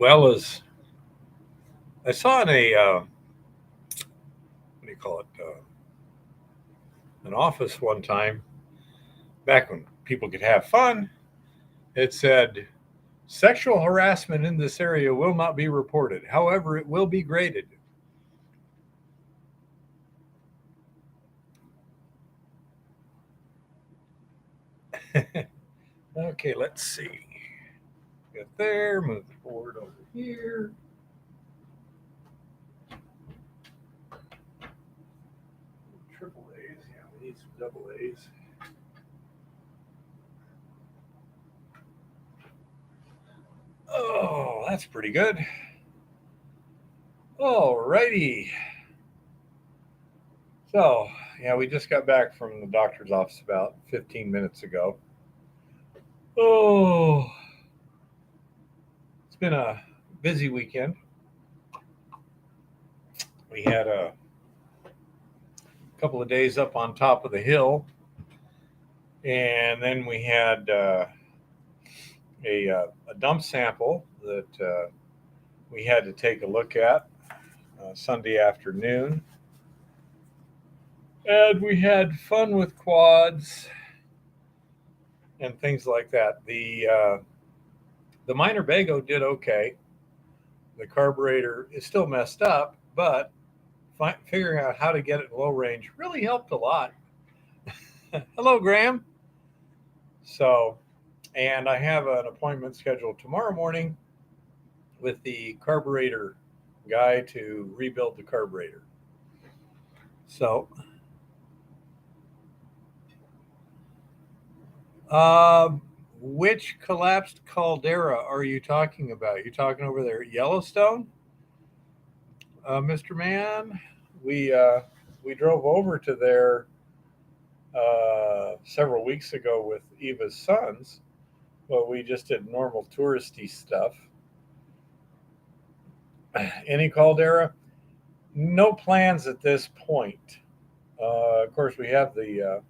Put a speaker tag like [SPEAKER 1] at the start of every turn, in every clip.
[SPEAKER 1] Well, as I saw in a what do you call it, an office one time back when people could have fun, it said sexual harassment in this area will not be reported. However, it will be graded. Okay, let's see. Get there, move forward over here. Triple A's, yeah, we need some double A's. Oh, that's pretty good. Alrighty. So, yeah, we just got back from the doctor's office about 15 minutes ago. Oh, it's been a busy weekend. We had a couple of days up on top of the hill, and then we had a dump sample that we had to take a look at Sunday afternoon. And we had fun with quads and things like that. The minor Bago did okay. The carburetor is still messed up, but figuring out how to get it in low range really helped a lot. Hello, Graham. So, and I have an appointment scheduled tomorrow morning with the carburetor guy to rebuild the carburetor. So, uh, which collapsed caldera are you talking about? You talking over there at Yellowstone, Mr. Man? We drove over to there several weeks ago with Eva's sons. Well, we just did normal touristy stuff. Any caldera? No plans at this point. Of course, we have the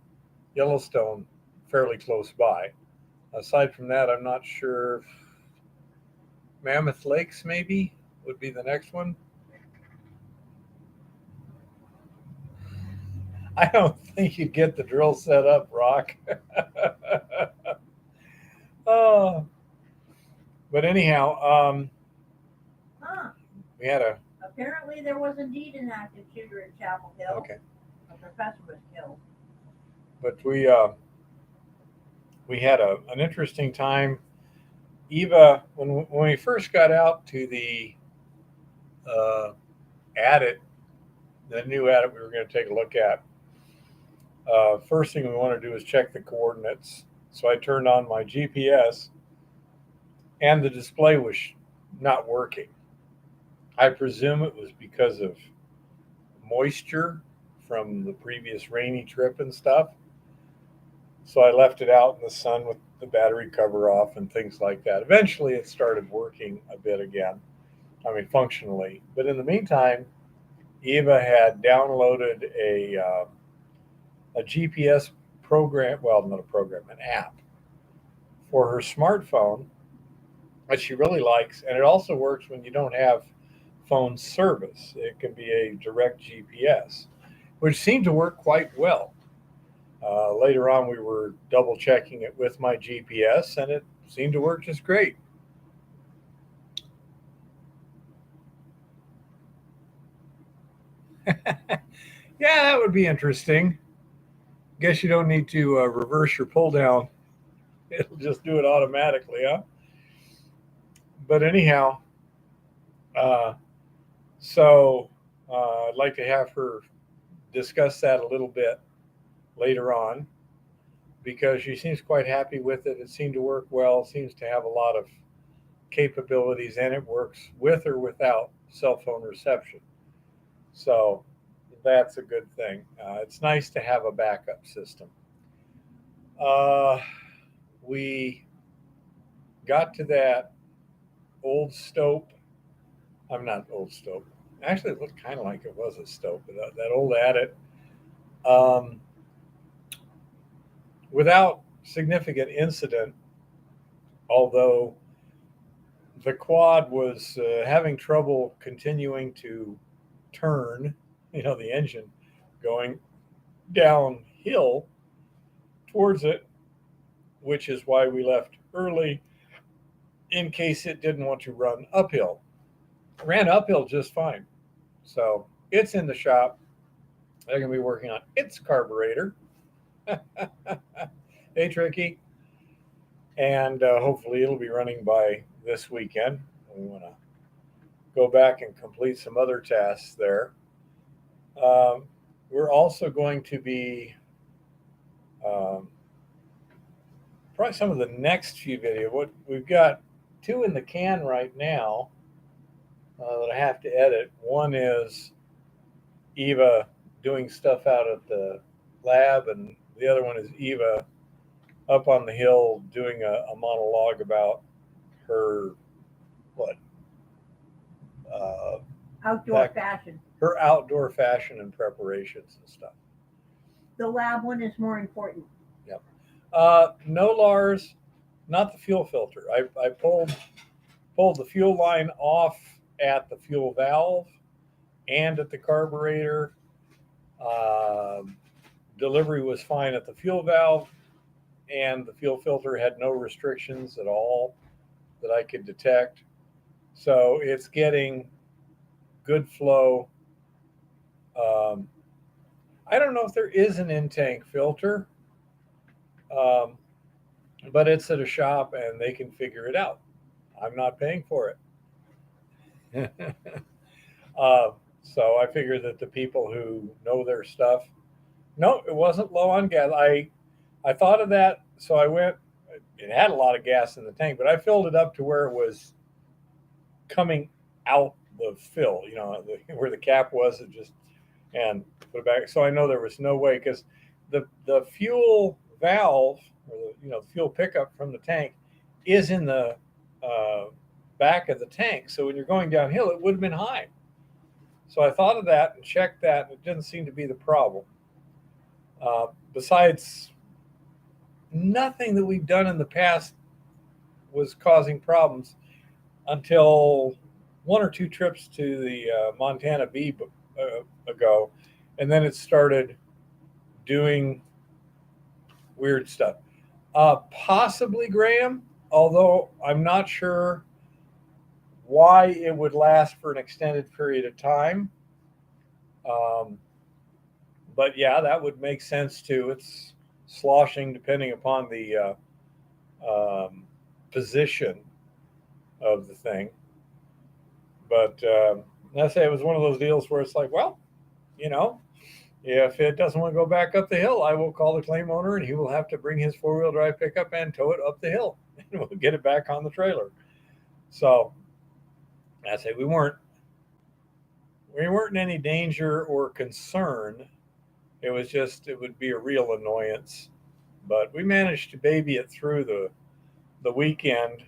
[SPEAKER 1] Yellowstone fairly close by. Aside from that, I'm not sure. Mammoth Lakes maybe would be the next one. I don't think you'd get the drill set up, Rock. Oh, but anyhow,
[SPEAKER 2] Huh.
[SPEAKER 1] we had a
[SPEAKER 2] Apparently, there was indeed an active shooter in Chapel Hill.
[SPEAKER 1] okay,
[SPEAKER 2] A professor was killed.
[SPEAKER 1] but we had an interesting time. Eva, when we first got out to the uh, adit, the new adit we were going to take a look at, first thing we want to do is check the coordinates. So I turned on my GPS, and the display was not working. I presume it was because of moisture from the previous rainy trip and stuff. So I left it out in the sun with the battery cover off and things like that. Eventually, it started working a bit again. I mean, functionally. But in the meantime, Eva had downloaded a GPS program, well, not a program, an app for her smartphone that she really likes. And it also works when you don't have phone service. It can be a direct GPS, which seemed to work quite well. Later on, we were double checking it with my GPS, and it seemed to work just great. Yeah, that would be interesting. Guess you don't need to reverse your pull down. It'll just do it automatically, huh? But anyhow, uh, so I'd like to have her discuss that a little bit later on because she seems quite happy with it. It seemed to work well, seems to have a lot of capabilities, and it works with or without cell phone reception. So that's a good thing. It's nice to have a backup system. Uh, we got to that old stope. I'm not old stope. Actually, it looked kind of like it was a stope, but that old adit. Um, without significant incident, although the quad was having trouble continuing to turn, the engine going downhill towards it, which is why we left early in case it didn't want to run uphill. Ran uphill just fine. So it's in the shop. They're going to be working on its carburetor. Hey, Tricky. And hopefully it'll be running by this weekend. We want to go back and complete some other tasks there. Um, we're also going to be um, probably some of the next few videos. What we've got two in the can right now that I have to edit. One is Eva doing stuff out at the lab, and the other one is Eva up on the hill doing a monologue about her what uh,
[SPEAKER 2] Outdoor fashion.
[SPEAKER 1] her outdoor fashion and preparations and stuff.
[SPEAKER 2] The lab one is more important.
[SPEAKER 1] Yep. No, Lars, not the fuel filter. I pulled the fuel line off at the fuel valve and at the carburetor. Delivery was fine at the fuel valve, and the fuel filter had no restrictions at all that I could detect. So it's getting good flow. I don't know if there is an in-tank filter, but it's at a shop and they can figure it out. I'm not paying for it. So I figure that the people who know their stuff, no, it wasn't low on gas. I thought of that, so I went. It had a lot of gas in the tank, but I filled it up to where it was coming out the fill. Where the cap was, it just and put it back. So I know there was no way because the fuel valve or the fuel pickup from the tank is in the back of the tank. So when you're going downhill, it would have been high. So I thought of that and checked that, and it didn't seem to be the problem. Besides, nothing that we've done in the past was causing problems until one or two trips to the Montana Bee ago, and then it started doing weird stuff. Possibly Graham, although I'm not sure why it would last for an extended period of time. But yeah, that would make sense too. It's sloshing depending upon the position of the thing. But I say it was one of those deals where it's like, well, if it doesn't want to go back up the hill, I will call the claim owner and he will have to bring his 4-wheel drive pickup and tow it up the hill and we'll get it back on the trailer. So I say we weren't in any danger or concern. It was just, it would be a real annoyance. But we managed to baby it through the weekend.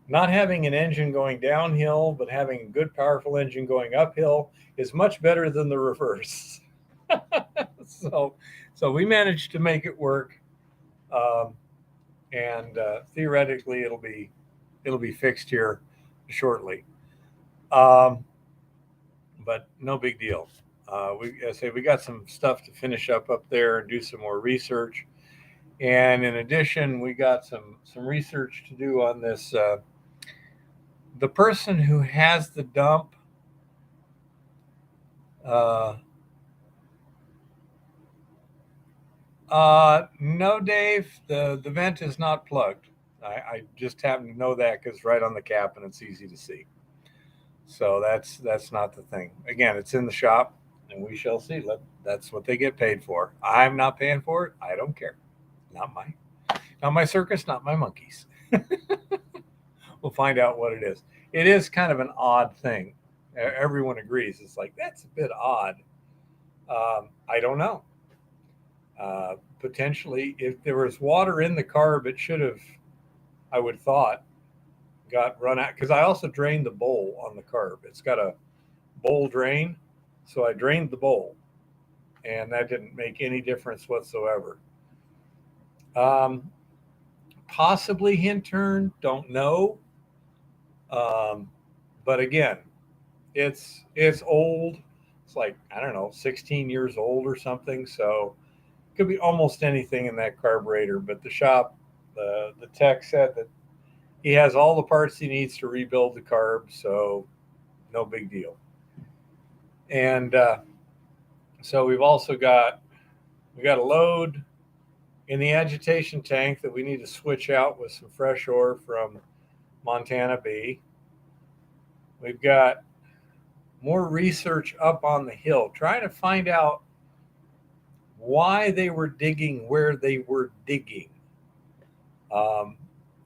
[SPEAKER 1] Not having an engine going downhill, but having a good, powerful engine going uphill is much better than the reverse. So we managed to make it work, and theoretically, it'll be fixed here shortly. But no big deal. We got some stuff to finish up there and do some more research. And in addition, we got some research to do on this. The person who has the dump, no, Dave, the vent is not plugged. I just happen to know that because right on the cap and it's easy to see. So that's not the thing. Again, it's in the shop and we shall see. That's what they get paid for. I'm not paying for it. I don't care. Not my circus, not my monkeys. We'll find out what it is. It is kind of an odd thing. Everyone agrees. It's like, that's a bit odd. I don't know. Potentially, if there was water in the carb, it should have, I would thought, got run out. Because I also drained the bowl on the carb. It's got a bowl drain. So I drained the bowl. And that didn't make any difference whatsoever. Possibly hint turn, don't know. Um, but again, it's old. It's like, I don't know, 16 years old or something. So it could be almost anything in that carburetor. But the shop, the tech said that he has all the parts he needs to rebuild the carb, so no big deal. And so we got a load in the agitation tank that we need to switch out with some fresh ore from Montana B. We've got more research up on the hill, trying to find out why they were digging where they were digging. Um,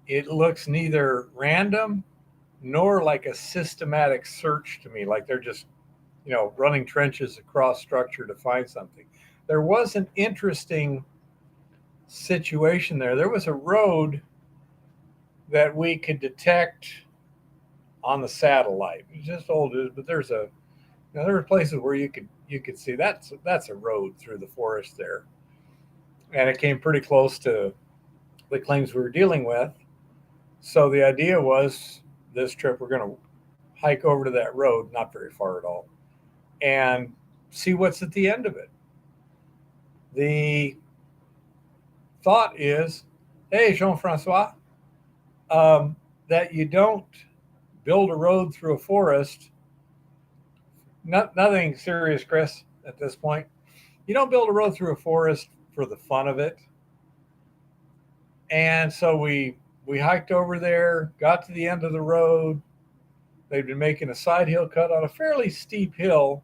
[SPEAKER 1] it looks neither random nor like a systematic search to me, like they're just, running trenches across structure to find something. There was an interesting situation there. There was a road that we could detect on the satellite. It's just old, but there were places where you could see that's a road through the forest there, and it came pretty close to the claims we were dealing with. So the idea was this trip we're going to hike over to that road, not very far at all, and see what's at the end of it. The thought is, hey, Jean Francois, that you don't build a road through a forest. Nothing serious, Chris, at this point. You don't build a road through a forest for the fun of it. And so we hiked over there, got to the end of the road. They'd been making a side hill cut on a fairly steep hill,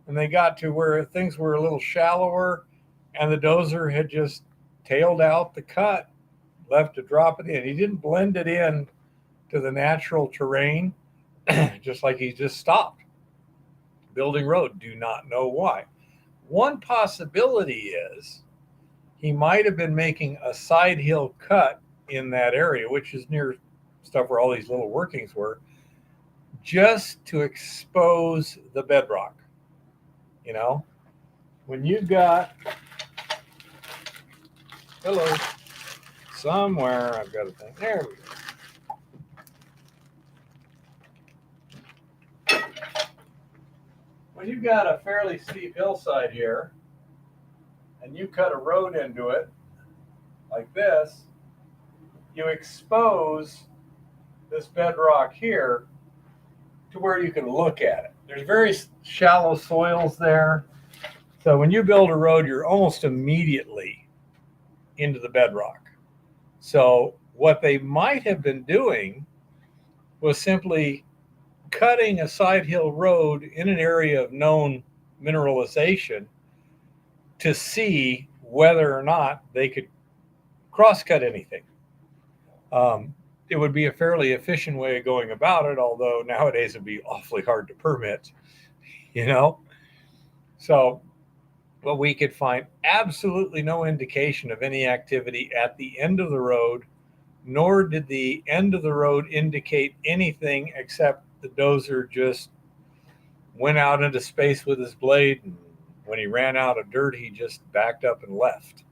[SPEAKER 1] and they got to where things were a little shallower, and the dozer had just tailed out the cut, left to drop it in. He didn't blend it in to the natural terrain, just like he just stopped building road. Do not know why. One possibility is he might have been making a side hill cut in that area, which is near stuff where all these little workings were, just to expose the bedrock. You know, when you've got, hello, somewhere I've got a thing. There we go. When you've got a fairly steep hillside here, and you cut a road into it like this, you expose this bedrock here to where you can look at it. There's very shallow soils there. So when you build a road, you're almost immediately into the bedrock. So what they might have been doing was simply cutting a side hill road in an area of known mineralization to see whether or not they could cross-cut anything. It would be a fairly efficient way of going about it, although nowadays it'd be awfully hard to permit, you know? So, but we could find absolutely no indication of any activity at the end of the road, nor did the end of the road indicate anything except the dozer just went out into space with his blade, and when he ran out of dirt, he just backed up and left,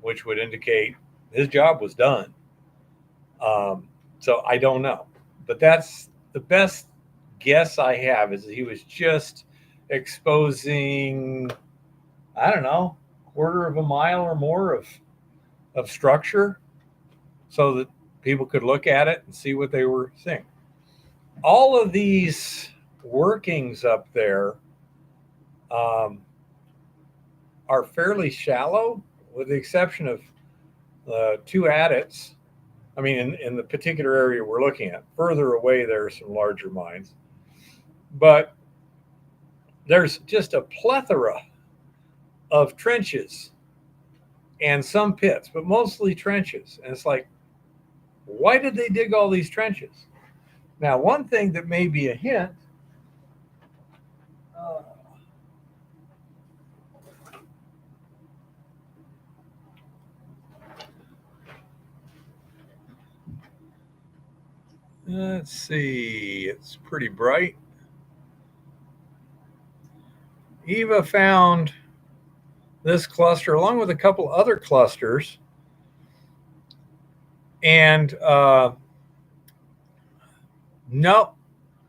[SPEAKER 1] which would indicate his job was done. So I don't know, but that's the best guess I have, is he was just exposing, I don't know, quarter of a mile or more of structure so that people could look at it and see what they were seeing. All of these workings up there are fairly shallow, with the exception of two adits. I mean, in the particular area we're looking at. Further away, there are some larger mines. But there's just a plethora of trenches and some pits, but mostly trenches. And it's like, why did they dig all these trenches? Now, one thing that may be a hint, let's see, it's pretty bright. Eva found this cluster along with a couple other clusters And no,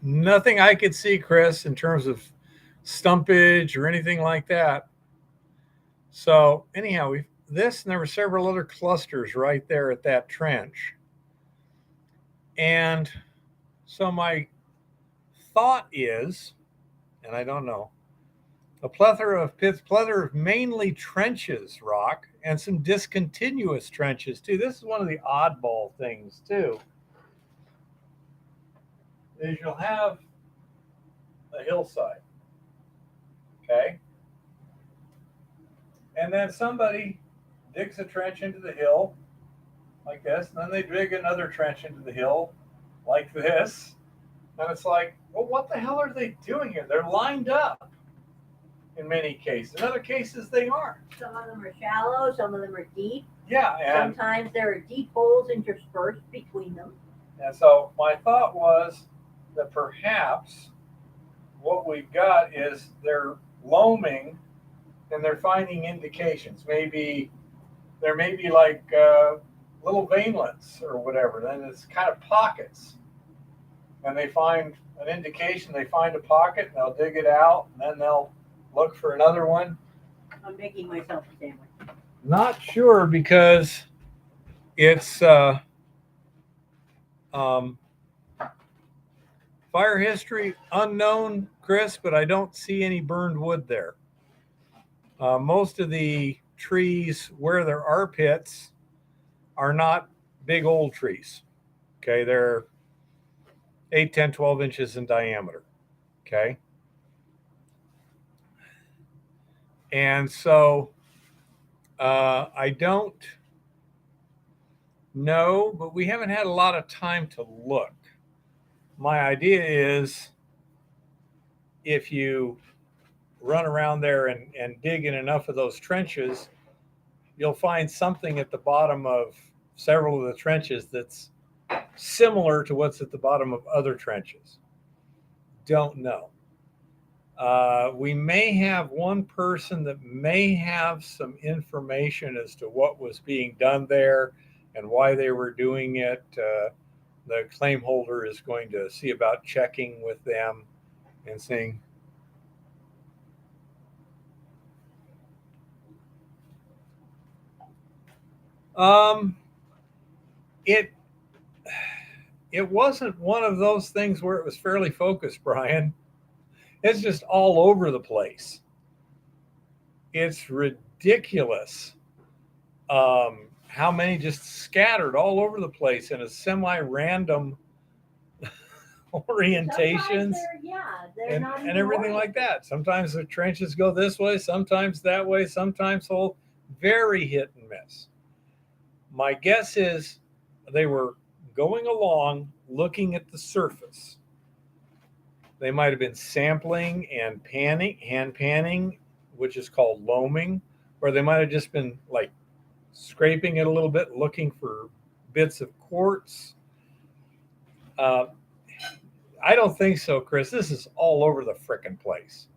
[SPEAKER 1] nothing I could see, Chris, in terms of stumpage or anything like that. So anyhow, we this and there were several other clusters right there at that trench. And so my thought is, and I don't know, a plethora of pits, plethora of mainly trenches, rock, and some discontinuous trenches too. This is one of the oddball things too. Is you'll have a hillside, okay, and then somebody digs a trench into the hill like this, and then they dig another trench into the hill like this, and it's like, well, what the hell are they doing here? They're lined up in many cases. In other cases, they aren't.
[SPEAKER 2] Some of them are shallow, some of them are deep.
[SPEAKER 1] Yeah, and
[SPEAKER 2] sometimes there are deep holes interspersed between them.
[SPEAKER 1] And so my thought was that perhaps what we've got is they're loaming and they're finding indications. Maybe there may be like little veinlets or whatever. Then it's kind of pockets. And they find an indication, they find a pocket, and they'll dig it out, and then they'll look for another one.
[SPEAKER 2] I'm making myself a sandwich.
[SPEAKER 1] Not sure because it's fire history unknown, Chris, but I don't see any burned wood there. Most of the trees where there are pits are not big old trees. Okay, they're 8, 10, 12 inches in diameter. Okay. And so I don't know, but we haven't had a lot of time to look. My idea is if you run around there and dig in enough of those trenches, you'll find something at the bottom of several of the trenches that's similar to what's at the bottom of other trenches. Don't know. We may have one person that may have some information as to what was being done there and why they were doing it. The claim holder is going to see about checking with them and saying, it wasn't one of those things where it was fairly focused, Brian. It's just all over the place. It's ridiculous how many just scattered all over the place in a semi-random orientations and everything like that. Sometimes the trenches go this way, sometimes that way, sometimes whole. Very hit and miss. My guess is they were going along looking at the surface. They might have been sampling and hand panning, which is called loaming, or they might have just been like scraping it a little bit, looking for bits of quartz. I don't think so, Chris. This is all over the frickin' place.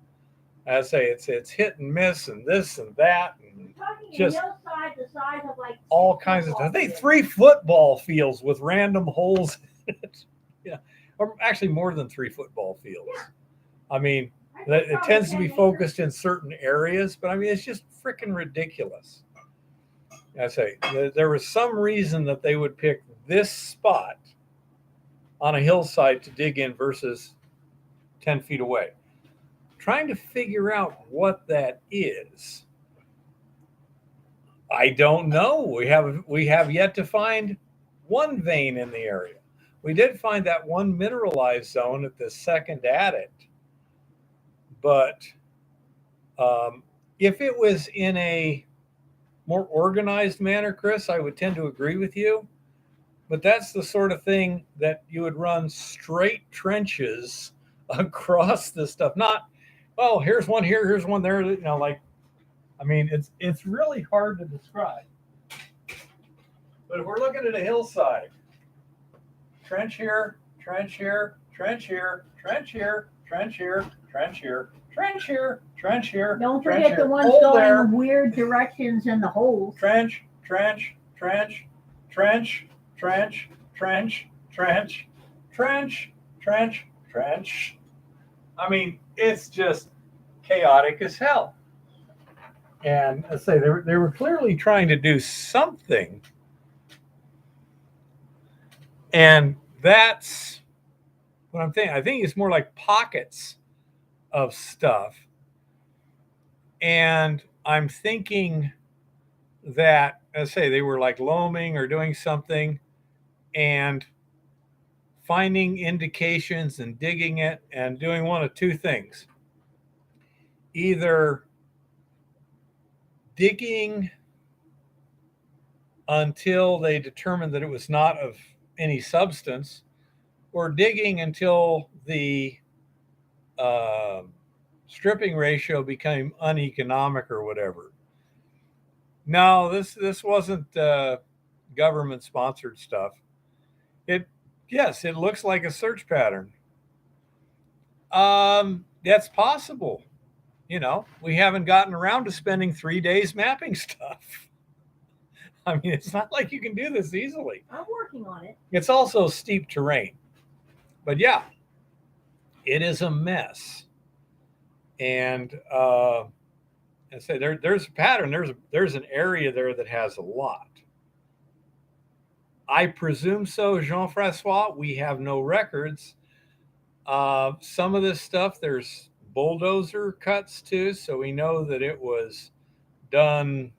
[SPEAKER 1] I say it's hit and miss and this and that and just
[SPEAKER 2] hillside the size of like
[SPEAKER 1] all kinds of stuff. They 3 football fields with random holes in it. Yeah, or actually more than 3 football fields. Yeah. I mean, it tends to be focused in certain areas, but I mean, it's just freaking ridiculous. I say there was some reason that they would pick this spot on a hillside to dig in versus 10 feet away. Trying to figure out what that is. I don't know. We have yet to find one vein in the area. We did find that one mineralized zone at the second adit, but if it was in a more organized manner, Chris, I would tend to agree with you. But that's the sort of thing that you would run straight trenches across this stuff. Not, oh, here's one here, here's one there. You know, like, I mean, it's really hard to describe. But if we're looking at a hillside, trench here, trench here, trench here, trench here, trench here, trench here, trench here, trench here.
[SPEAKER 2] Don't forget the ones going in weird directions in the holes.
[SPEAKER 1] Trench, trench, trench, trench, trench, trench, trench, trench, trench, trench. I mean, it's just chaotic as hell. And I say they were clearly trying to do something, and that's what I'm thinking. I think it's more like pockets of stuff, and I'm thinking that, as I say, they were like loaming or doing something, and finding indications and digging it and doing one of two things: either digging until they determined that it was not of any substance, or digging until the uh, stripping ratio became uneconomic or whatever. No, this wasn't government sponsored stuff. It Yes, it looks like a search pattern. That's possible. We haven't gotten around to spending 3 days mapping stuff. I mean, it's not like you can do this easily.
[SPEAKER 2] I'm working on it.
[SPEAKER 1] It's also steep terrain. But yeah, it is a mess. And I say there's a pattern. There's an area there that has a lot. I presume so, Jean-Francois. We have no records. Some of this stuff, there's bulldozer cuts too, so we know that it was done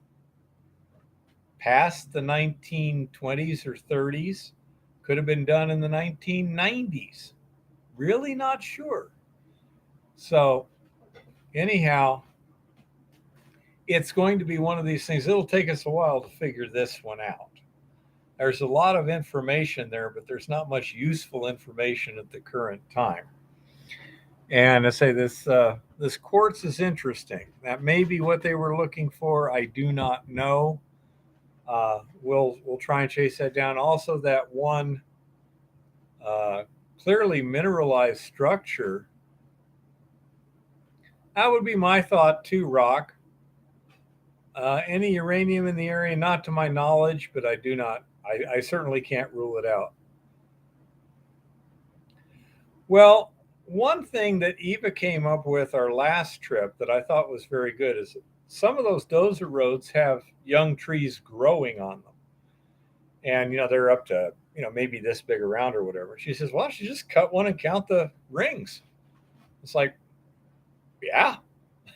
[SPEAKER 1] past the 1920s or 30s. Could have been done in the 1990s. Really not sure. So, anyhow, it's going to be one of these things. It'll take us a while to figure this one out. There's a lot of information there, but there's not much useful information at the current time. And I say this quartz is interesting. That may be what they were looking for. I do not know. We'll try and chase that down. Also, that one clearly mineralized structure. That would be my thought too, Rock. Any uranium in the area, not to my knowledge, but I do not. I certainly can't rule it out. Well, one thing that Eva came up with our last trip that I thought was very good is some of those dozer roads have young trees growing on them. And, they're up to, maybe this big around or whatever. She says, why don't you just cut one and count the rings? It's like, yeah,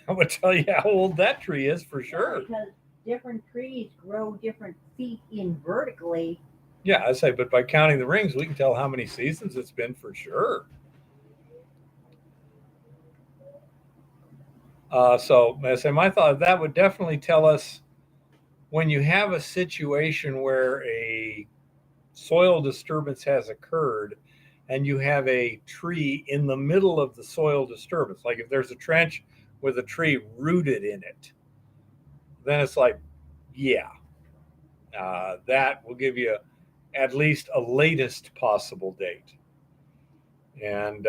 [SPEAKER 1] I would tell you how old that tree is for sure.
[SPEAKER 2] Because different trees grow different feet in vertically.
[SPEAKER 1] Yeah, I say, but by counting the rings, we can tell how many seasons it's been for sure. So I say, my thought that would definitely tell us when you have a situation where a soil disturbance has occurred and you have a tree in the middle of the soil disturbance, like if there's a trench with a tree rooted in it, then it's like, yeah, that will give you at least a latest possible date. And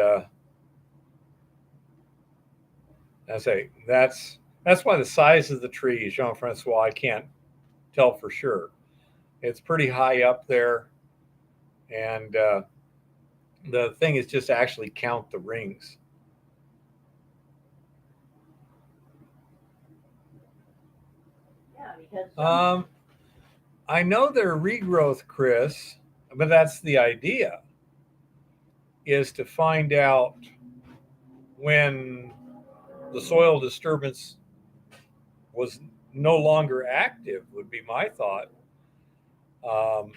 [SPEAKER 1] I say that's why the size of the tree, Jean-Francois, I can't tell for sure. It's pretty high up there, and the thing is just to actually count the rings.
[SPEAKER 2] Yeah, because
[SPEAKER 1] I know they're regrowth, Chris, but that's the idea, is to find out when the soil disturbance was no longer active, would be my thought. Um,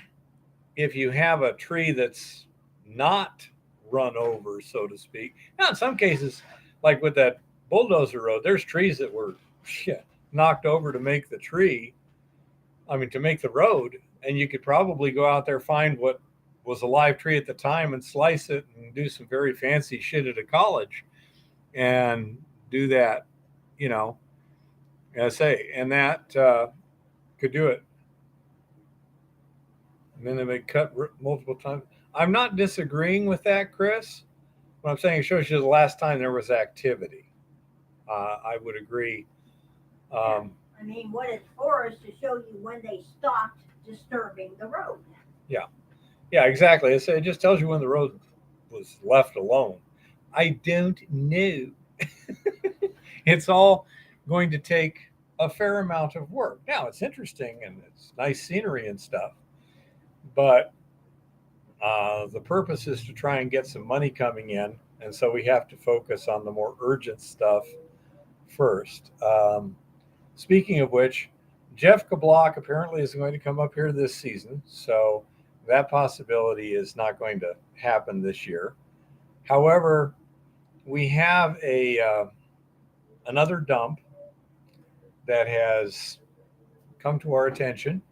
[SPEAKER 1] if you have a tree that's not run over, so to speak. Now, in some cases, like with that bulldozer road, there's trees that were knocked over to make the tree. I mean, to make the road, and you could probably go out there, find what was a live tree at the time, and slice it and do some very fancy shit at a college, and do that, you know, as I say, and that could do it. And then they may cut multiple times. I'm not disagreeing with that, Chris. What I'm saying, it shows you the last time there was activity. I would agree.
[SPEAKER 2] I mean, what it's for is to show you when they stopped disturbing the road.
[SPEAKER 1] Yeah. Yeah, exactly. It just tells you when the road was left alone. I don't know. It's all going to take a fair amount of work. Now, it's interesting and it's nice scenery and stuff, but the purpose is to try and get some money coming in. And so we have to focus on the more urgent stuff first. Speaking of which, Jeff Kablock apparently is going to come up here this season. So that possibility is not going to happen this year. However, we have another dump that has come to our attention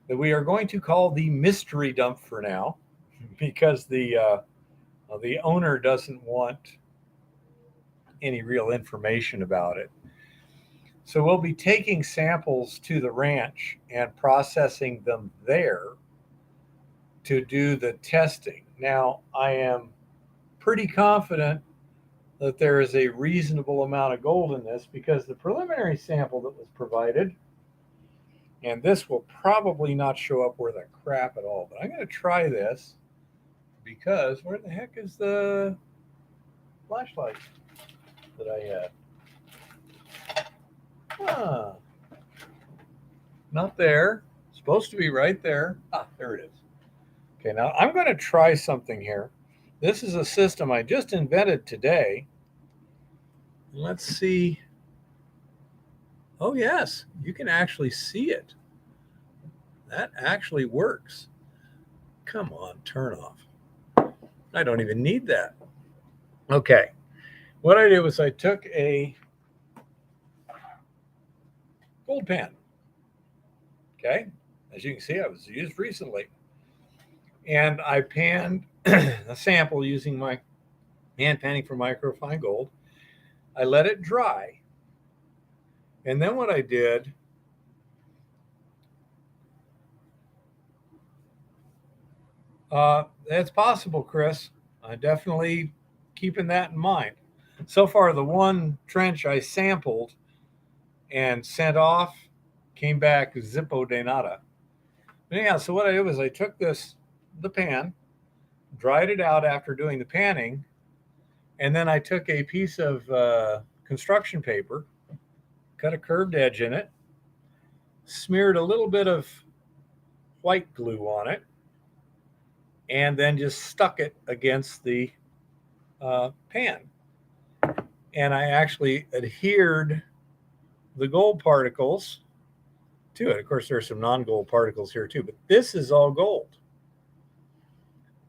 [SPEAKER 1] that we are going to call the mystery dump for now, because the owner doesn't want any real information about it. So we'll be taking samples to the ranch and processing them there to do the testing. Now, I am pretty confident that there is a reasonable amount of gold in this because the preliminary sample that was provided, and this will probably not show up worth a crap at all, but I'm going to try this because where the heck is the flashlight that I had? Huh. Not there. Supposed to be right there. Ah, there it is. Okay, now I'm going to try something here. This is a system I just invented today. Let's see. Oh, yes, you can actually see it. That actually works. Come on, turn off. I don't even need that. Okay, what I did was I took a gold pan. Okay, as you can see, I was used recently. And I panned a sample using my hand panning for microfine gold. I let it dry. And then what I did, it's possible, Chris. I'm definitely keeping that in mind. So far, the one trench I sampled and sent off came back zippo de nada. But anyhow, so what I did was I took the pan, dried it out after doing the panning, and then I took a piece of construction paper, cut a curved edge in it, smeared a little bit of white glue on it, and then just stuck it against the pan. And I actually adhered the gold particles to it. Of course, there's some non-gold particles here too, but this is all gold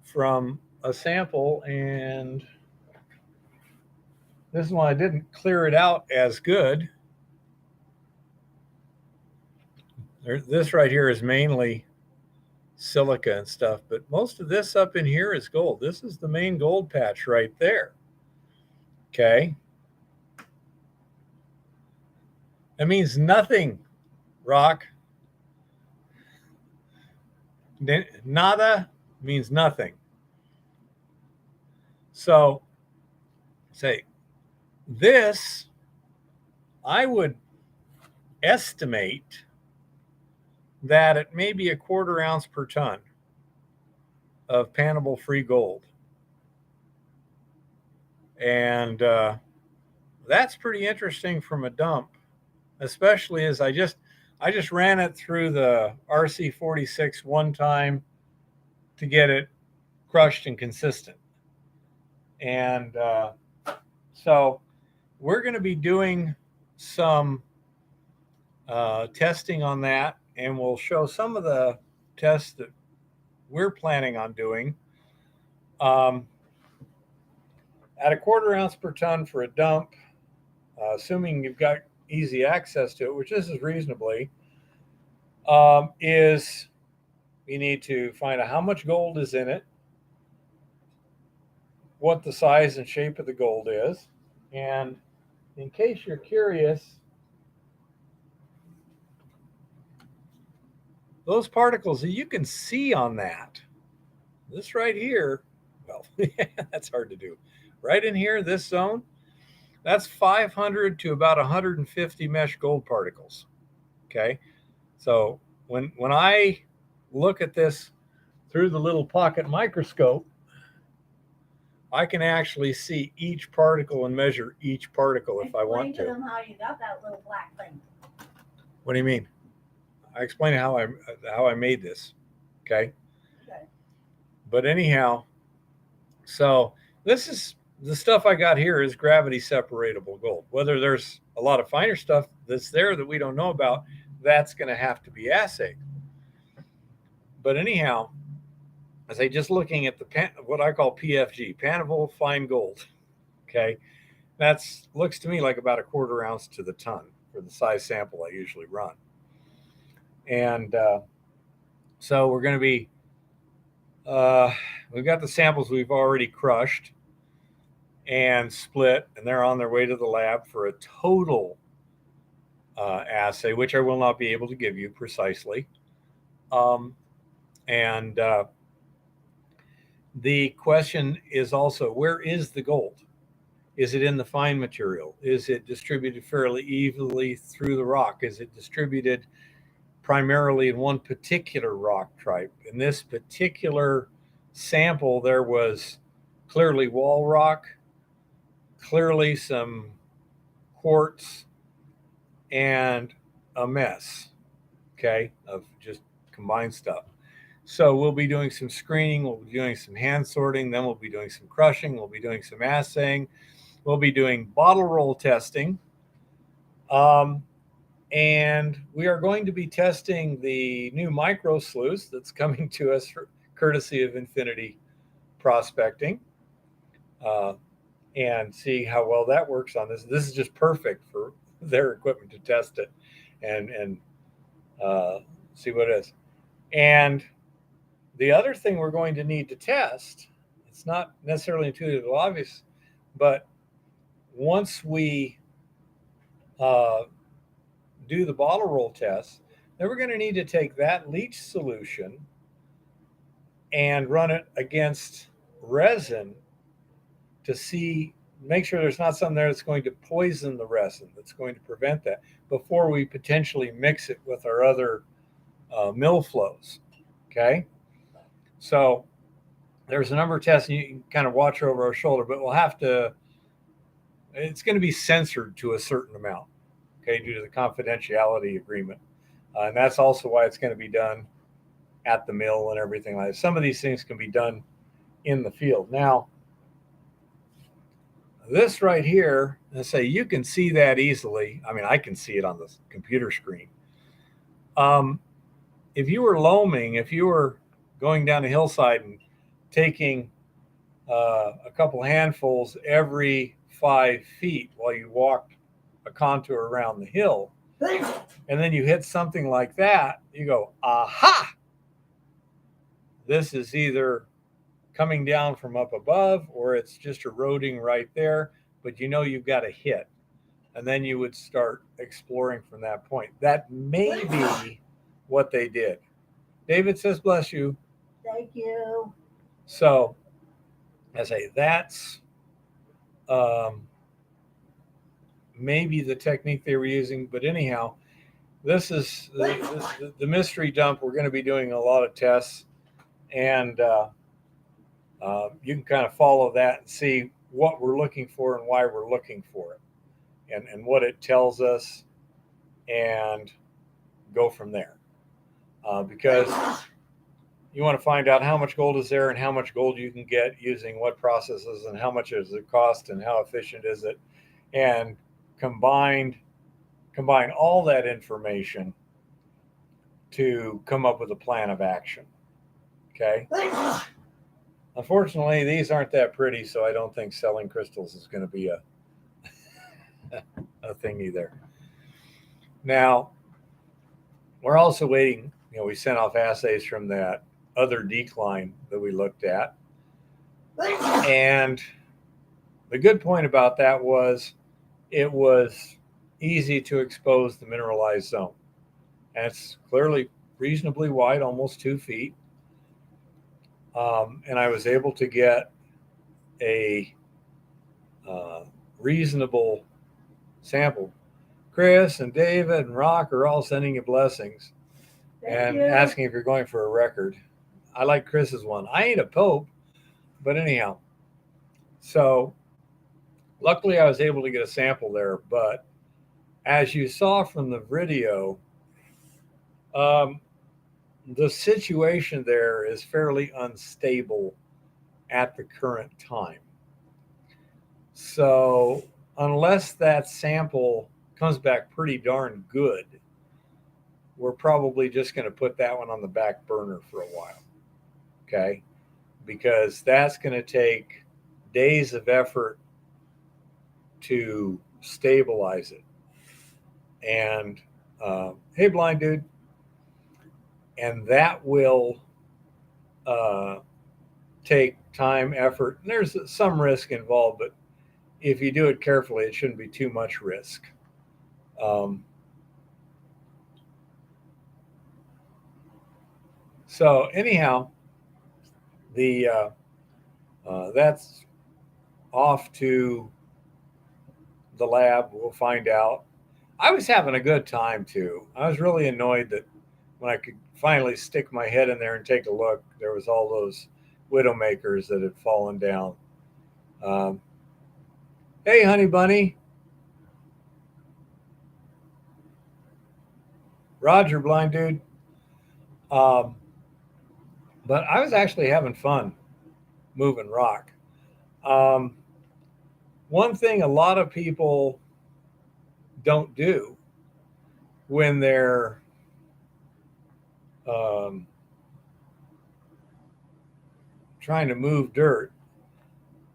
[SPEAKER 1] from a sample. And this is why I didn't clear it out as good. This right here is mainly silica and stuff, but most of this up in here is gold. This is the main gold patch right there. Okay. That means nothing, Rock. Nada means nothing. So, say, this, I would estimate that it may be a 1/4 ounce per ton of pannable free gold. And that's pretty interesting from a dump, especially as I just ran it through the RC46 one time to get it crushed and consistent. And so we're going to be doing some testing on that, and we'll show some of the tests that we're planning on doing. At a 1/4 ounce per ton for a dump, assuming you've got easy access to it, which this is reasonably, is you need to find out how much gold is in it, what the size and shape of the gold is, and in case you're curious, those particles that you can see on that, this right here, well, that's hard to do. Right in here, this zone, that's 500 to about 150 mesh gold particles. Okay, so when I look at this through the little pocket microscope, I can actually see each particle and measure each particle if I want
[SPEAKER 2] Explain
[SPEAKER 1] to.
[SPEAKER 2] to them how you got that little black thing.
[SPEAKER 1] What do you mean? I explained how I made this. Okay.
[SPEAKER 2] Okay.
[SPEAKER 1] But anyhow, so this is the stuff I got here is gravity separatable gold. Whether there's a lot of finer stuff that's there that we don't know about, that's going to have to be assayed. But anyhow, I say just looking at what I call PFG, Panneville fine gold. Okay, that's looks to me like about a quarter ounce to the ton for the size sample I usually run. And so we're going to be we've got the samples we've already crushed and split, and they're on their way to the lab for a total assay, which I will not be able to give you precisely. And the question is also, where is the gold? Is it in the fine material? Is it distributed fairly evenly through the rock? Is it distributed primarily in one particular rock type? In this particular sample, there was clearly wall rock, clearly some quartz, and a mess, okay, of just combined stuff. So we'll be doing some screening, we'll be doing some hand sorting, then we'll be doing some crushing, we'll be doing some assaying, we'll be doing bottle roll testing, and we are going to be testing the new micro sluice that's coming to us courtesy of Infinity Prospecting, and see how well that works on this. This is just perfect for their equipment to test it and see what it is. And the other thing we're going to need to test, it's not necessarily intuitively obvious, but once we do the bottle roll test, then we're going to need to take that leach solution and run it against resin to make sure there's not something there that's going to poison the resin, that's going to prevent that, before we potentially mix it with our other mill flows. Okay, so there's a number of tests, and you can kind of watch over our shoulder, but it's going to be censored to a certain amount, okay, due to the confidentiality agreement. And that's also why it's going to be done at the mill and everything like that. Some of these things can be done in the field. Now, this right here, let's say you can see that easily. I mean, I can see it on the computer screen. If you were loaming, if you were going down a hillside and taking a couple handfuls every 5 feet while you walked a contour around the hill, and then you hit something like that, you go, aha! This is either coming down from up above or it's just eroding right there, but you know you've got a hit. And then you would start exploring from that point. That may be what they did. David says, bless you.
[SPEAKER 2] Thank you.
[SPEAKER 1] So, I say that's maybe the technique they were using. But anyhow, this is the mystery dump. We're going to be doing a lot of tests, and you can kind of follow that and see what we're looking for and why we're looking for it, and what it tells us, and go from there. Because you want to find out how much gold is there and how much gold you can get using what processes, and how much does it cost and how efficient is it, and combine all that information to come up with a plan of action. Okay. Unfortunately, these aren't that pretty, so I don't think selling crystals is going to be a thing either. Now, we're also waiting. We sent off assays from that other decline that we looked at. And the good point about that was it was easy to expose the mineralized zone. And it's clearly reasonably wide, almost 2 feet. And I was able to get a reasonable sample. Chris and David and Rock are all sending you blessings.
[SPEAKER 2] Thank
[SPEAKER 1] and
[SPEAKER 2] you.
[SPEAKER 1] asking if you're going for a record. I like Chris's one. I ain't a pope, but anyhow. So luckily I was able to get a sample there. But as you saw from the video, um, the situation there is fairly unstable at the current time. So unless that sample comes back pretty darn good, we're probably just going to put that one on the back burner for a while. Okay. Because that's going to take days of effort to stabilize it. And hey, blind dude. And that will uh, take time, effort. And there's some risk involved, but if you do it carefully, it shouldn't be too much risk. Um, so anyhow, the that's off to the lab. We'll find out. I was having a good time too. I was really annoyed that when I could finally stick my head in there and take a look, there was all those widowmakers that had fallen down. Um, hey, honey bunny, Roger, blind dude. Um, but I was actually having fun moving rock. Um, one thing a lot of people don't do when they're um, trying to move dirt,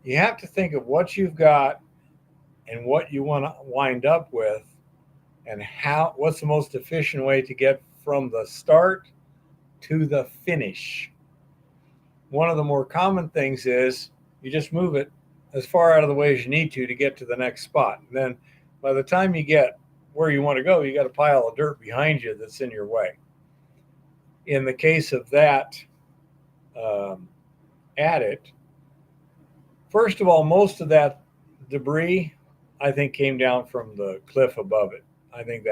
[SPEAKER 1] you have to think of what you've got and what you want to wind up with, and what's the most efficient way to get from the start to the finish. One of the more common things is you just move it as far out of the way as you need to get to the next spot. And then by the time you get where you want to go, you got a pile of dirt behind you that's in your way. In the case of that um, adit, first of all, most of that debris, I think, came down from the cliff above it. I think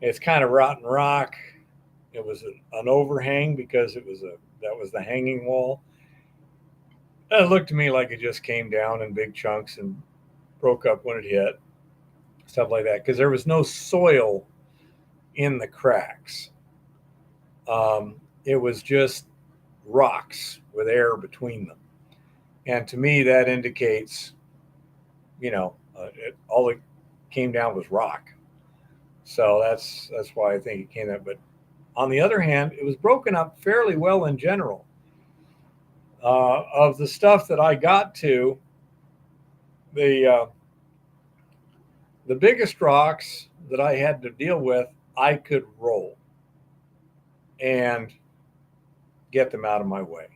[SPEAKER 1] it's kind of rotten rock. It was an overhang because that was the hanging wall. It looked to me like it just came down in big chunks and broke up when it hit, stuff like that, because there was no soil in the cracks. It was just rocks with air between them. And to me, that indicates, all it came down was rock. So that's why I think it came out. But on the other hand, it was broken up fairly well in general. Of the stuff that I got to, the biggest rocks that I had to deal with, I could roll and get them out of my way.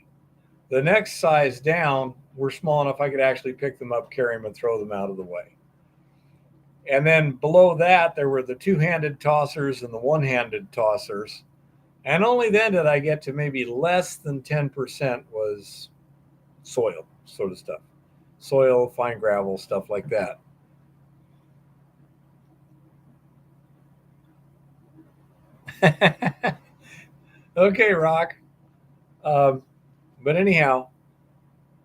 [SPEAKER 1] The next size down were small enough I could actually pick them up, carry them, and throw them out of the way. And then below that, there were the two-handed tossers and the one-handed tossers. And only then did I get to maybe less than 10% was soil sort of stuff. Soil, fine gravel, stuff like that. Okay, Rock. Um, but anyhow,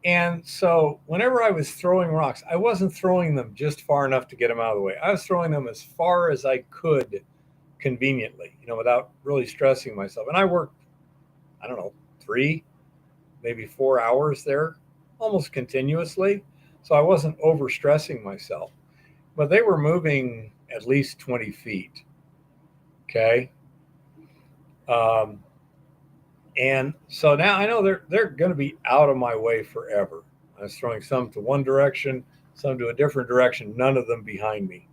[SPEAKER 1] and so whenever I was throwing rocks, I wasn't throwing them just far enough to get them out of the way. I was throwing them as far as I could conveniently, without really stressing myself. And I worked, I don't know, 3, maybe 4 hours there almost continuously. So I wasn't overstressing myself. But they were moving at least 20 feet. Okay. Um, and so now I know they're going to be out of my way forever. I was throwing some to one direction, some to a different direction, none of them behind me.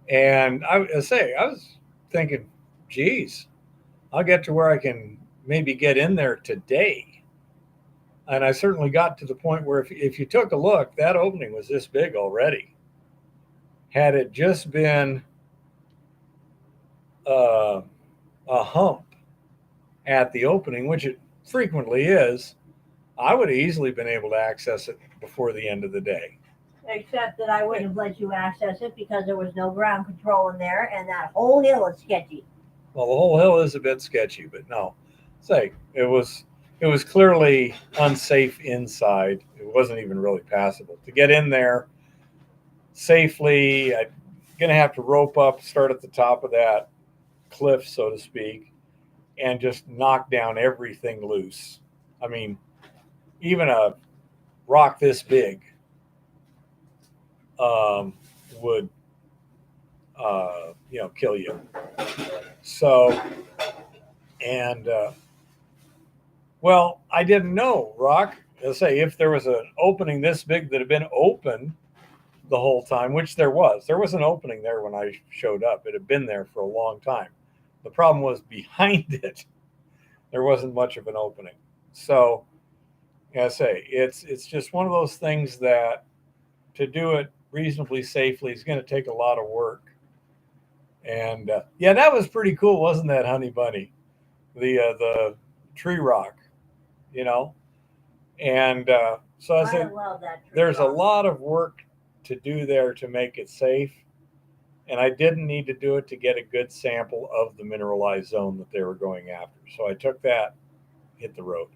[SPEAKER 1] And I was thinking, geez, I'll get to where I can maybe get in there today. And I certainly got to the point where if you took a look, that opening was this big already. Had it just been a hump at the opening, which it frequently is, I would have easily been able to access it before the end of the day.
[SPEAKER 2] Except that I wouldn't have let you access it because there was no ground control in there, and that whole hill is sketchy.
[SPEAKER 1] Well, the whole hill is a bit sketchy, but no, say it was clearly unsafe inside. It wasn't even really passable to get in there safely. I'm gonna have to rope up, start at the top of that cliff, so to speak, and just knock down everything loose. I mean, even a rock this big um, would, kill you. So, and well, I didn't know, Rock. Let's say if there was an opening this big that had been open the whole time, which there was. There was an opening there when I showed up. It had been there for a long time. The problem was behind it, there wasn't much of an opening. So, like I say, it's just one of those things that to do it reasonably safely is going to take a lot of work. And yeah, that was pretty cool, wasn't that, Honey Bunny? The tree rock, you know. And so I
[SPEAKER 2] I
[SPEAKER 1] said,
[SPEAKER 2] love that tree
[SPEAKER 1] there's a
[SPEAKER 2] rock.
[SPEAKER 1] lot of work to do there to make it safe. And I didn't need to do it to get a good sample of the mineralized zone that they were going after. So I took that, hit the road.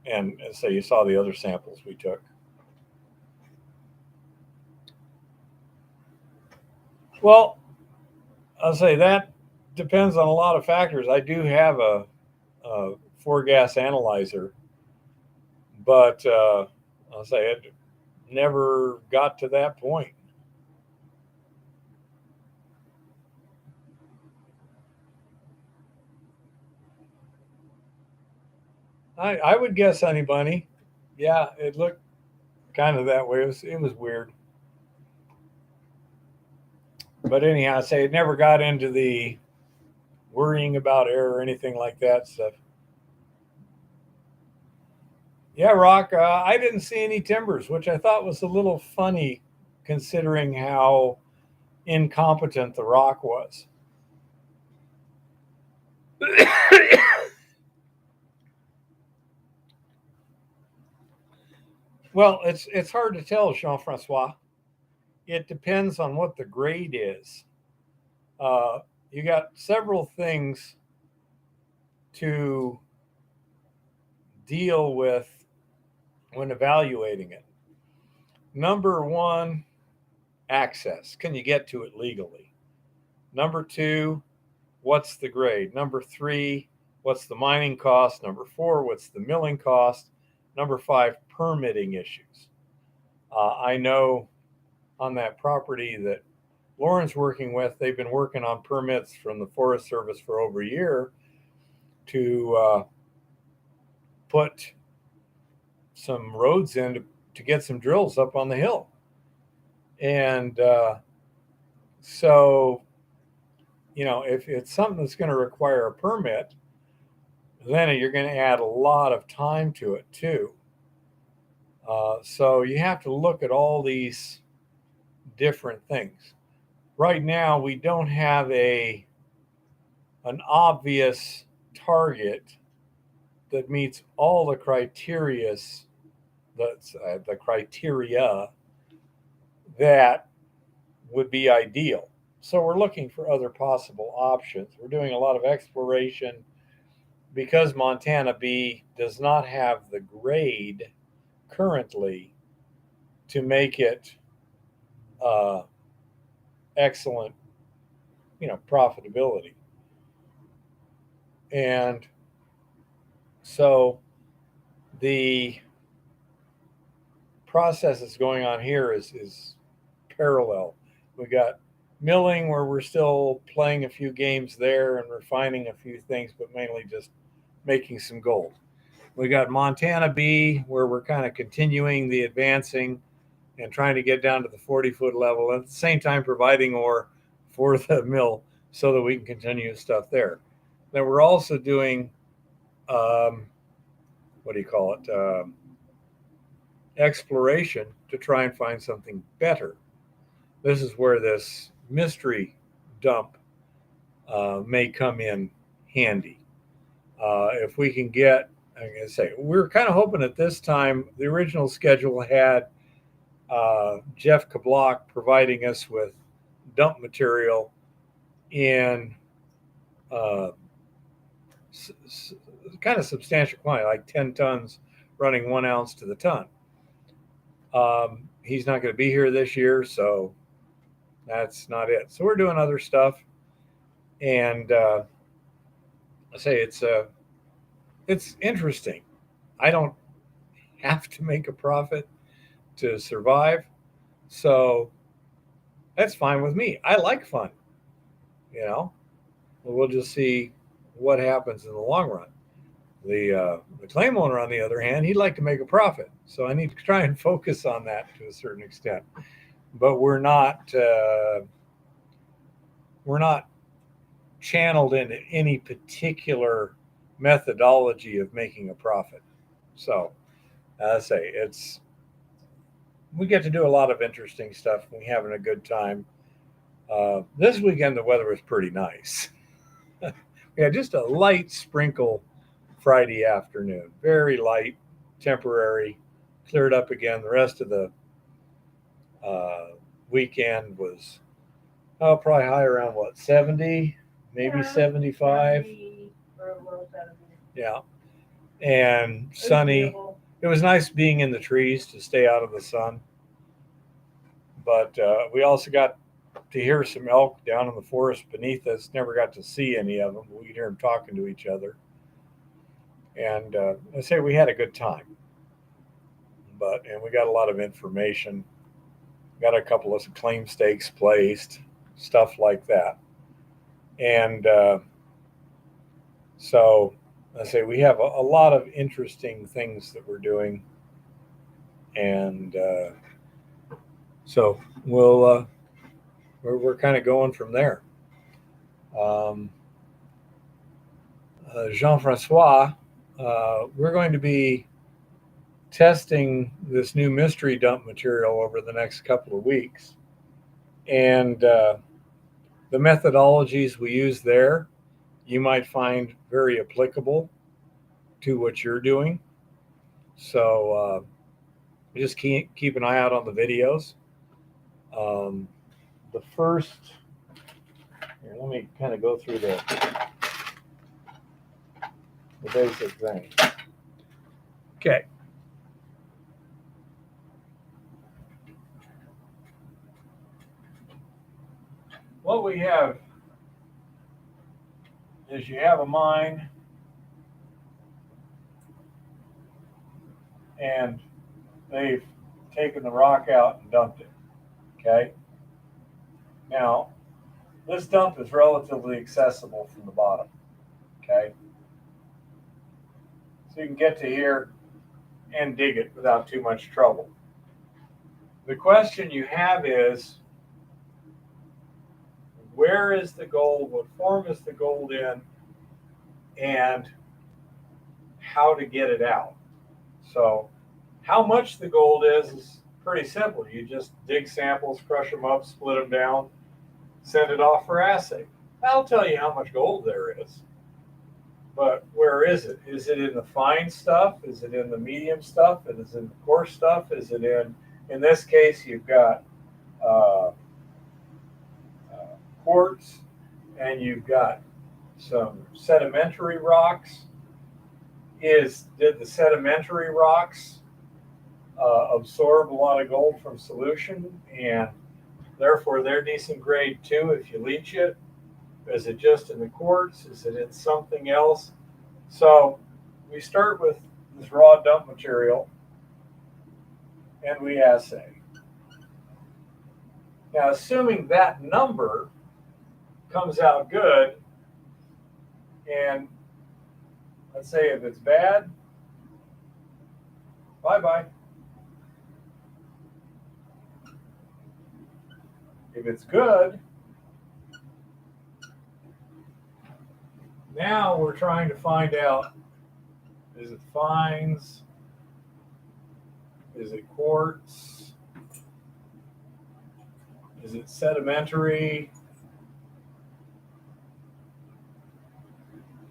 [SPEAKER 1] And so you saw the other samples we took. Well, I'll say that depends on a lot of factors. I do have a four gas analyzer, but I'll say it never got to that point. I would guess Honey Bunny. Yeah, it looked kind of that way. It was weird. But anyhow, I say it never got into the worrying about air or anything like that stuff. Yeah, Rock, I didn't see any timbers, which I thought was a little funny considering how incompetent the rock was. Well, it's hard to tell, Jean Francois. It depends on what the grade is. Uh, you got several things to deal with when evaluating it. Number one, access. Can you get to it legally? Number two, what's the grade? Number three, what's the mining cost? Number four, what's the milling cost? Number five, permitting issues. I know on that property that Lauren's working with, they've been working on permits from the Forest Service for over a year to put some roads in to get some drills up on the hill. And so, if it's something that's going to require a permit, then you're going to add a lot of time to it too. So you have to look at all these different things. Right now, we don't have an obvious target that meets all the the criteria that would be ideal. So we're looking for other possible options. We're doing a lot of exploration because Montana B does not have the grade currently to make it uh, excellent, profitability. And so the process that's going on here is parallel. We got milling where we're still playing a few games there and refining a few things, but mainly just making some gold. We got Montana B where we're kind of continuing the advancing and trying to get down to the 40-foot level, and at the same time providing ore for the mill so that we can continue stuff there. Then we're also doing, what do you call it, exploration to try and find something better. This is where this mystery dump may come in handy. If we can get, I'm going to say, we're kind of hoping at this time, the original schedule had Jeff Kablock providing us with dump material in uh, kind of substantial quantity, like 10 tons, running 1 ounce to the ton. He's not going to be here this year, so that's not it. So we're doing other stuff, and I say it's interesting. I don't have to make a profit to survive, so that's fine with me. I like fun, you know. We'll just see what happens in the long run. The claim owner, on the other hand, he'd like to make a profit, so I need to try and focus on that to a certain extent. But we're not channeled into any particular methodology of making a profit. So I say we get to do a lot of interesting stuff. We're having a good time. This weekend the weather was pretty nice. We had just a light sprinkle Friday afternoon, very light, temporary, cleared up again. The rest of the weekend was probably high around 70, maybe
[SPEAKER 2] Yeah,
[SPEAKER 1] 75.
[SPEAKER 2] 70 or a little 70.
[SPEAKER 1] Yeah, and sunny. It was nice being in the trees to stay out of the sun. But we also got to hear some elk down in the forest beneath us. Never got to see any of them. We could hear them talking to each other. And I say we had a good time. And we got a lot of information. Got a couple of claim stakes placed, stuff like that. And so I say we have a lot of interesting things that we're doing. And so we're kind of going from there. Jean-Francois, we're going to be testing this new mystery dump material over the next couple of weeks. And the methodologies we use there, you might find very applicable to what you're doing. So just keep an eye out on the videos. The first, here, let me kind of go through the basic thing. Okay. What we have is you have a mine, and they've taken the rock out and dumped it. Okay. Now, this dump is relatively accessible from the bottom. Okay. So you can get to here and dig it without too much trouble. The question you have is, where is the gold? What form is the gold in? And how to get it out. So how much the gold is pretty simple. You just dig samples, crush them up, split them down, send it off for assay. That'll tell you how much gold there is. But where is it? Is it in the fine stuff? Is it in the medium stuff? Is it in the coarse stuff? Is it in this case, you've got quartz, and you've got some sedimentary rocks. Did the sedimentary rocks absorb a lot of gold from solution, and therefore they're decent grade too if you leach it? Is it just in the quartz? Is it in something else? So we start with this raw dump material and we assay. Now, assuming that number comes out good, and let's say if it's bad, bye-bye. If it's good, now we're trying to find out, is it fines? Is it quartz? Is it sedimentary?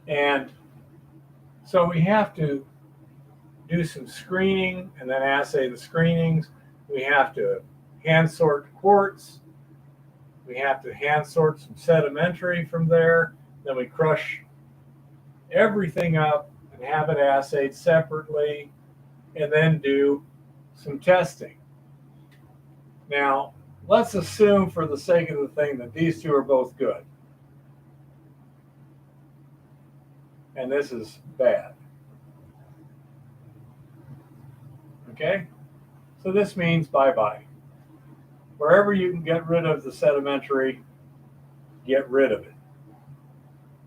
[SPEAKER 1] And so we have to do some screening and then assay the screenings. We have to hand sort quartz. We have to hand sort some sedimentary from there. Then we crush everything up and have it assayed separately, and then do some testing. Now, let's assume for the sake of the thing that these two are both good. And this is bad. Okay? So this means bye-bye. Wherever you can get rid of the sedimentary, get rid of it.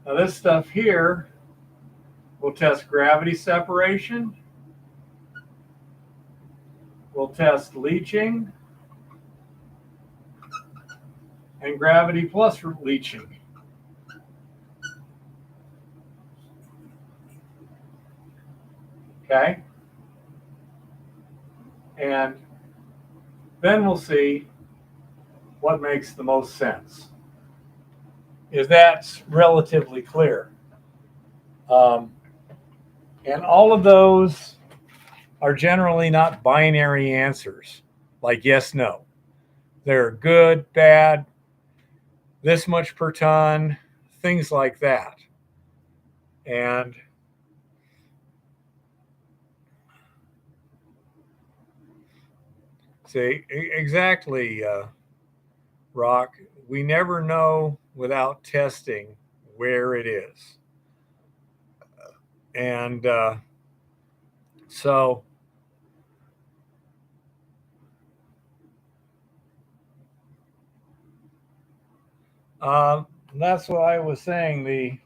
[SPEAKER 1] Now this stuff here will test gravity separation. We'll test leaching and gravity plus leaching. Okay? And then we'll see what makes the most sense. Is that's relatively clear. And all of those are generally not binary answers, like yes, no. They're good, bad, this much per ton, things like that. And see, exactly, Rock. We never know without testing where it is. And so that's what I was saying. The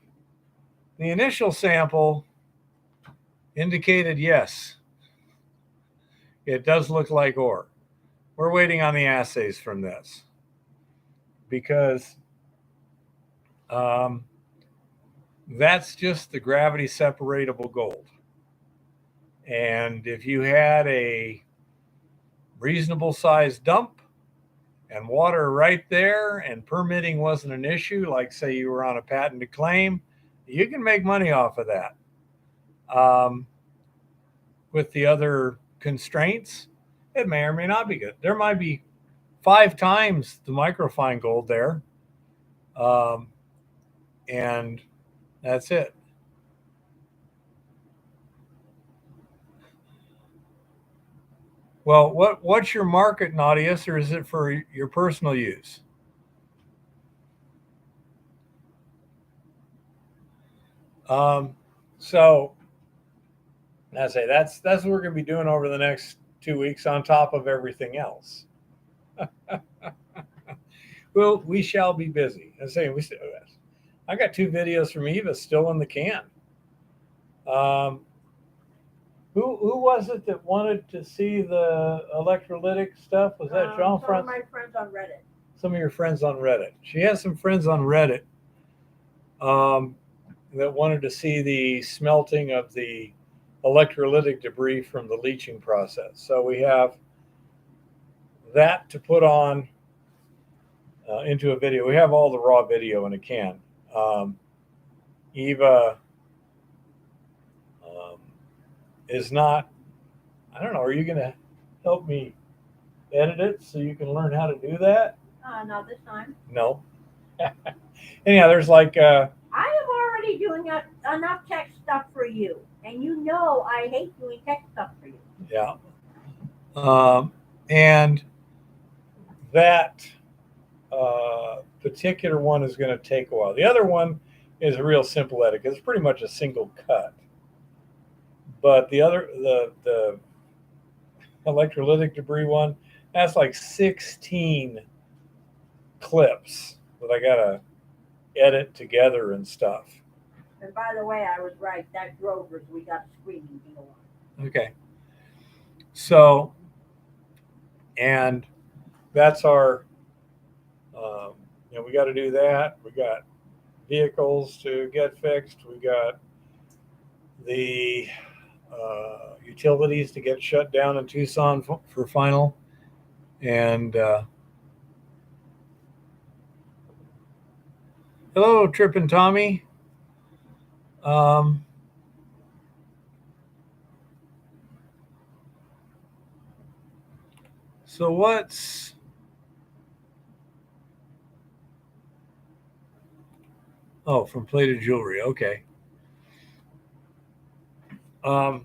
[SPEAKER 1] initial sample indicated yes, it does look like ore. We're waiting on the assays from this because that's just the gravity separatable gold. And if you had a reasonable sized dump and water right there and permitting wasn't an issue, like say you were on a patented claim, you can make money off of that. With the other constraints, it may or may not be good. There might be 5 times the microfine gold there. And that's it. Well, what's your market, Nautilus, or is it for your personal use? So I say that's what we're going to be doing over the next 2 weeks on top of everything else. Well, we shall be busy. I'm saying I got 2 videos from Eva still in the can. Who was it that wanted to see the electrolytic stuff? Was that Jean
[SPEAKER 2] Some of my friends on Reddit.
[SPEAKER 1] Some of your friends on Reddit. She has some friends on Reddit that wanted to see the smelting of the electrolytic debris from the leaching process. So we have that to put on into a video. We have all the raw video in a can. Eva is not, I don't know, are you going to help me edit it so you can learn how to do that?
[SPEAKER 2] Not this time.
[SPEAKER 1] No. Anyhow, there's like...
[SPEAKER 2] I am already doing enough tech stuff for you. And you know I hate doing tech stuff for you.
[SPEAKER 1] Yeah. And that particular one is going to take a while. The other one is a real simple edit. It's pretty much a single cut. But the other, the electrolytic debris one, that's like 16 clips that I got to edit together and stuff.
[SPEAKER 2] And by the way, I was right. That Grover's, we got a screaming deal on.
[SPEAKER 1] Okay. So, and that's our, we got to do that. We got vehicles to get fixed. We got the utilities to get shut down in Tucson for final. And hello, Trip and Tommy. So what's Oh, from plated jewelry. Okay. Um,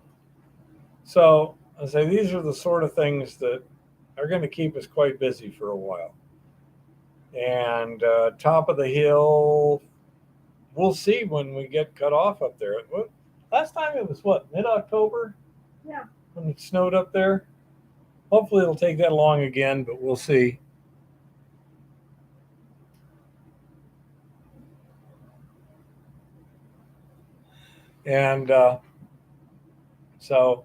[SPEAKER 1] so I say these are the sort of things that are going to keep us quite busy for a while. And top of the hill, we'll see when we get cut off up there. Last time it was what, mid-October
[SPEAKER 2] Yeah.
[SPEAKER 1] when it snowed up there. Hopefully it'll take that long again, but we'll see. And so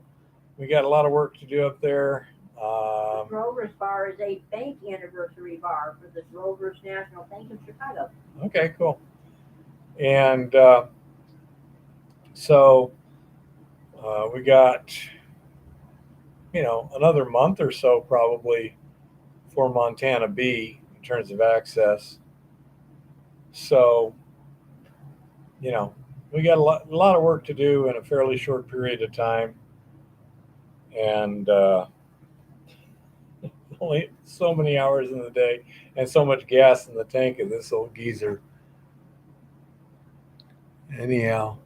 [SPEAKER 1] we got a lot of work to do up there.
[SPEAKER 2] The Drovers Bar is a bank anniversary bar for the Drovers National Bank of Chicago.
[SPEAKER 1] Okay, cool. And so we got, another month or so probably for Montana B in terms of access. So, we got a lot of work to do in a fairly short period of time. And only so many hours in the day and so much gas in the tank of this old geezer. Anyhow.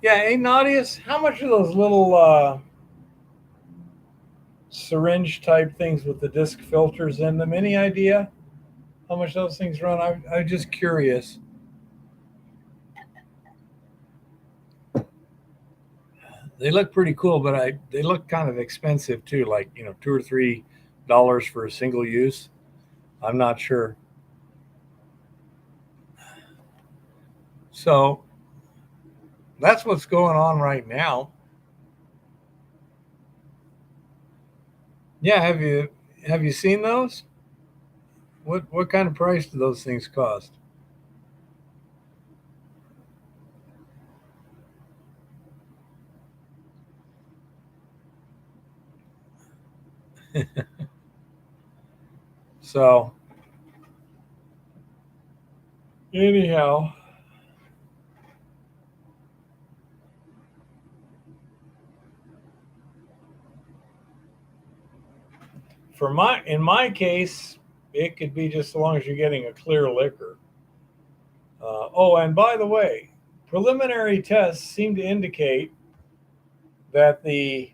[SPEAKER 1] Yeah, hey Nadius, how much are those little syringe type things with the disc filters in them? Any idea how much those things run? I'm just curious. They look pretty cool, but they look kind of expensive too, like $2 or $3 for a single use. I'm not sure. So that's what's going on right now. Yeah, have you seen those? What kind of price do those things cost? So anyhow, in my case, it could be just as long as you're getting a clear liquor. Oh, and by the way, preliminary tests seem to indicate that the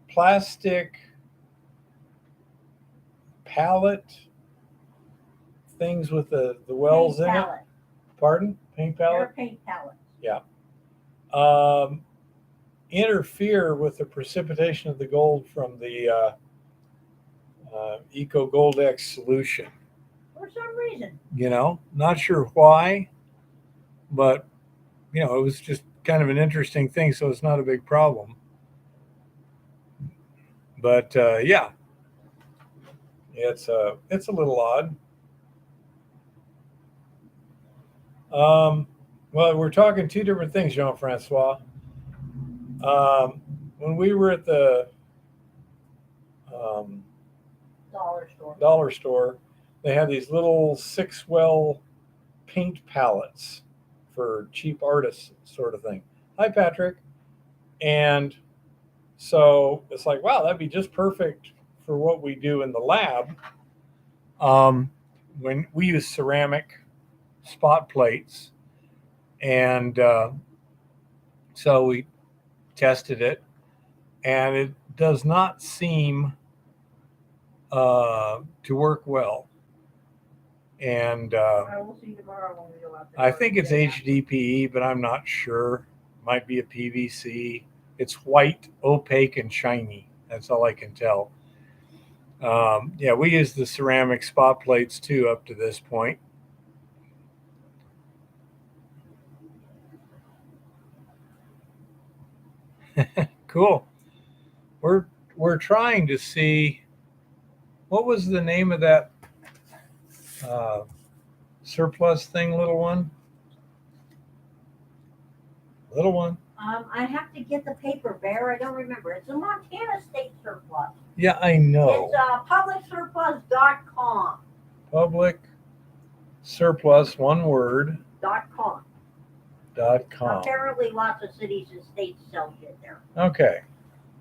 [SPEAKER 1] plastic pallet things with the wells
[SPEAKER 2] Paint
[SPEAKER 1] in
[SPEAKER 2] palette.
[SPEAKER 1] it. Pardon? Paint
[SPEAKER 2] They're
[SPEAKER 1] pallet?
[SPEAKER 2] paint palettes.
[SPEAKER 1] Yeah. Interfere with the precipitation of the gold from the Eco Gold X solution.
[SPEAKER 2] For some reason.
[SPEAKER 1] Not sure why, but it was just kind of an interesting thing, so it's not a big problem. But yeah, it's a little odd. Well, we're talking two different things, Jean-Francois. When we were at the um,
[SPEAKER 2] Dollar
[SPEAKER 1] store, they had these little 6-well paint palettes for cheap artists, sort of thing. Hi, Patrick. And so it's like, wow, that'd be just perfect for what we do in the lab. When we use ceramic spot plates, and so we tested it, and it does not seem to work well. And
[SPEAKER 2] I will see tomorrow when we go out there.
[SPEAKER 1] I think it's HDPE, but I'm not sure. Might be a PVC. It's white, opaque, and shiny. That's all I can tell. Yeah, we use the ceramic spot plates too up to this point. Cool. We're trying to see what was the name of that uh, surplus thing, little one. Little one.
[SPEAKER 2] I have to get the paper, Bear. I don't remember. It's a Montana State surplus.
[SPEAKER 1] Yeah, I know.
[SPEAKER 2] It's publicsurplus.com.
[SPEAKER 1] Public surplus, one word.
[SPEAKER 2] .com.
[SPEAKER 1] .com.
[SPEAKER 2] Apparently, lots of cities and states sell shit there.
[SPEAKER 1] Okay.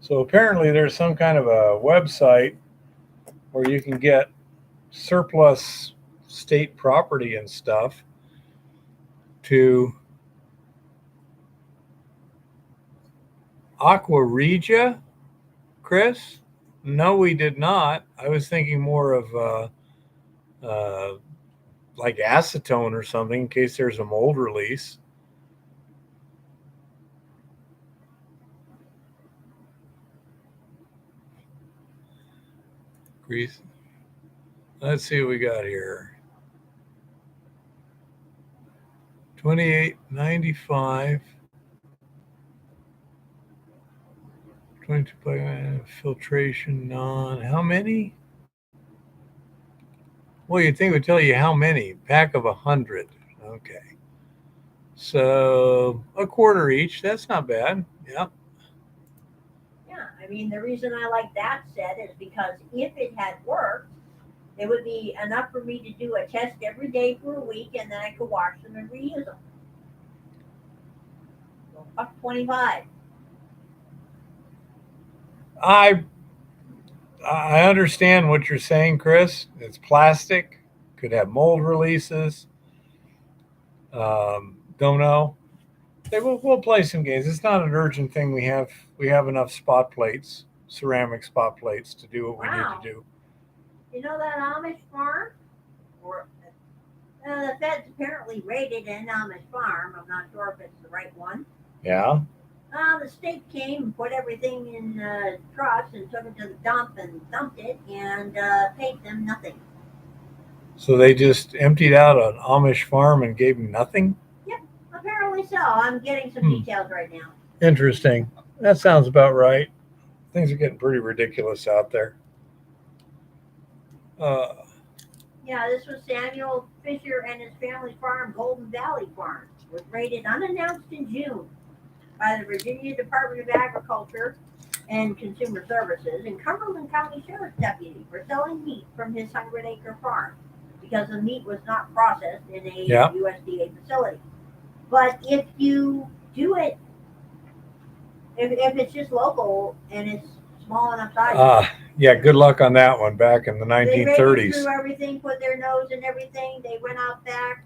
[SPEAKER 1] So apparently there's some kind of a website where you can get surplus state property and stuff to Aqua Regia, Chris? No, we did not. I was thinking more of like acetone or something in case there's a mold release. Grease. Let's see what we got here. 28.95. 22 filtration non. How many? Well, you'd think it would tell you how many. Pack of 100. Okay. So a quarter each. That's not bad. Yeah.
[SPEAKER 2] Yeah, I mean, the reason I like that set is because if it had worked, it would be enough for me to do a test every day for a week, and then I could wash them and reuse them. So, $1.25.
[SPEAKER 1] I understand what you're saying, Chris. It's plastic, could have mold releases. Don't know. We'll play some games. It's not an urgent thing. We have enough spot plates, ceramic spot plates, to do what we need to do.
[SPEAKER 2] You know that Amish farm? Or the feds apparently raided an Amish farm. I'm not sure if it's the right one.
[SPEAKER 1] Yeah.
[SPEAKER 2] The state came and put everything in trucks and took it to the dump and dumped it and paid them nothing.
[SPEAKER 1] So they just emptied out an Amish farm and gave them nothing?
[SPEAKER 2] Yep, apparently so. I'm getting some details right now.
[SPEAKER 1] Interesting. That sounds about right. Things are getting pretty ridiculous out there.
[SPEAKER 2] Yeah, this was Samuel Fisher and his family farm, Golden Valley Farm, was raided unannounced in June by the Virginia Department of Agriculture and Consumer Services and Cumberland County Sheriff's deputy for selling meat from his 100-acre farm because the meat was not processed in a USDA facility. But if you do it, if it's just local and it's small enough size.
[SPEAKER 1] Good luck on that one back in the 1930s.
[SPEAKER 2] They raided through everything, put their nose in everything. They went out back.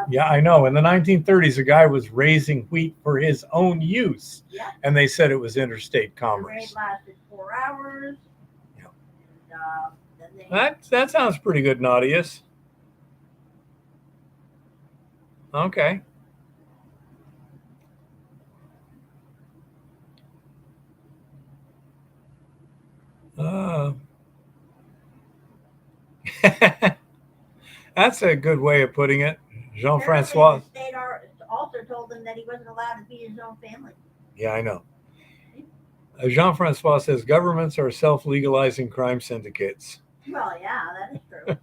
[SPEAKER 1] Yeah, I know. In the 1930s, a guy was raising wheat for his own use.
[SPEAKER 2] Yeah.
[SPEAKER 1] And they said it was interstate commerce.
[SPEAKER 2] The raid lasted 4 hours.
[SPEAKER 1] Yeah. And, that sounds pretty good, Nautilus. Okay. That's a good way of putting it. Jean-Francois.
[SPEAKER 2] The state also told him that he wasn't allowed to feed his own family.
[SPEAKER 1] Yeah, I know. Jean-Francois says governments are self-legalizing crime syndicates.
[SPEAKER 2] Well, yeah, that is true.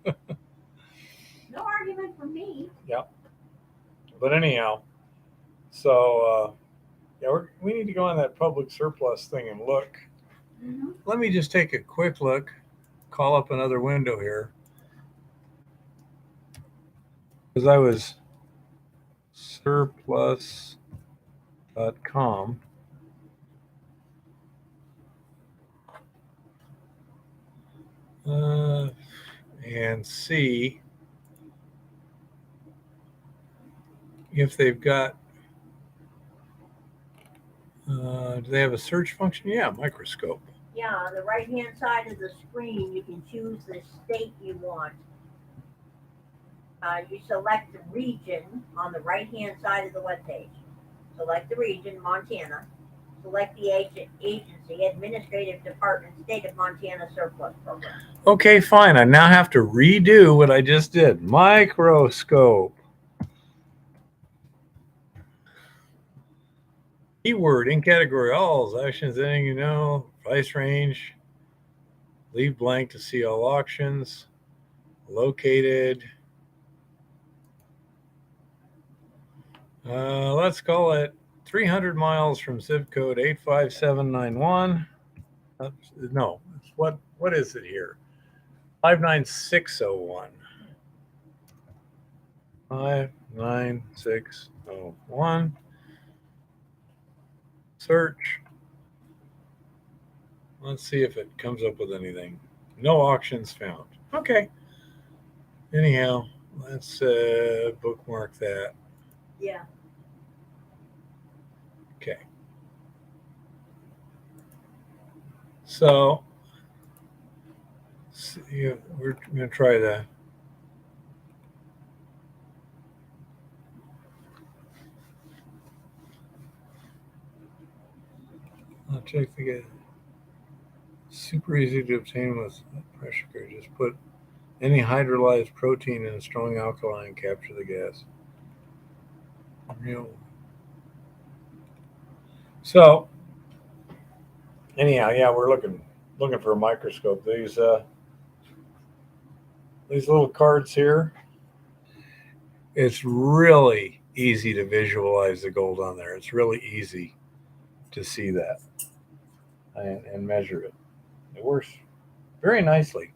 [SPEAKER 2] No argument for me.
[SPEAKER 1] Yeah. But anyhow, so we need to go on that public surplus thing and look.
[SPEAKER 2] Mm-hmm.
[SPEAKER 1] Let me just take a quick look, call up another window here. Because I was surplus.com. And see if they've got, do they have a search function? Yeah, microscope.
[SPEAKER 2] Yeah, on the right-hand side of the screen, you can choose the state you want. You select the region on the right-hand side of the webpage. Select the region, Montana. Select the agency, Administrative Department, State of Montana Surplus Program.
[SPEAKER 1] Okay, fine. I now have to redo what I just did. Microscope. Keyword in category all actions, anything you know, price range. Leave blank to see all auctions. Located. Let's call it 300 miles from zip code 85791. No, what is it here? 59601. 59601. Search. Let's see if it comes up with anything. No auctions found. Okay. Anyhow, let's bookmark that.
[SPEAKER 2] Yeah.
[SPEAKER 1] Okay. So we're going to try that. I'll check the super easy to obtain with pressure cooker. Just put any hydrolyzed protein in a strong alkaline and capture the gas. Real. So anyhow, yeah, we're looking for a microscope. These little cards here. It's really easy to visualize the gold on there. It's really easy to see that and measure it. It works very nicely.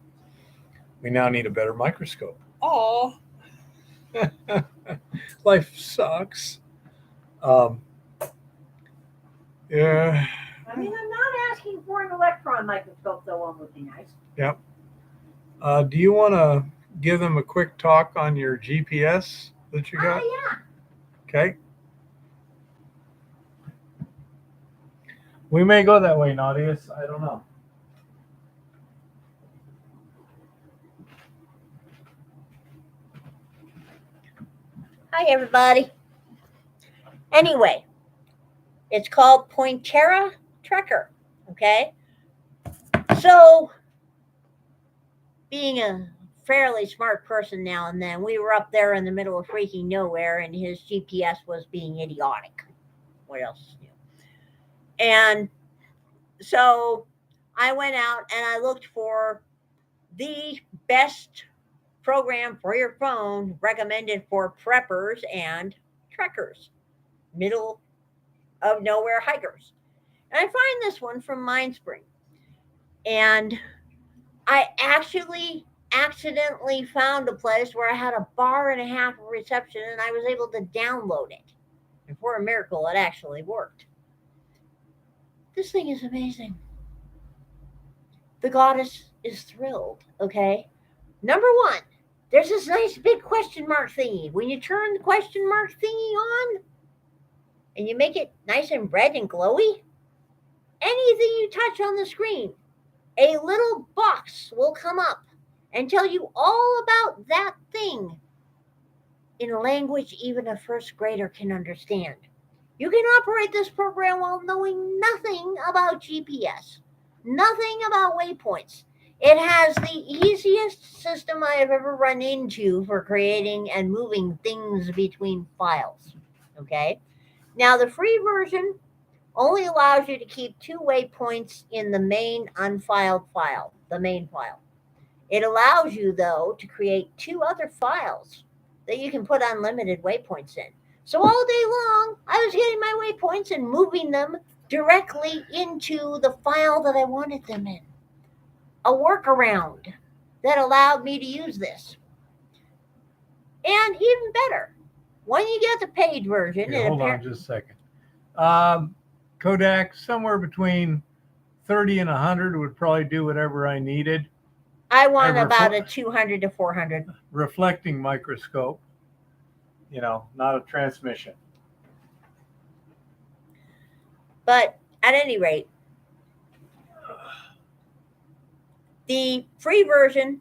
[SPEAKER 1] We now need a better microscope. Oh, life sucks. Um, yeah.
[SPEAKER 2] I mean, I'm not asking for an electron microscope, though. One would be nice.
[SPEAKER 1] Yep. Do you want to give them a quick talk on your GPS that you got?
[SPEAKER 2] Yeah.
[SPEAKER 1] Okay. We may go that way, Naughtius. I don't know.
[SPEAKER 2] Hi, everybody. Anyway, it's called Pointera Trekker. Okay. So, being a fairly smart person now and then, we were up there in the middle of freaking nowhere, and his GPS was being idiotic. What else is new? And so I went out and I looked for the best program for your phone recommended for preppers and trekkers, middle of nowhere hikers. And I find this one from Mindspring. And I actually accidentally found a place where I had a bar and a half of reception and I was able to download it. And for a miracle, it actually worked. This thing is amazing. The goddess is thrilled, okay? Number one, there's this nice big question mark thingy. When you turn the question mark thingy on and you make it nice and red and glowy, anything you touch on the screen, a little box will come up and tell you all about that thing in a language even a first grader can understand. You can operate this program while knowing nothing about GPS, nothing about waypoints. It has the easiest system I have ever run into for creating and moving things between files. Okay? Now, the free version only allows you to keep two waypoints in the main unfiled file, the main file. It allows you, though, to create two other files that you can put unlimited waypoints in. So all day long, I was getting my waypoints and moving them directly into the file that I wanted them in. A workaround that allowed me to use this. And even better, when you get the paid version,
[SPEAKER 1] Okay, hold on just a second. Kodak, somewhere between 30 and 100 would probably do whatever I needed.
[SPEAKER 2] I want about a 200 to 400.
[SPEAKER 1] Reflecting microscope, not a transmission.
[SPEAKER 2] But at any rate, the free version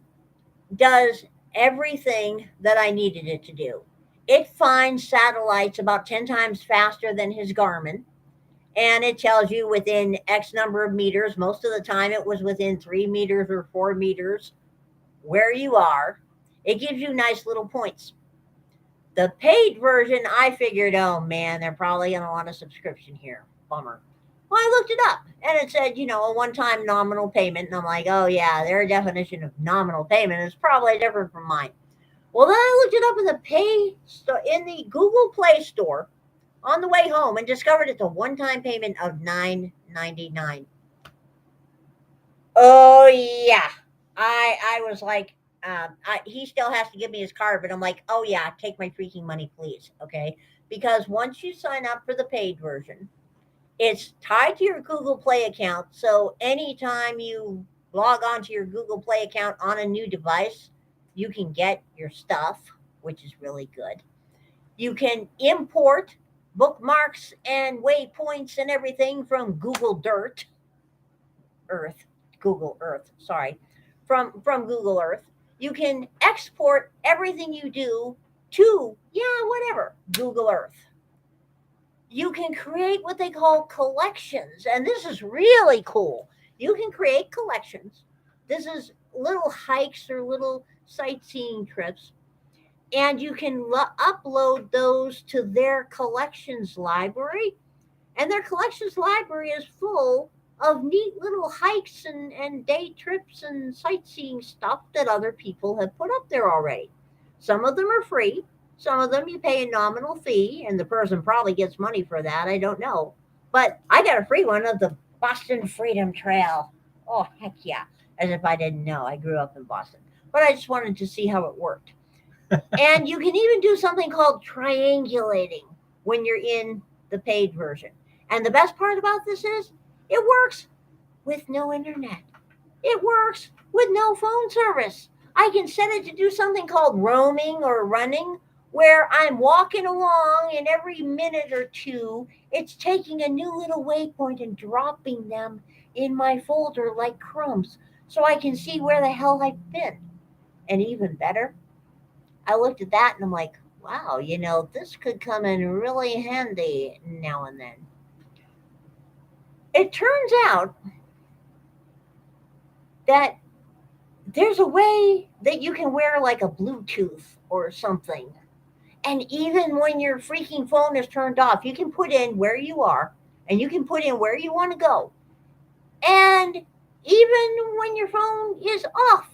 [SPEAKER 2] does everything that I needed it to do. It finds satellites about 10 times faster than his Garmin, and it tells you within X number of meters. Most of the time, it was within 3 meters or 4 meters where you are. It gives you nice little points. The paid version, I figured, oh man, they're probably going to want a subscription here. Bummer. Well, I looked it up and it said, a one time nominal payment. And I'm like, oh yeah, their definition of nominal payment is probably different from mine. Well, then I looked it up in the Google Play Store on the way home and discovered it's a one time payment of $9.99. Oh yeah. I was like, he still has to give me his card, but I'm like, oh yeah, take my freaking money, please. Okay. Because once you sign up for the paid version, it's tied to your Google Play account. So anytime you log on to your Google Play account on a new device, You can get your stuff, which is really good. You can import bookmarks and waypoints and everything from Earth, Google Earth, sorry, from Google Earth. You can export everything you do to, yeah, whatever, Google Earth. You can create what they call collections, and this is really cool. You can create collections. This is little hikes or little sightseeing trips, and you can upload those to their collections library, and their collections library is full of neat little hikes and day trips and sightseeing stuff that other people have put up there already. Some of them are free, some of them you pay a nominal fee, and the person probably gets money for that. I don't know. But I got a free one of the Boston Freedom Trail. Oh, heck yeah. As if I didn't know. I grew up in Boston. But I just wanted to see how it worked. And you can even do something called triangulating when you're in the paid version. And the best part about this is it works with no internet. It works with no phone service. I can set it to do something called roaming or running, where I'm walking along and every minute or two, it's taking a new little waypoint and dropping them in my folder like crumbs so I can see where the hell I've been. And even better, I looked at that and I'm like, wow, this could come in really handy now and then. It turns out that there's a way that you can wear like a Bluetooth or something. And even when your freaking phone is turned off, you can put in where you are and you can put in where you want to go. And even when your phone is off,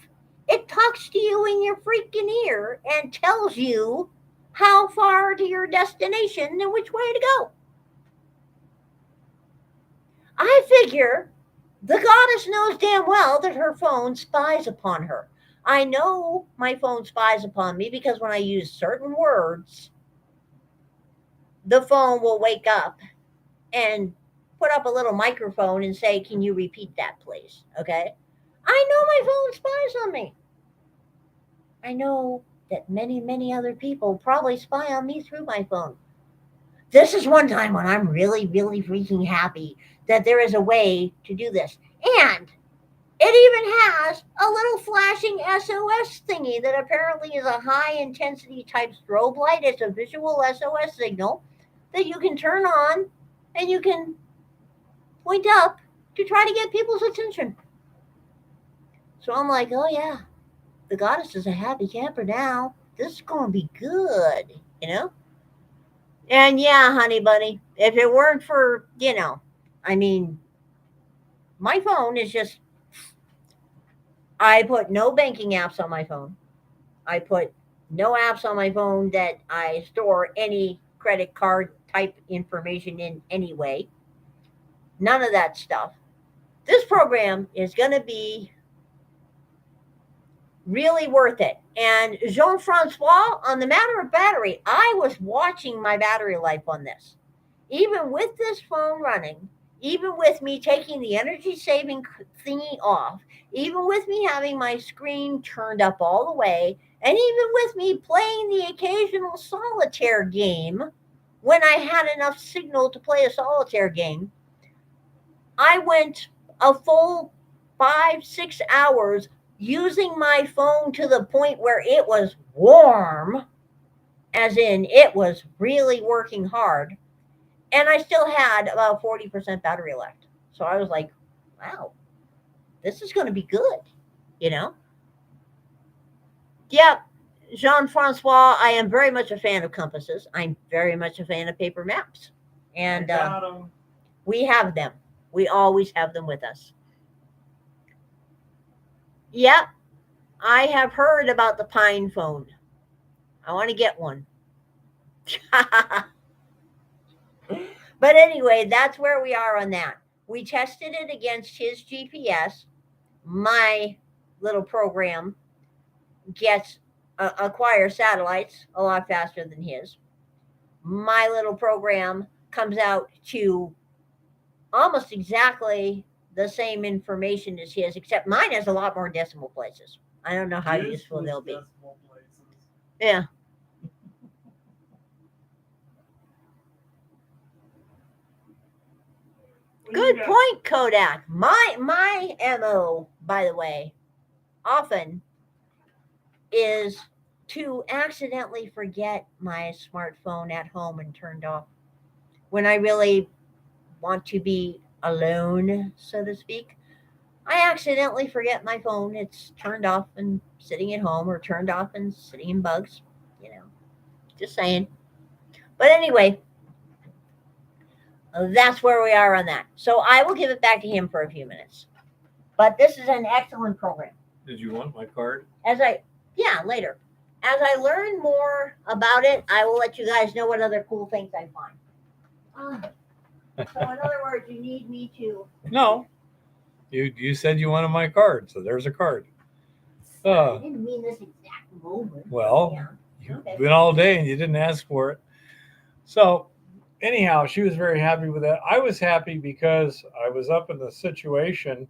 [SPEAKER 2] it talks to you in your freaking ear and tells you how far to your destination and which way to go. I figure the goddess knows damn well that her phone spies upon her. I know my phone spies upon me because when I use certain words, the phone will wake up and put up a little microphone and say, "Can you repeat that, please?" Okay? I know my phone spies on me. I know that many, many other people probably spy on me through my phone. This is one time when I'm really, really freaking happy that there is a way to do this. And it even has a little flashing SOS thingy that apparently is a high intensity type strobe light. It's a visual SOS signal that you can turn on and you can point up to try to get people's attention. So I'm like, oh yeah, the goddess is a happy camper now. This is going to be good. And yeah, honey bunny, if it weren't for, I mean, my phone is just, I put no banking apps on my phone. I put no apps on my phone that I store any credit card type information in anyway. None of that stuff. This program is going to be really worth it. And Jean Francois, on the matter of battery, I was watching my battery life on this. Even with this phone running, even with me taking the energy saving thingy off, even with me having my screen turned up all the way, and even with me playing the occasional solitaire game when I had enough signal to play a solitaire game, I went a full 5, 6 hours using my phone to the point where it was warm, as in it was really working hard, and I still had about 40% battery left. So I was like, wow, this is going to be good, you know? Yeah, Jean Francois, I am very much a fan of compasses. I'm very much a fan of paper maps. And we have them. We always have them with us. Yeah, I have heard about the Pine phone. I want to get one. But anyway, that's where we are on that. We tested it against his GPS. My little program gets acquires satellites a lot faster than his. My little program comes out to almost exactly the same information as his, except mine has a lot more decimal places. I don't know how useful they'll be. Yeah. Good point, Kodak. My MO, by the way, often is to accidentally forget my smartphone at home and turned off when I really want to be alone, so to speak. I accidentally forget my phone. It's turned off and sitting at home, or turned off and sitting in bugs. You know, just saying. But anyway, that's where we are on that. So I will give it back to him for a few minutes. But this is an excellent program.
[SPEAKER 1] Did you want my card?
[SPEAKER 2] Later. As I learn more about it, I will let you guys know what other cool things I find. So in other words, you need me to.
[SPEAKER 1] No. You said you wanted my card, so there's a card.
[SPEAKER 2] I didn't mean this exact moment.
[SPEAKER 1] Well,
[SPEAKER 2] Yeah.
[SPEAKER 1] You've been all day and you didn't ask for it. So anyhow, she was very happy with that. I was happy because I was up in the situation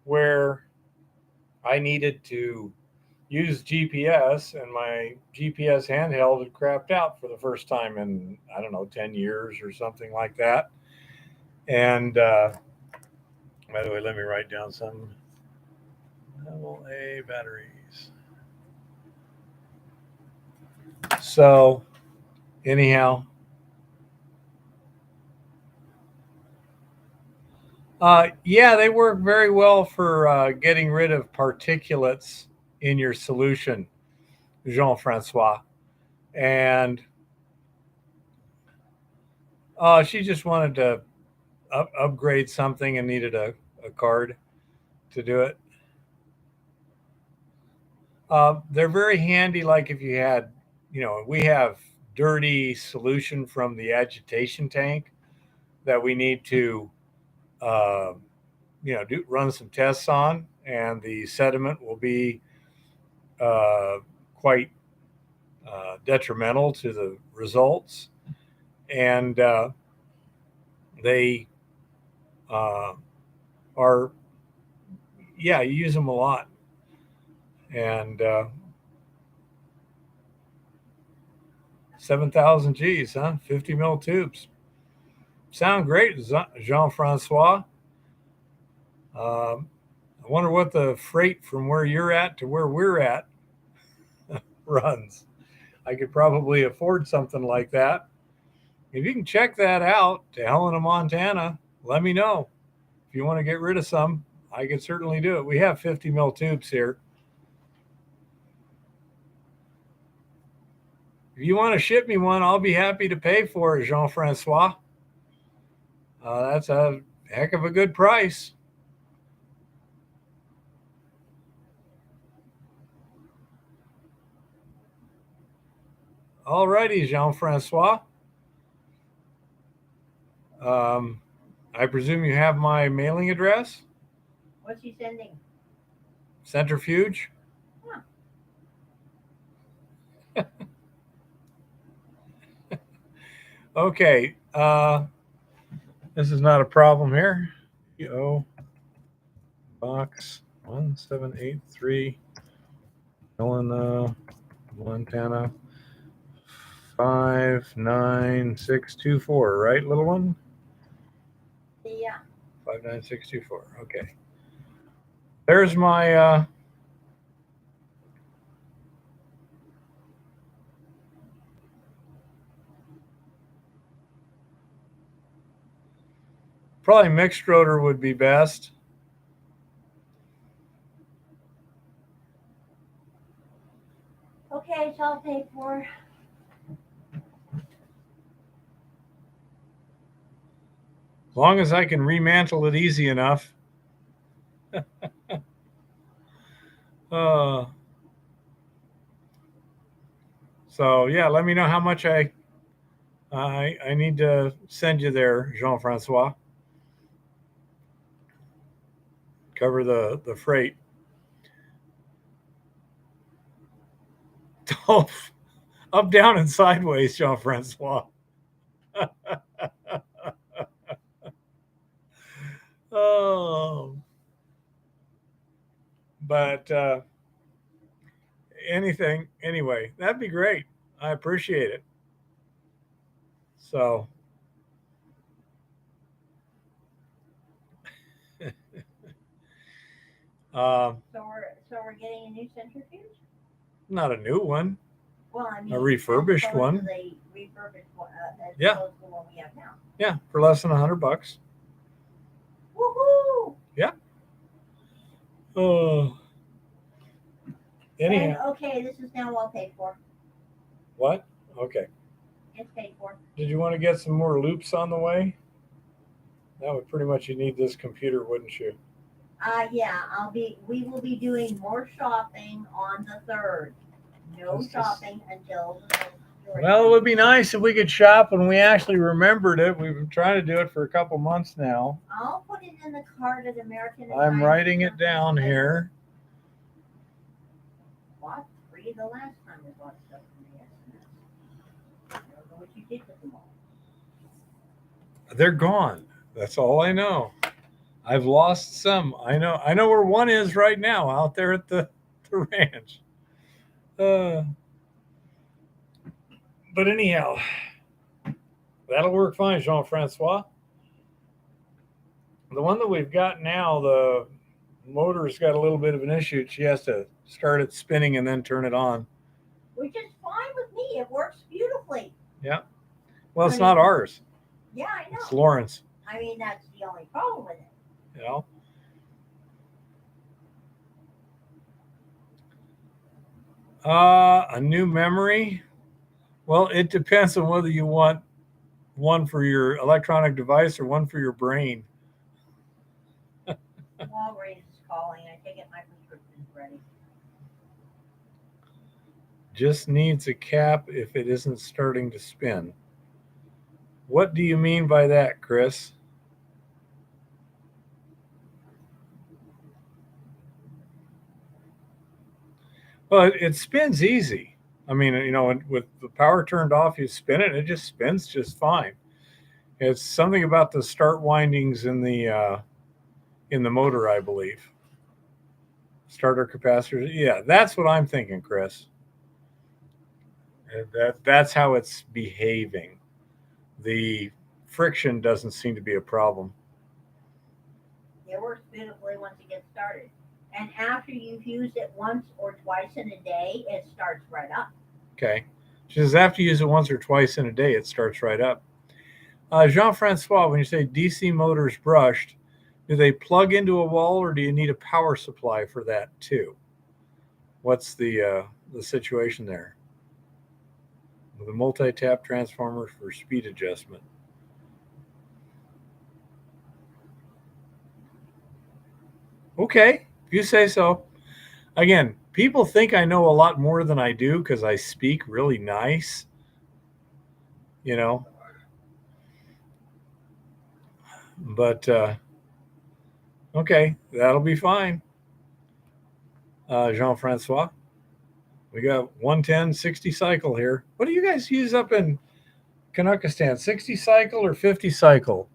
[SPEAKER 1] where I needed to use GPS, and my GPS handheld had crapped out for the first time in, I don't know, 10 years or something like that. And by the way, let me write down some AA batteries. So anyhow, yeah, they work very well for getting rid of particulates in your solution, Jean-Francois. And she just wanted to upgrade something and needed a card to do it. They're very handy, like if you had, we have dirty solution from the agitation tank that we need to, run some tests on, and the sediment will be quite detrimental to the results. And they are, you use them a lot. And 7,000 Gs, huh? 50 mil tubes. Sound great, Jean-Francois. I wonder what the freight from where you're at to where we're at runs. I could probably afford something like that. If you can check that out to Helena, Montana, let me know. If you want to get rid of some, I could certainly do it. We have 50 mil tubes here. If you want to ship me one, I'll be happy to pay for it, Jean-Francois. That's a heck of a good price. All righty, Jean-Francois. I presume you have my mailing address?
[SPEAKER 2] What's he sending?
[SPEAKER 1] Centrifuge. Huh. Okay. This is not a problem here. PO Box 1783, Helena, Montana 59624, right, little one?
[SPEAKER 2] Yeah.
[SPEAKER 1] 59624. Okay. There's my probably mixed rotor would be best.
[SPEAKER 2] Okay, so I'll pay for.
[SPEAKER 1] As long as I can remantle it easy enough. So yeah, let me know how much I need to send you there, Jean-Francois. Cover the freight. Up, down, and sideways, Jean-Francois. Oh. But anything. Anyway, that'd be great. I appreciate it. So, um,
[SPEAKER 2] So we're getting a new centrifuge.
[SPEAKER 1] not a new one,
[SPEAKER 2] Well, I mean,
[SPEAKER 1] a refurbished
[SPEAKER 2] as opposed
[SPEAKER 1] one.
[SPEAKER 2] to the refurbished one, as
[SPEAKER 1] Yeah.
[SPEAKER 2] opposed to the one we have now.
[SPEAKER 1] Yeah, for less than $100.
[SPEAKER 2] Woohoo!
[SPEAKER 1] Yeah. Oh. Anyhow.
[SPEAKER 2] And okay, this is now well paid for.
[SPEAKER 1] What? Okay.
[SPEAKER 2] It's paid for.
[SPEAKER 1] Did you want to get some more loops on the way? That would pretty much, you need this computer, wouldn't you?
[SPEAKER 2] Yeah, we will be doing more shopping on the 3rd. No shopping until the 3rd.
[SPEAKER 1] Well, it would be nice if we could shop when we actually remembered it. We've been trying to do it for a couple months now.
[SPEAKER 2] I'll put it in the cart at American.
[SPEAKER 1] I'm writing it down here.
[SPEAKER 2] Bought 3 the last time we bought stuff from the SNS. I don't know what you did with them all.
[SPEAKER 1] They're gone. That's all I know. I've lost some. I know where one is right now, out there at the ranch. But anyhow, that'll work fine, Jean-Francois. The one that we've got now, the motor's got a little bit of an issue. She has to start it spinning and then turn it on.
[SPEAKER 2] Which is fine with me. It works beautifully.
[SPEAKER 1] Yeah. Well, it's not ours.
[SPEAKER 2] Yeah, I know.
[SPEAKER 1] It's Lauren's.
[SPEAKER 2] I mean, that's the only problem with it.
[SPEAKER 1] You know? A new memory? Well, it depends on whether you want one for your electronic device or one for your brain.
[SPEAKER 2] Walgreens is calling. I take it my prescription's ready.
[SPEAKER 1] Just needs a cap if it isn't starting to spin. What do you mean by that, Chris? Well, it spins easy. I mean, you know, with the power turned off, you spin it, and it just spins just fine. It's something about the start windings in the motor, I believe. Starter capacitors. Yeah, that's what I'm thinking, Chris. That's how it's behaving. The friction doesn't seem to be a problem.
[SPEAKER 2] It works beautifully once it gets started. And after you've used it once or twice in a day, it starts right up.
[SPEAKER 1] Okay. She says after you use it once or twice in a day, it starts right up. Jean-Francois, when you say DC motors brushed, do they plug into a wall or do you need a power supply for that too? What's the situation there? With a multi-tap transformer for speed adjustment. Okay, if you say so. Again, people think I know a lot more than I do because I speak really nice. You know. But okay, that'll be fine. Jean-Francois. We got 110, 60 cycle here. What do you guys use up in Kanukistan? 60 cycle or 50 cycle?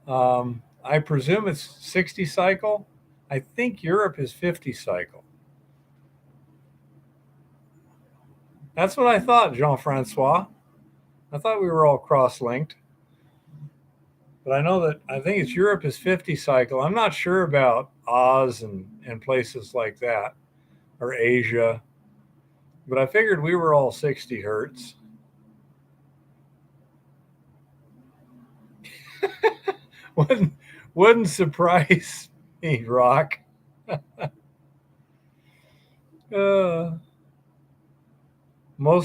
[SPEAKER 1] I presume it's 60 cycle. I think Europe is 50 cycle. That's what I thought, Jean-Francois. I thought we were all cross-linked. But I think it's Europe is 50 cycle. I'm not sure about Oz and places like that, or Asia. But I figured we were all 60 hertz. Wouldn't surprise me, Rock. Most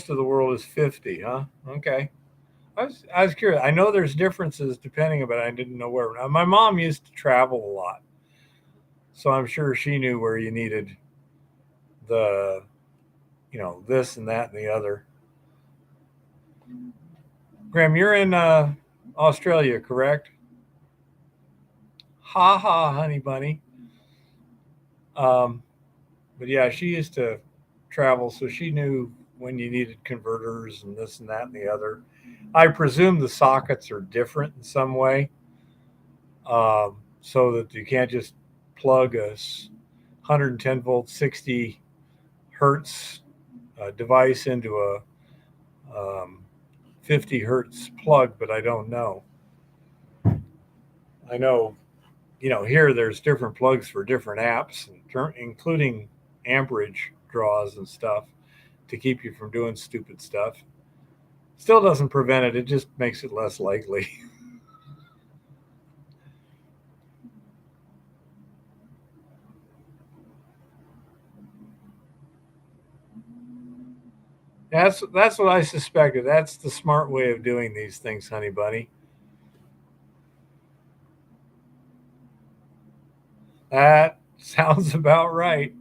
[SPEAKER 1] of the world is 50, huh? Okay. I was curious. I know there's differences depending, but I didn't know where. My mom used to travel a lot, so I'm sure she knew where you needed the, this and that and the other. Graham, you're in Australia, correct? Ha ha, honey bunny. But yeah, she used to travel, so she knew when you needed converters and this and that and the other. I presume the sockets are different in some way, so that you can't just plug a 110 volt 60 hertz device into a 50 hertz plug, but I don't know. I know, here there's different plugs for different apps, including amperage draws and stuff to keep you from doing stupid stuff. Still doesn't prevent it, it just makes it less likely. That's what I suspected. That's the smart way of doing these things, honey bunny. That sounds about right.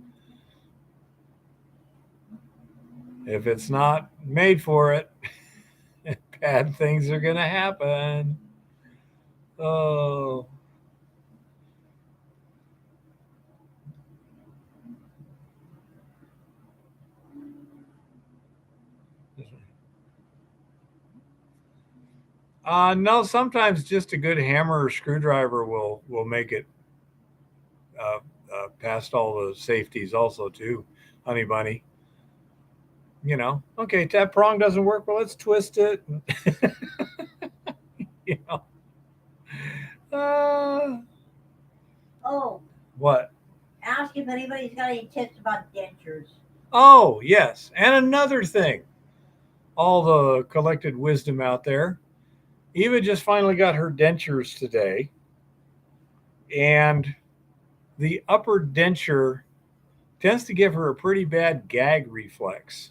[SPEAKER 1] If it's not made for it, bad things are going to happen. Oh. No, sometimes just a good hammer or screwdriver will make it past all the safeties also too, honey bunny. Okay, that prong doesn't work. Well, let's twist it. you know.
[SPEAKER 2] Oh,
[SPEAKER 1] What?
[SPEAKER 2] ask if anybody's got any tips about dentures.
[SPEAKER 1] Oh, yes. And another thing, all the collected wisdom out there. Eva just finally got her dentures today, and the upper denture tends to give her a pretty bad gag reflex.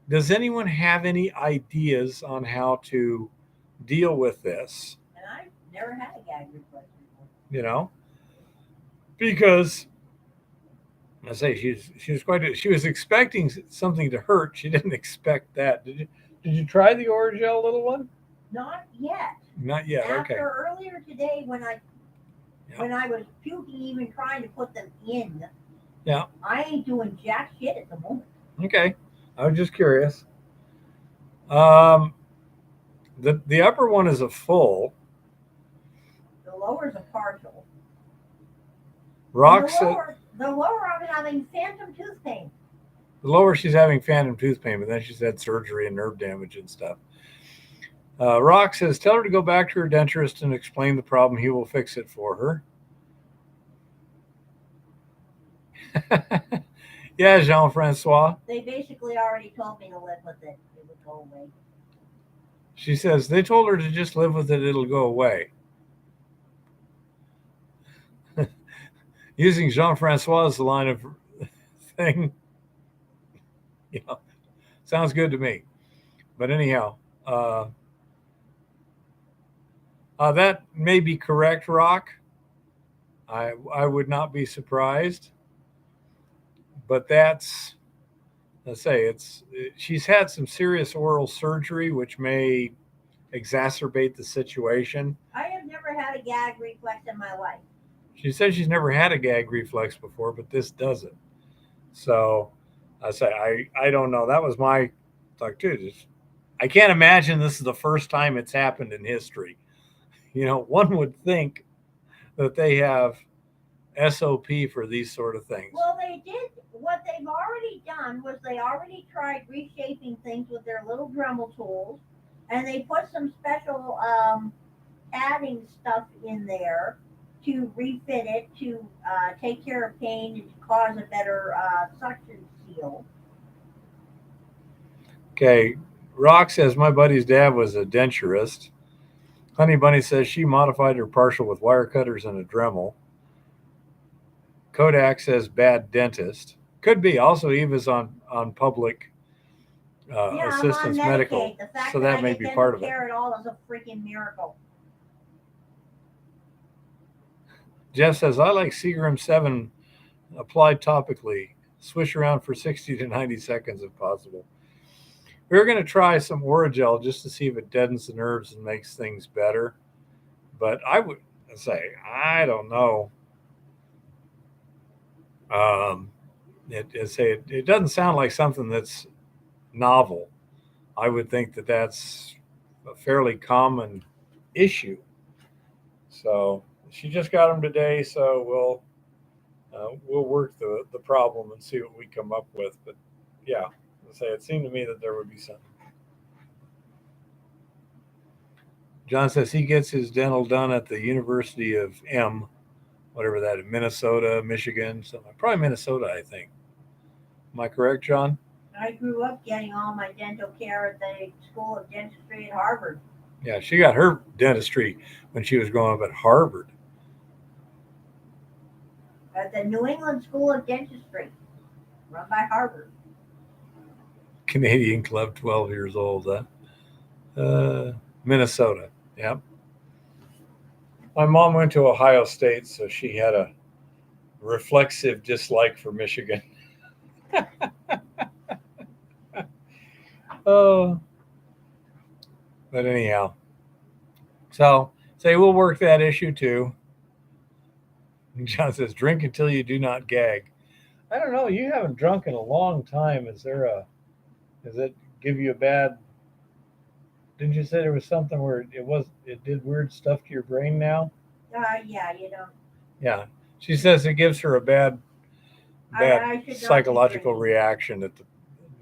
[SPEAKER 1] Does anyone have any ideas on how to deal with this?
[SPEAKER 2] And I've never had a gag reflex
[SPEAKER 1] You
[SPEAKER 2] before.
[SPEAKER 1] know, because I say she was expecting something to hurt. She didn't expect that. Did you try the Oragel, little one?
[SPEAKER 2] Not yet.
[SPEAKER 1] Not yet.
[SPEAKER 2] After
[SPEAKER 1] Okay.
[SPEAKER 2] earlier today, when I was puking, even trying to put them in.
[SPEAKER 1] Yeah.
[SPEAKER 2] I ain't doing jack shit at the moment.
[SPEAKER 1] Okay. I was just curious. The upper one is a full.
[SPEAKER 2] The lower's a partial.
[SPEAKER 1] Rock
[SPEAKER 2] the lower I'm having phantom tooth pain.
[SPEAKER 1] The lower she's having phantom tooth pain, but then she's had surgery and nerve damage and stuff. Rock says, tell her to go back to her dentist and explain the problem. He will fix it for her. Yeah, Jean-Francois.
[SPEAKER 2] They basically already told me to live with it. It would go away.
[SPEAKER 1] She says, they told her to just live with it. It'll go away. Using Jean-Francois' line of thing, sounds good to me. But anyhow, that may be correct, Rock. I would not be surprised. But let's say she's had some serious oral surgery, which may exacerbate the situation.
[SPEAKER 2] I have never had a gag reflex in my life.
[SPEAKER 1] She says she's never had a gag reflex before, but this doesn't. So I don't know. That was my thought too. I can't imagine this is the first time it's happened in history. One would think that they have SOP for these sort of things.
[SPEAKER 2] Well, they did. What they've already done was they already tried reshaping things with their little Dremel tools, and they put some special padding stuff in there to refit it to take care of pain and to cause a better suction seal.
[SPEAKER 1] Okay, Rock says my buddy's dad was a denturist. Honey Bunny says she modified her partial with wire cutters and a Dremel. Kodak says bad dentist. Could be. Also, Eva's on public assistance medical, so that may be part of it.
[SPEAKER 2] Care at all is a freaking miracle.
[SPEAKER 1] Jeff says I like Seagram 7 applied topically. Swish around for 60 to 90 seconds if possible. We're going to try some Oragel just to see if it deadens the nerves and makes things better. But I would say, I don't know. It doesn't sound like something that's novel. I would think that that's a fairly common issue. So she just got them today, so we'll work the problem and see what we come up with. But yeah, I say it seemed to me that there would be something. John says he gets his dental done at the University of whatever that is, Minnesota, Michigan, something. Probably Minnesota, I think. Am I correct, John?
[SPEAKER 2] I grew up getting all my dental care at the School of Dentistry at Harvard.
[SPEAKER 1] Yeah, she got her dentistry when she was growing up at Harvard.
[SPEAKER 2] At the New England School of Dentistry, run by Harvard.
[SPEAKER 1] Canadian Club, 12 years old, huh? Minnesota, yep. My mom went to Ohio State, so she had a reflexive dislike for Michigan. Oh, but anyhow, so say we'll work that issue too. John says, "Drink until you do not gag." I don't know. You haven't drunk in a long time. Does it give you a bad? Didn't you say there was something where it did weird stuff to your brain now?
[SPEAKER 2] Yeah, you know.
[SPEAKER 1] Yeah, she says it gives her a bad
[SPEAKER 2] I should
[SPEAKER 1] psychological reaction at the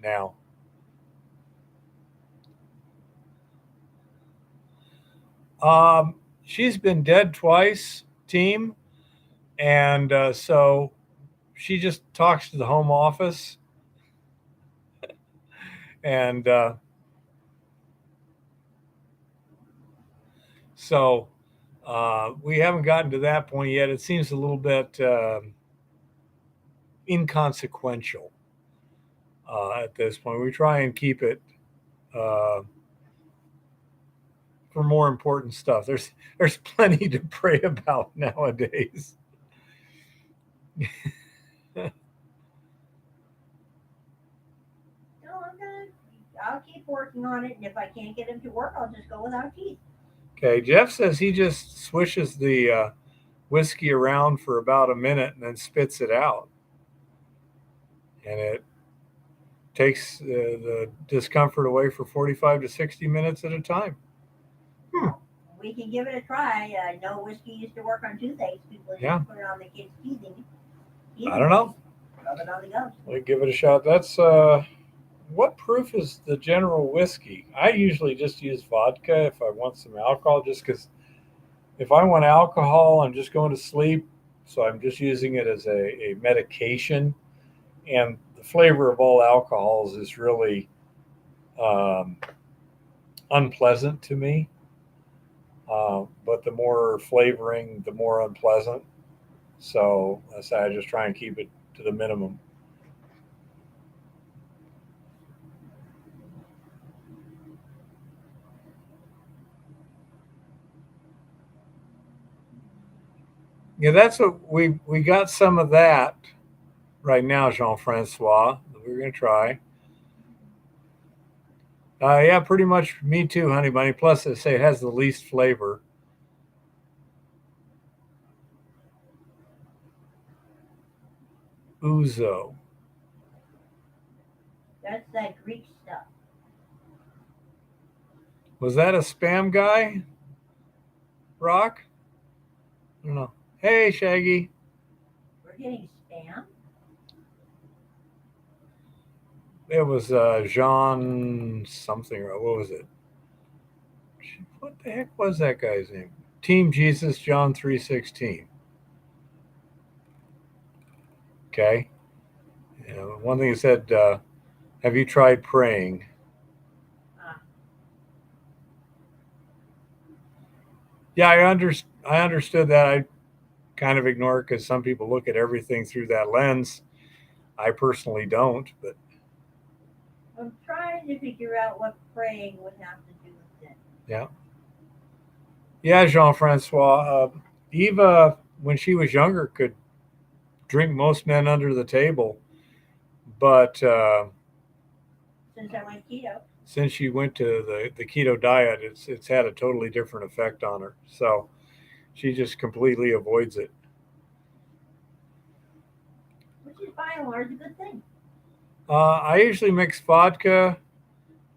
[SPEAKER 1] now. She's been dead twice, team, and so she just talks to the home office, and so we haven't gotten to that point yet. It seems a little bit inconsequential at this point. We try and keep it for more important stuff. There's plenty to pray about nowadays.
[SPEAKER 2] I'll keep working on it, and if I can't get him to work, I'll just go without teeth.
[SPEAKER 1] Okay, Jeff says he just swishes the whiskey around for about a minute and then spits it out, and it takes the discomfort away for 45 to 60 minutes at a time.
[SPEAKER 2] We can give it a try. I know whiskey used to work on toothaches. People used to put it on the kids' teething.
[SPEAKER 1] I don't know.
[SPEAKER 2] Rub it on the gums.
[SPEAKER 1] We give it a shot. That's what proof is the general whiskey? I usually just use vodka if I want some alcohol, just because if I want alcohol, I'm just going to sleep. So I'm just using it as a medication. And the flavor of all alcohols is really unpleasant to me. But the more flavoring, the more unpleasant. So I just try and keep it to the minimum. Yeah, that's what we got some of that right now, Jean-Francois, that we're going to try. Yeah, pretty much me too, Honey Bunny. Plus, they say it has the least flavor. Ouzo.
[SPEAKER 2] That's that Greek stuff.
[SPEAKER 1] Was that a spam guy? Rock? I don't know. Hey, Shaggy.
[SPEAKER 2] We're getting spam?
[SPEAKER 1] It was Jean something. What was it? What the heck was that guy's name? Team Jesus John 3:16. Okay. One thing it said, have you tried praying? Yeah, I understood that. I kind of ignore it because some people look at everything through that lens. I personally don't, but
[SPEAKER 2] I'm trying to figure out what praying would have to do with it.
[SPEAKER 1] Yeah. Yeah, Jean-Francois. Eva, when she was younger, could drink most men under the table, but
[SPEAKER 2] since I went keto,
[SPEAKER 1] since she went to the keto diet, it's had a totally different effect on her. So she just completely avoids it.
[SPEAKER 2] Which is by and large a good thing.
[SPEAKER 1] I usually mix vodka,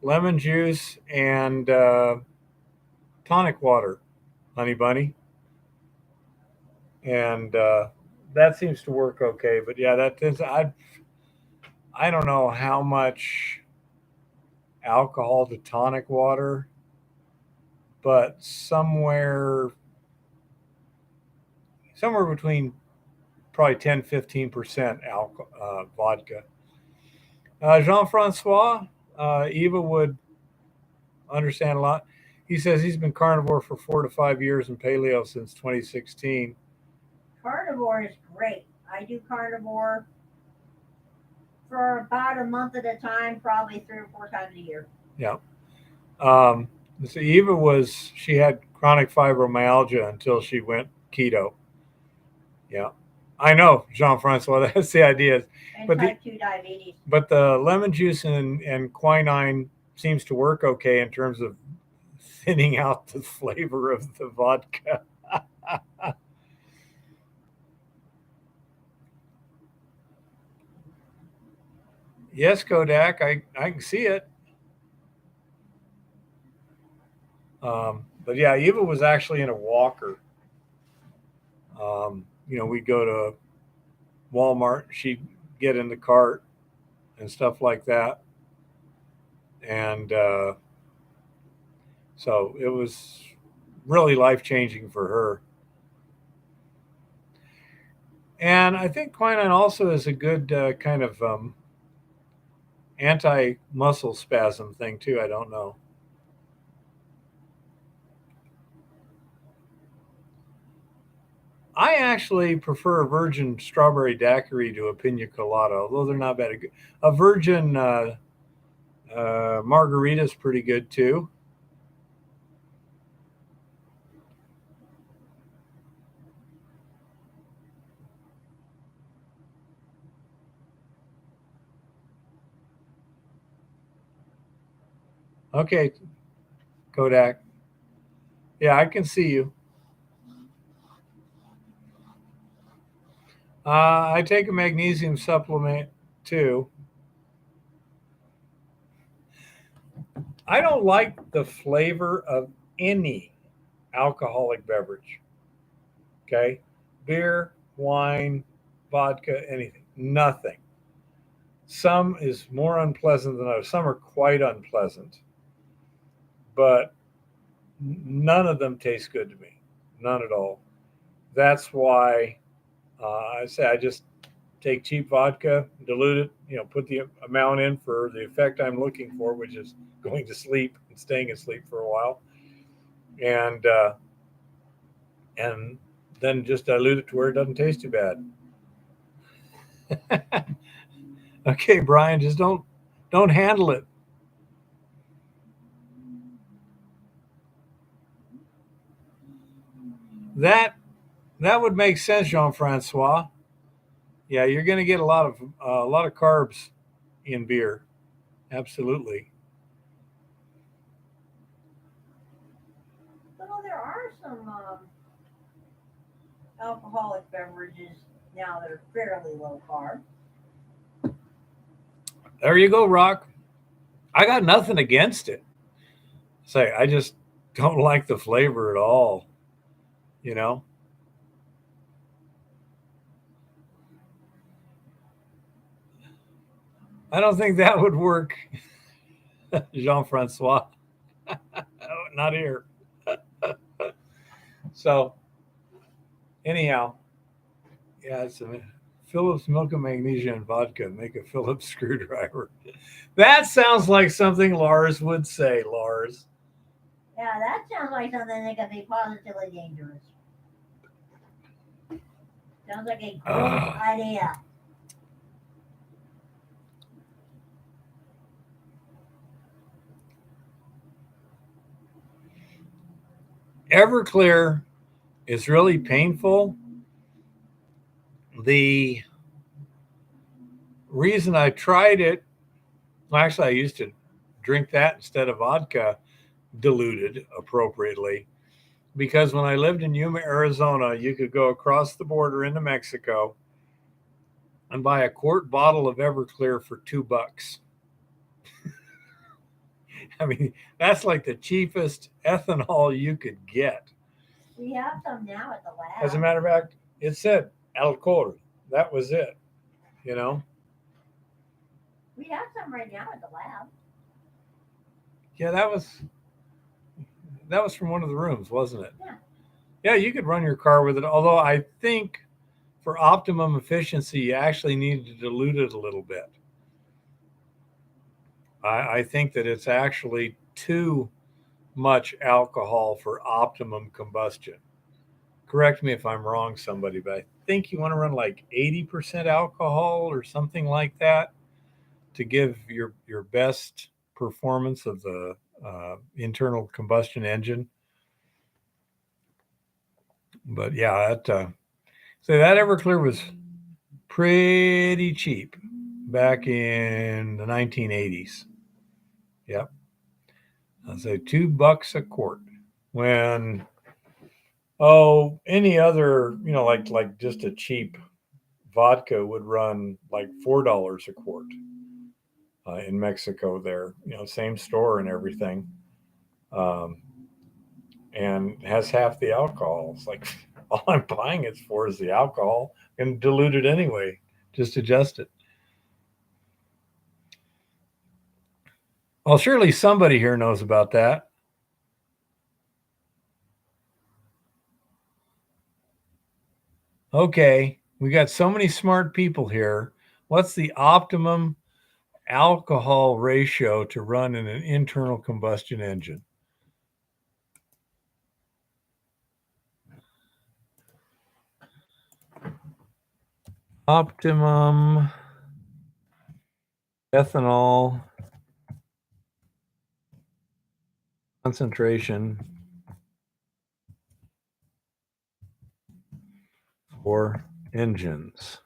[SPEAKER 1] lemon juice, and tonic water, Honey Bunny. And that seems to work okay. But yeah, that is I don't know how much alcohol to tonic water, but somewhere between probably 10-15% vodka. Jean-Francois, Eva would understand a lot. He says he's been carnivore for 4 to 5 years and paleo since 2016.
[SPEAKER 2] Carnivore is great. I do carnivore for about a month at a time, probably 3 or 4 times a year.
[SPEAKER 1] Yeah. So she had chronic fibromyalgia until she went keto. Yeah. I know, Jean-Francois, that's the idea.
[SPEAKER 2] And
[SPEAKER 1] But the
[SPEAKER 2] type 2 diabetes.
[SPEAKER 1] but the lemon juice and quinine seems to work okay in terms of thinning out the flavor of the vodka. Yes, Kodak, I can see it. But yeah, Eva was actually in a walker. We'd go to Walmart, she'd get in the cart and stuff like that. And so it was really life changing for her. And I think quinine also is a good kind of anti muscle spasm thing, too. I don't know. I actually prefer a virgin strawberry daiquiri to a pina colada, although they're not bad. A virgin margarita is pretty good too. Okay, Kodak. Yeah, I can see you. I take a magnesium supplement too. I don't like the flavor of any alcoholic beverage. Okay, beer, wine, vodka, anything, nothing. Some is more unpleasant than others. Some are quite unpleasant, but none of them taste good to me. None at all. That's why I say I just take cheap vodka, dilute it, put the amount in for the effect I'm looking for, which is going to sleep and staying asleep for a while, and and then just dilute it to where it doesn't taste too bad. Okay, Brian, just don't handle it. That that would make sense, Jean-Francois. Yeah, you're going to get a lot of carbs in beer. Absolutely.
[SPEAKER 2] Well, there are some alcoholic beverages now that are fairly low carb.
[SPEAKER 1] There you go, Rock. I got nothing against it. Say, I just don't like the flavor at all. You know. I don't think that would work, Jean-Francois. Not here. So anyhow, yeah, it's a Phillips milk and magnesia and vodka make a Phillips screwdriver. That sounds like something Lars would say, Lars.
[SPEAKER 2] Yeah, that sounds like something that could be positively dangerous. Sounds like a great idea.
[SPEAKER 1] Everclear is really painful. The reason I tried it, well, actually, I used to drink that instead of vodka, diluted appropriately, because when I lived in Yuma, Arizona, you could go across the border into Mexico and buy a quart bottle of Everclear for $2. I mean, that's like the cheapest ethanol you could get.
[SPEAKER 2] We have some now at the lab.
[SPEAKER 1] As a matter of fact, it said alcohol. That was it, you know?
[SPEAKER 2] We have some right now at the lab.
[SPEAKER 1] Yeah, that was from one of the rooms, wasn't it?
[SPEAKER 2] Yeah.
[SPEAKER 1] Yeah, you could run your car with it. Although I think for optimum efficiency, you actually need to dilute it a little bit. I think that it's actually too much alcohol for optimum combustion. Correct me if I'm wrong, somebody, but I think you want to run like 80% alcohol or something like that to give your best performance of the internal combustion engine. But yeah, so that Everclear was pretty cheap back in the 1980s. Yep, I'd say $2 a quart. When any other like just a cheap vodka would run like $4 a quart in Mexico. There, same store and everything, um, and has half the alcohol. It's like all I'm buying it for is the alcohol and dilute it anyway. Just adjust it. Well, surely somebody here knows about that. Okay, we got so many smart people here. What's the optimum alcohol ratio to run in an internal combustion engine? Optimum ethanol concentration for engines.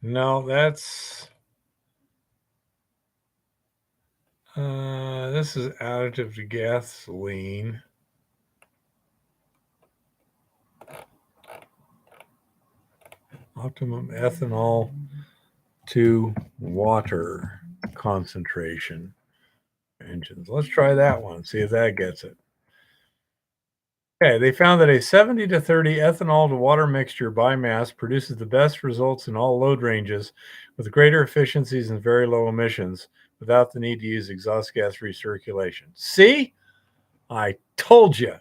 [SPEAKER 1] No, this is additive to gasoline. Optimum ethanol to water concentration engines. Let's try that one, see if that gets it. Okay, they found that a 70 to 30 ethanol to water mixture by mass produces the best results in all load ranges with greater efficiencies and very low emissions without the need to use exhaust gas recirculation. See? I told you.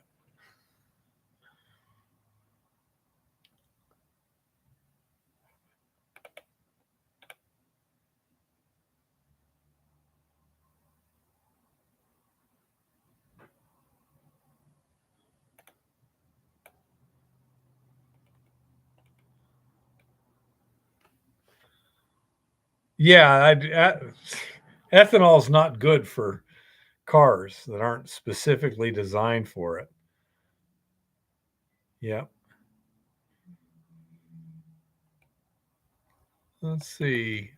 [SPEAKER 1] Yeah, ethanol is not good for cars that aren't specifically designed for it. Yeah. Let's see.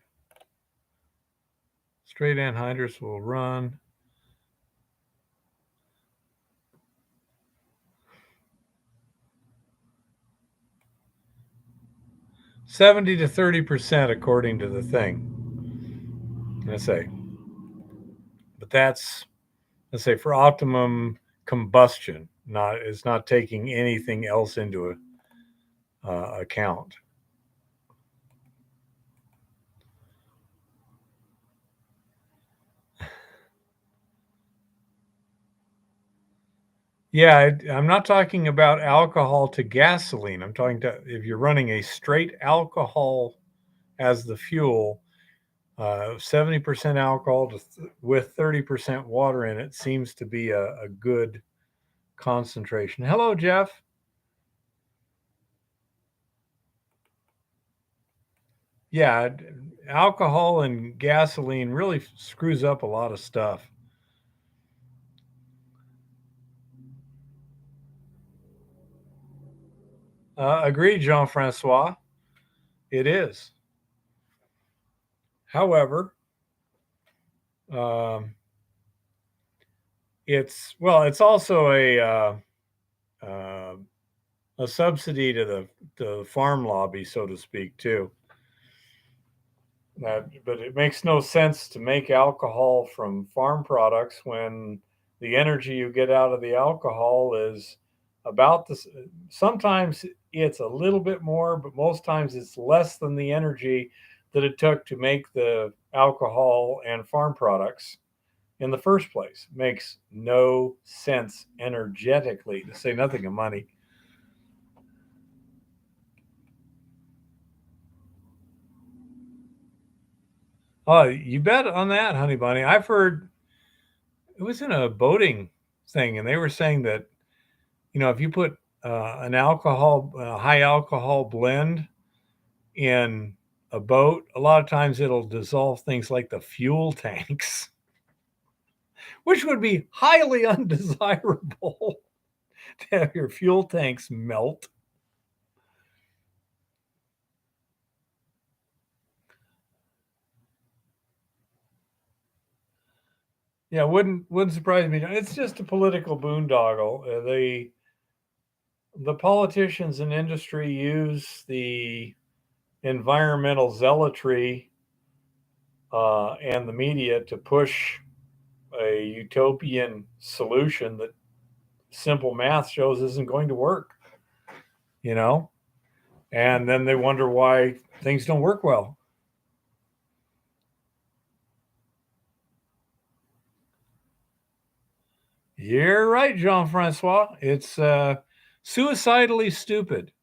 [SPEAKER 1] Straight anhydrous will run. $70 to 30% according to the thing. Let's say. But let's say for optimum combustion, it's not taking anything else into account. Yeah, I'm not talking about alcohol to gasoline. I'm talking to if you're running a straight alcohol as the fuel, 70% alcohol with 30% water in it seems to be a good concentration. Hello, Jeff. Yeah, alcohol and gasoline really screws up a lot of stuff. Agreed, Jean Francois. It is. However, um, it's also uh, a subsidy to the farm lobby, so to speak, too. But it makes no sense to make alcohol from farm products when the energy you get out of the alcohol is about this. Sometimes it's a little bit more, but most times it's less than the energy that it took to make the alcohol and farm products in the first place. Makes no sense energetically, to say nothing of money. Oh, you bet on that, honey bunny. I've heard it was in a boating thing, and they were saying that if you put high alcohol blend in a boat, a lot of times it'll dissolve things like the fuel tanks, which would be highly undesirable to have your fuel tanks melt. Yeah, wouldn't surprise me. It's just a political boondoggle. The politicians and industry use the environmental zealotry and the media to push a utopian solution that simple math shows isn't going to work, you know? And then they wonder why things don't work well. You're right, Jean Francois. It's suicidally stupid.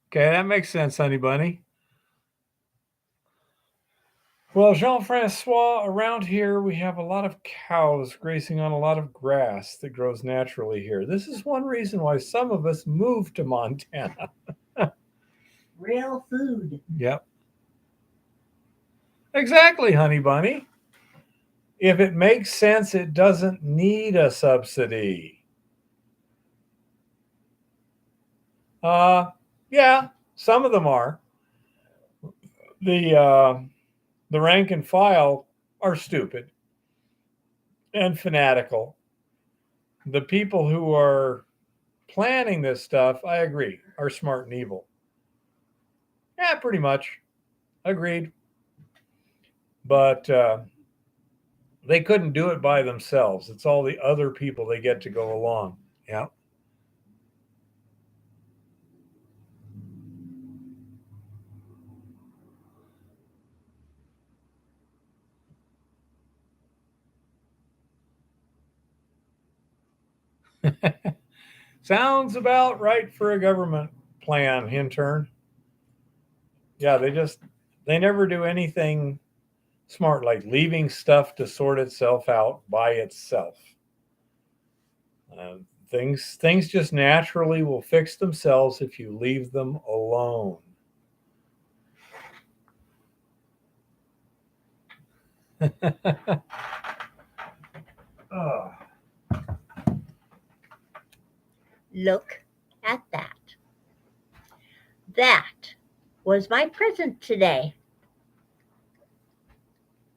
[SPEAKER 1] Okay, that makes sense, honey bunny. Well, Jean Francois, around here we have a lot of cows grazing on a lot of grass that grows naturally here. This is one reason why some of us moved to Montana.
[SPEAKER 2] Real food.
[SPEAKER 1] Yep. Exactly, honey bunny. If it makes sense, it doesn't need a subsidy. Yeah, some of them are. The rank and file are stupid and fanatical. The people who are planning this stuff, I agree, are smart and evil. Yeah, pretty much. Agreed. But they couldn't do it by themselves. It's all the other people they get to go along. Yeah. Sounds about right for a government plan, intern. Yeah, they never do anything smart like leaving stuff to sort itself out by itself. Things just naturally will fix themselves if you leave them alone. Oh.
[SPEAKER 2] Look at that. That was my present today.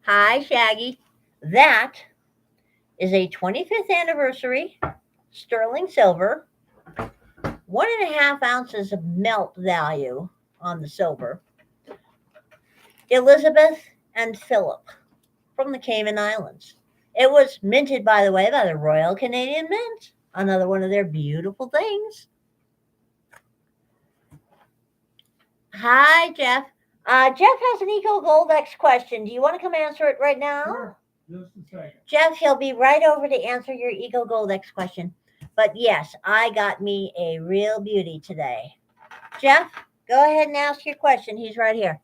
[SPEAKER 2] Hi, Shaggy. That is a 25th anniversary sterling silver, 1.5 ounces of melt value on the silver. Elizabeth and Philip from the Cayman Islands. It was minted, by the way, by the Royal Canadian Mint. Another one of their beautiful things. Hi, Jeff. Jeff has an Eco Gold X question. Do you want to come answer it right now?
[SPEAKER 1] Sure. Just a second.
[SPEAKER 2] Jeff, he'll be right over to answer your Eco Gold X question. But yes, I got me a real beauty today. Jeff, go ahead and ask your question. He's right here.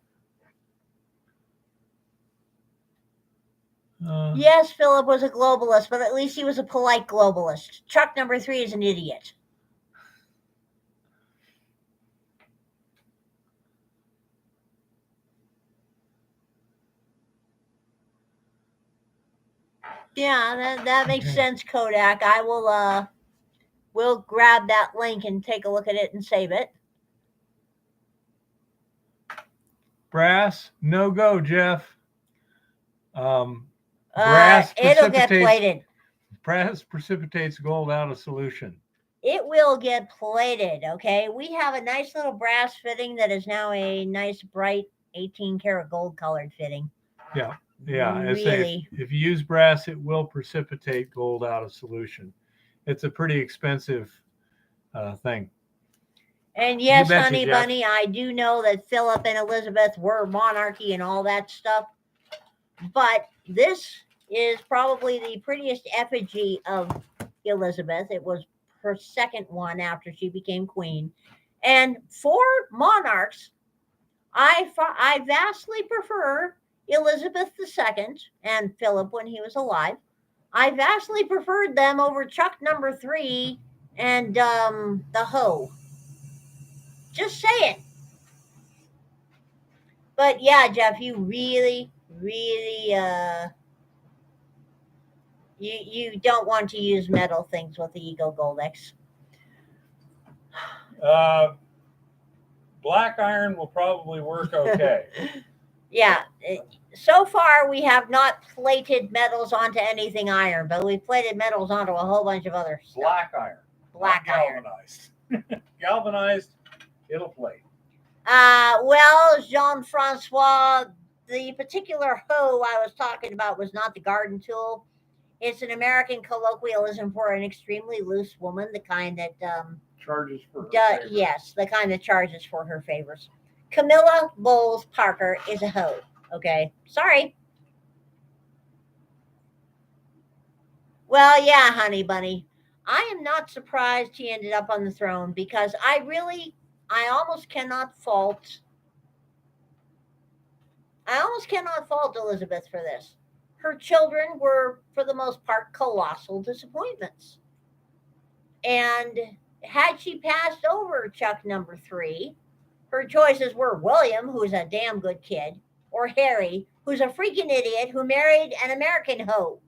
[SPEAKER 2] Yes, Philip was a globalist, but at least he was a polite globalist. Chuck number 3 is an idiot. Yeah, that makes sense, Kodak. I will we'll grab that link and take a look at it and save it.
[SPEAKER 1] Brass, no go, Jeff. Brass
[SPEAKER 2] it'll get plated.
[SPEAKER 1] Brass precipitates gold out of solution.
[SPEAKER 2] It will get plated, okay? We have a nice little brass fitting that is now a nice, bright 18 karat gold colored fitting.
[SPEAKER 1] Yeah, Yeah, I say
[SPEAKER 2] really.
[SPEAKER 1] if you use brass, it will precipitate gold out of solution. It's a pretty expensive thing.
[SPEAKER 2] And
[SPEAKER 1] You
[SPEAKER 2] yes,
[SPEAKER 1] betcha,
[SPEAKER 2] honey
[SPEAKER 1] Jeff.
[SPEAKER 2] bunny, I do know that Philip and Elizabeth were monarchy and all that stuff, but this is probably the prettiest effigy of Elizabeth. It was her second one after she became queen. And for monarchs, I vastly prefer Elizabeth II and Philip when he was alive. I vastly preferred them over Chuck number three and the Hoe. Just saying. But yeah, Jeff, you really, really, you don't want to use metal things with the Eagle Goldex.
[SPEAKER 1] Uh, Black iron will probably work okay.
[SPEAKER 2] Yeah. So far, we have not plated metals onto anything iron, but we plated metals onto a whole bunch of other stuff.
[SPEAKER 1] Black iron.
[SPEAKER 2] Black
[SPEAKER 1] not
[SPEAKER 2] iron.
[SPEAKER 1] galvanized. Galvanized, it'll plate.
[SPEAKER 2] Well, Jean Francois, the particular hoe I was talking about was not the garden tool. It's an American colloquialism for an extremely loose woman, the kind that
[SPEAKER 1] Charges for her favors.
[SPEAKER 2] yes, the kind that charges for her favors. Camilla Bowles Parker is a hoe. Okay, sorry. Well, yeah, honey bunny. I am not surprised he ended up on the throne because I almost cannot fault. I almost cannot fault Elizabeth for this. Her children were, for the most part, colossal disappointments. And had she passed over Chuck number three, her choices were William, who's a damn good kid, or Harry, who's a freaking idiot who married an American hoe.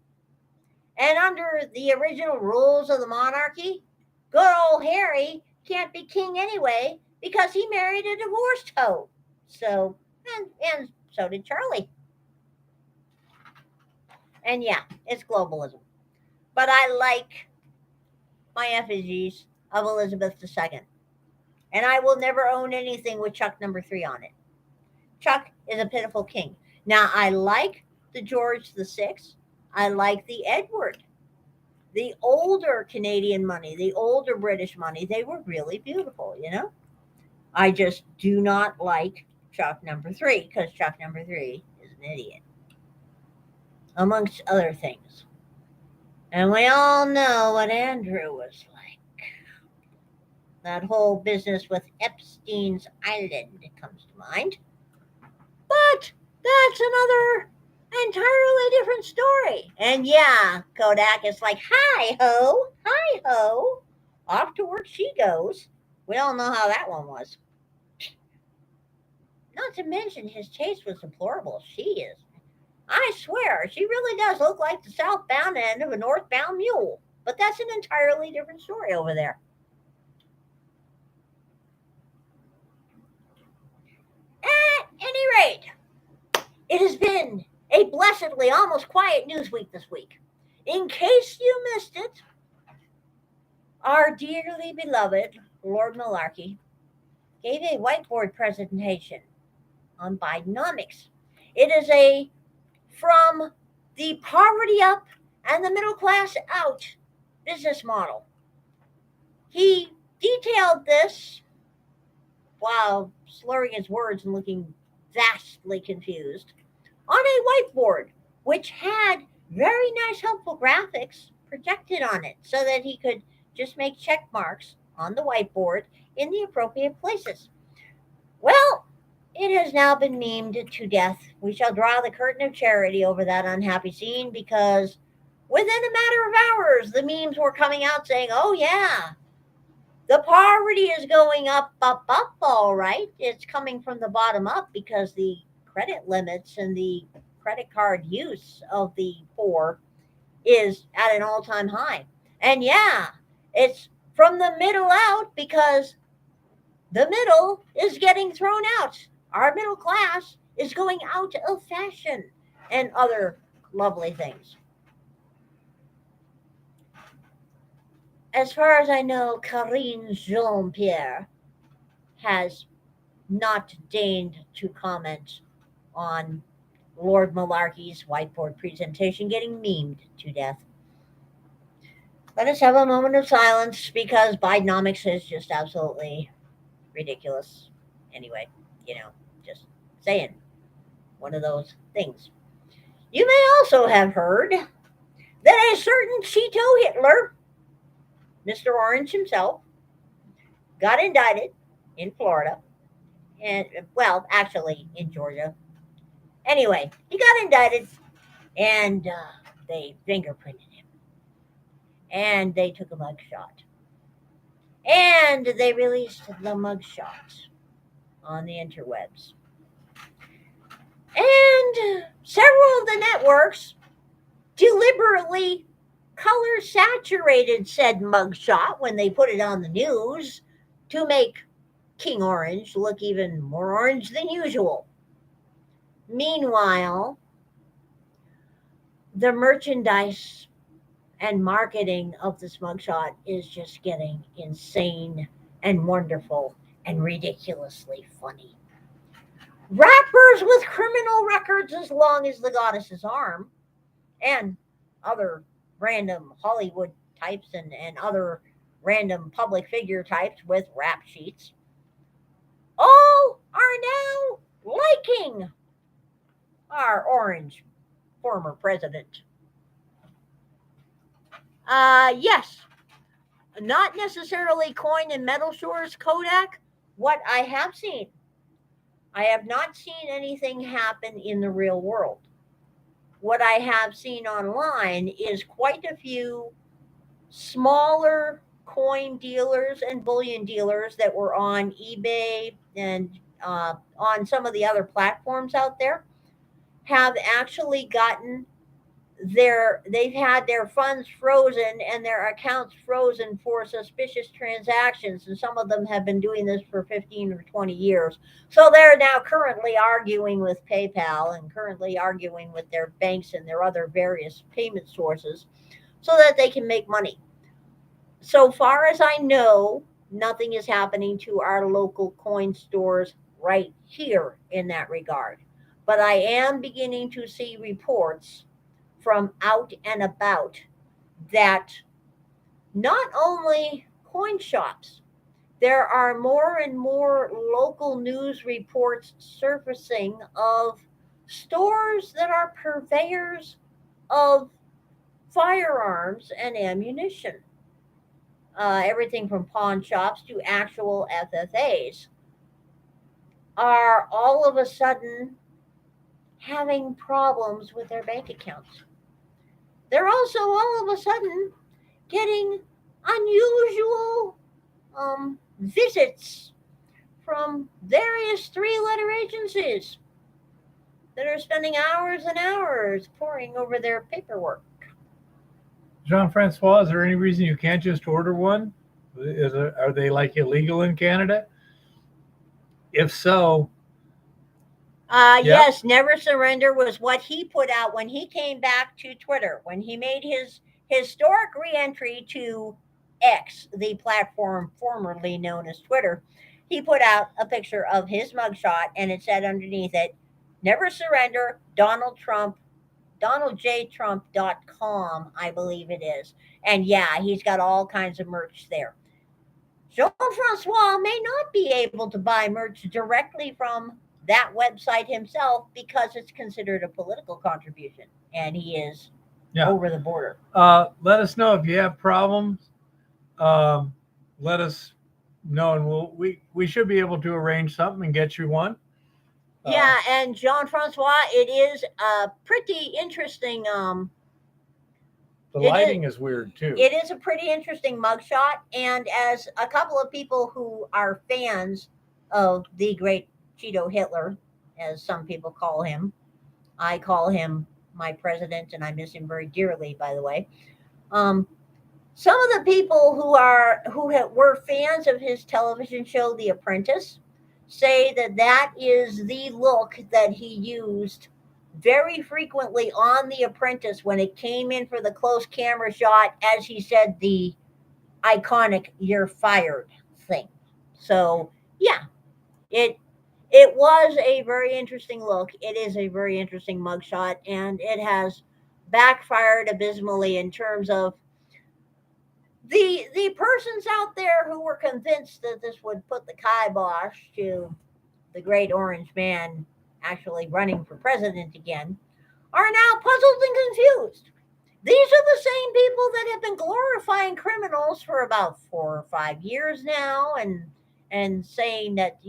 [SPEAKER 2] And under the original rules of the monarchy, good old Harry can't be king anyway because he married a divorced hoe. So, and so did Charlie. And yeah, it's globalism. But I like my effigies of Elizabeth II. And I will never own anything with Chuck number three on it. Chuck is a pitiful king. Now, I like the George VI. I like the Edward. The older Canadian money, the older British money, they were really beautiful, you know? I just do not like Chuck number three because Chuck number three is an idiot, amongst other things. And we all know what Andrew was like. That whole business with Epstein's Island comes to mind. But that's another entirely different story. And yeah, Kodak is like, hi ho, hi ho. Off to work she goes. We all know how that one was. Not to mention his taste was deplorable. She is. I swear, she really does look like the southbound end of a northbound mule. But that's an entirely different story over there. At any rate, it has been a blessedly almost quiet news week this week. In case you missed it, our dearly beloved Lord Malarkey gave a whiteboard presentation on Bidenomics. It is a from the poverty up and the middle class out business model. He detailed this while slurring his words and looking vastly confused on a whiteboard, which had very nice, helpful graphics projected on it so that he could just make check marks on the whiteboard in the appropriate places. Well, it has now been memed to death. We shall draw the curtain of charity over that unhappy scene because within a matter of hours, the memes were coming out saying, oh, yeah, the poverty is going up, up, up, all right. It's coming from the bottom up because the credit limits and the credit card use of the poor is at an all-time high. And yeah, it's from the middle out because the middle is getting thrown out. Our middle class is going out of fashion and other lovely things. As far as I know, Karine Jean Pierre has not deigned to comment on Lord Malarkey's whiteboard presentation getting memed to death. Let us have a moment of silence because Bidenomics is just absolutely ridiculous. Anyway, just saying. One of those things. You may also have heard that a certain Cheeto Hitler, Mr. Orange himself, got indicted in Florida, and, well, actually in Georgia. Anyway, he got indicted, and they fingerprinted him, and they took a mugshot, and they released the mugshot on the interwebs. And several of the networks deliberately color saturated said mugshot when they put it on the news to make King Orange look even more orange than usual. Meanwhile, the merchandise and marketing of this mugshot is just getting insane and wonderful and ridiculously funny. Rappers with criminal records as long as the goddess's arm, and other random Hollywood types and other random public figure types with rap sheets, all are now liking our orange former president. Yes, not necessarily coin and metal shores Kodak. What I have seen, I have not seen anything happen in the real world. What I have seen online is quite a few smaller coin dealers and bullion dealers that were on eBay and on some of the other platforms out there have actually gotten they've had their funds frozen and their accounts frozen for suspicious transactions, and some of them have been doing this for 15 or 20 years. So they're now currently arguing with PayPal and currently arguing with their banks and their other various payment sources so that they can make money. So far as I know, nothing is happening to our local coin stores right here in that regard. But I am beginning to see reports from out and about that not only coin shops, there are more and more local news reports surfacing of stores that are purveyors of firearms and ammunition. Everything from pawn shops to actual FFAs are all of a sudden having problems with their bank accounts. They're also all of a sudden getting unusual visits from various three-letter agencies that are spending hours and hours poring over their paperwork.
[SPEAKER 1] Jean-Francois, is there any reason you can't just order one? Are they like illegal in Canada? If so,
[SPEAKER 2] Yes, Never Surrender was what he put out when he came back to Twitter, when he made his historic reentry to X, the platform formerly known as Twitter. He put out a picture of his mugshot and it said underneath it, Never Surrender, Donald Trump, DonaldJTrump.com, I believe it is. And yeah, he's got all kinds of merch there. Jean Francois may not be able to buy merch directly from that website himself because it's considered a political contribution and he is over the border.
[SPEAKER 1] Let us know if you have problems. Let us know, and we should be able to arrange something and get you one.
[SPEAKER 2] Yeah, and Jean Francois, it is a pretty interesting.
[SPEAKER 1] The lighting is weird too.
[SPEAKER 2] It is a pretty interesting mugshot, and as a couple of people who are fans of the great Cheeto Hitler, as some people call him, I call him my president, and I miss him very dearly, by the way. Some of the people who were fans of his television show, The Apprentice, say that is the look that he used very frequently on The Apprentice when it came in for the close camera shot, as he said the iconic "You're fired" thing. So yeah, it It was a very interesting look. It is a very interesting mugshot, and it has backfired abysmally in terms of the persons out there who were convinced that this would put the kibosh to the great orange man actually running for president again are now puzzled and confused. These are the same people that have been glorifying criminals for about 4 or 5 years now, and saying that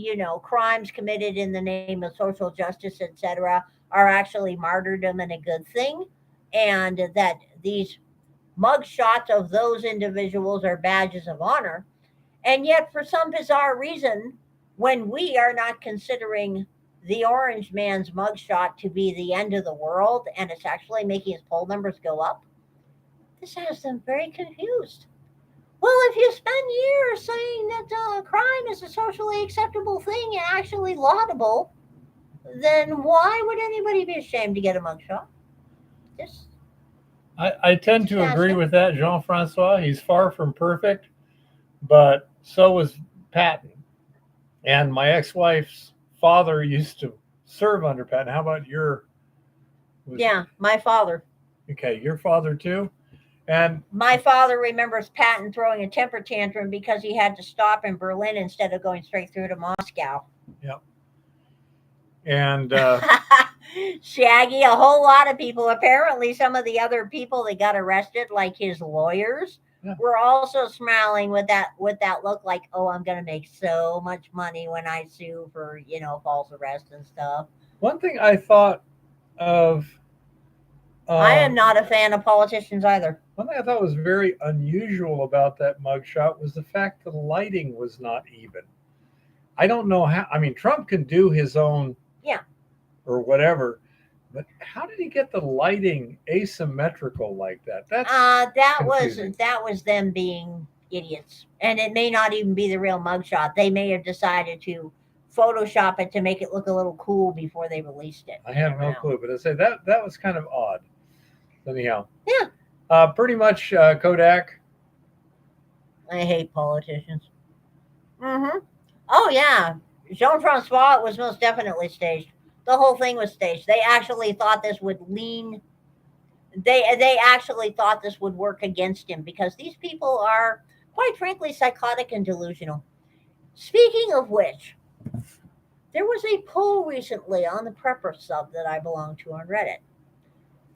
[SPEAKER 2] crimes committed in the name of social justice, etc., are actually martyrdom and a good thing, and that these mugshots of those individuals are badges of honor. And yet, for some bizarre reason, when we are not considering the orange man's mugshot to be the end of the world and it's actually making his poll numbers go up, this has them very confused. Well, if you spend years saying that crime is a socially acceptable thing and actually laudable, then why would anybody be ashamed to get a mugshot? Just,
[SPEAKER 1] I tend
[SPEAKER 2] just
[SPEAKER 1] to agree
[SPEAKER 2] asking.
[SPEAKER 1] with that, Jean Francois. He's far from perfect, but so was Patton. And my ex wife's father used to serve under Patton. How about your?
[SPEAKER 2] Yeah, my father.
[SPEAKER 1] Okay, your father too? And
[SPEAKER 2] My father remembers Patton throwing a temper tantrum because he had to stop in Berlin instead of going straight through to Moscow.
[SPEAKER 1] yeah, and
[SPEAKER 2] Shaggy, a whole lot of people, apparently some of the other people that got arrested, like his lawyers,
[SPEAKER 1] yeah.
[SPEAKER 2] were also smiling with that look like, oh, I'm gonna make so much money when I sue for, false arrest and stuff.
[SPEAKER 1] One thing I thought of,
[SPEAKER 2] I am
[SPEAKER 1] um,
[SPEAKER 2] not a fan of politicians either.
[SPEAKER 1] one thing I thought was very unusual about that mugshot was the fact the lighting was not even. I don't know how. I mean, Trump can do his own,
[SPEAKER 2] Yeah.
[SPEAKER 1] or whatever, but how did he get the lighting asymmetrical like that? That's confusing.
[SPEAKER 2] That was them being idiots, and it may not even be the real mugshot. They may have decided to Photoshop it to make it look a little cool before they released it.
[SPEAKER 1] I
[SPEAKER 2] You
[SPEAKER 1] have
[SPEAKER 2] never
[SPEAKER 1] no
[SPEAKER 2] know.
[SPEAKER 1] clue, but I say that was kind of odd. Anyhow,
[SPEAKER 2] Yeah,
[SPEAKER 1] pretty much Kodak.
[SPEAKER 2] I hate politicians. Mm-hmm. Oh yeah, Jean Francois was most definitely staged. The whole thing was staged. They actually thought this would lean. They actually thought this would work against him because these people are, quite frankly, psychotic and delusional. Speaking of which, there was a poll recently on the Prepper sub that I belong to on Reddit.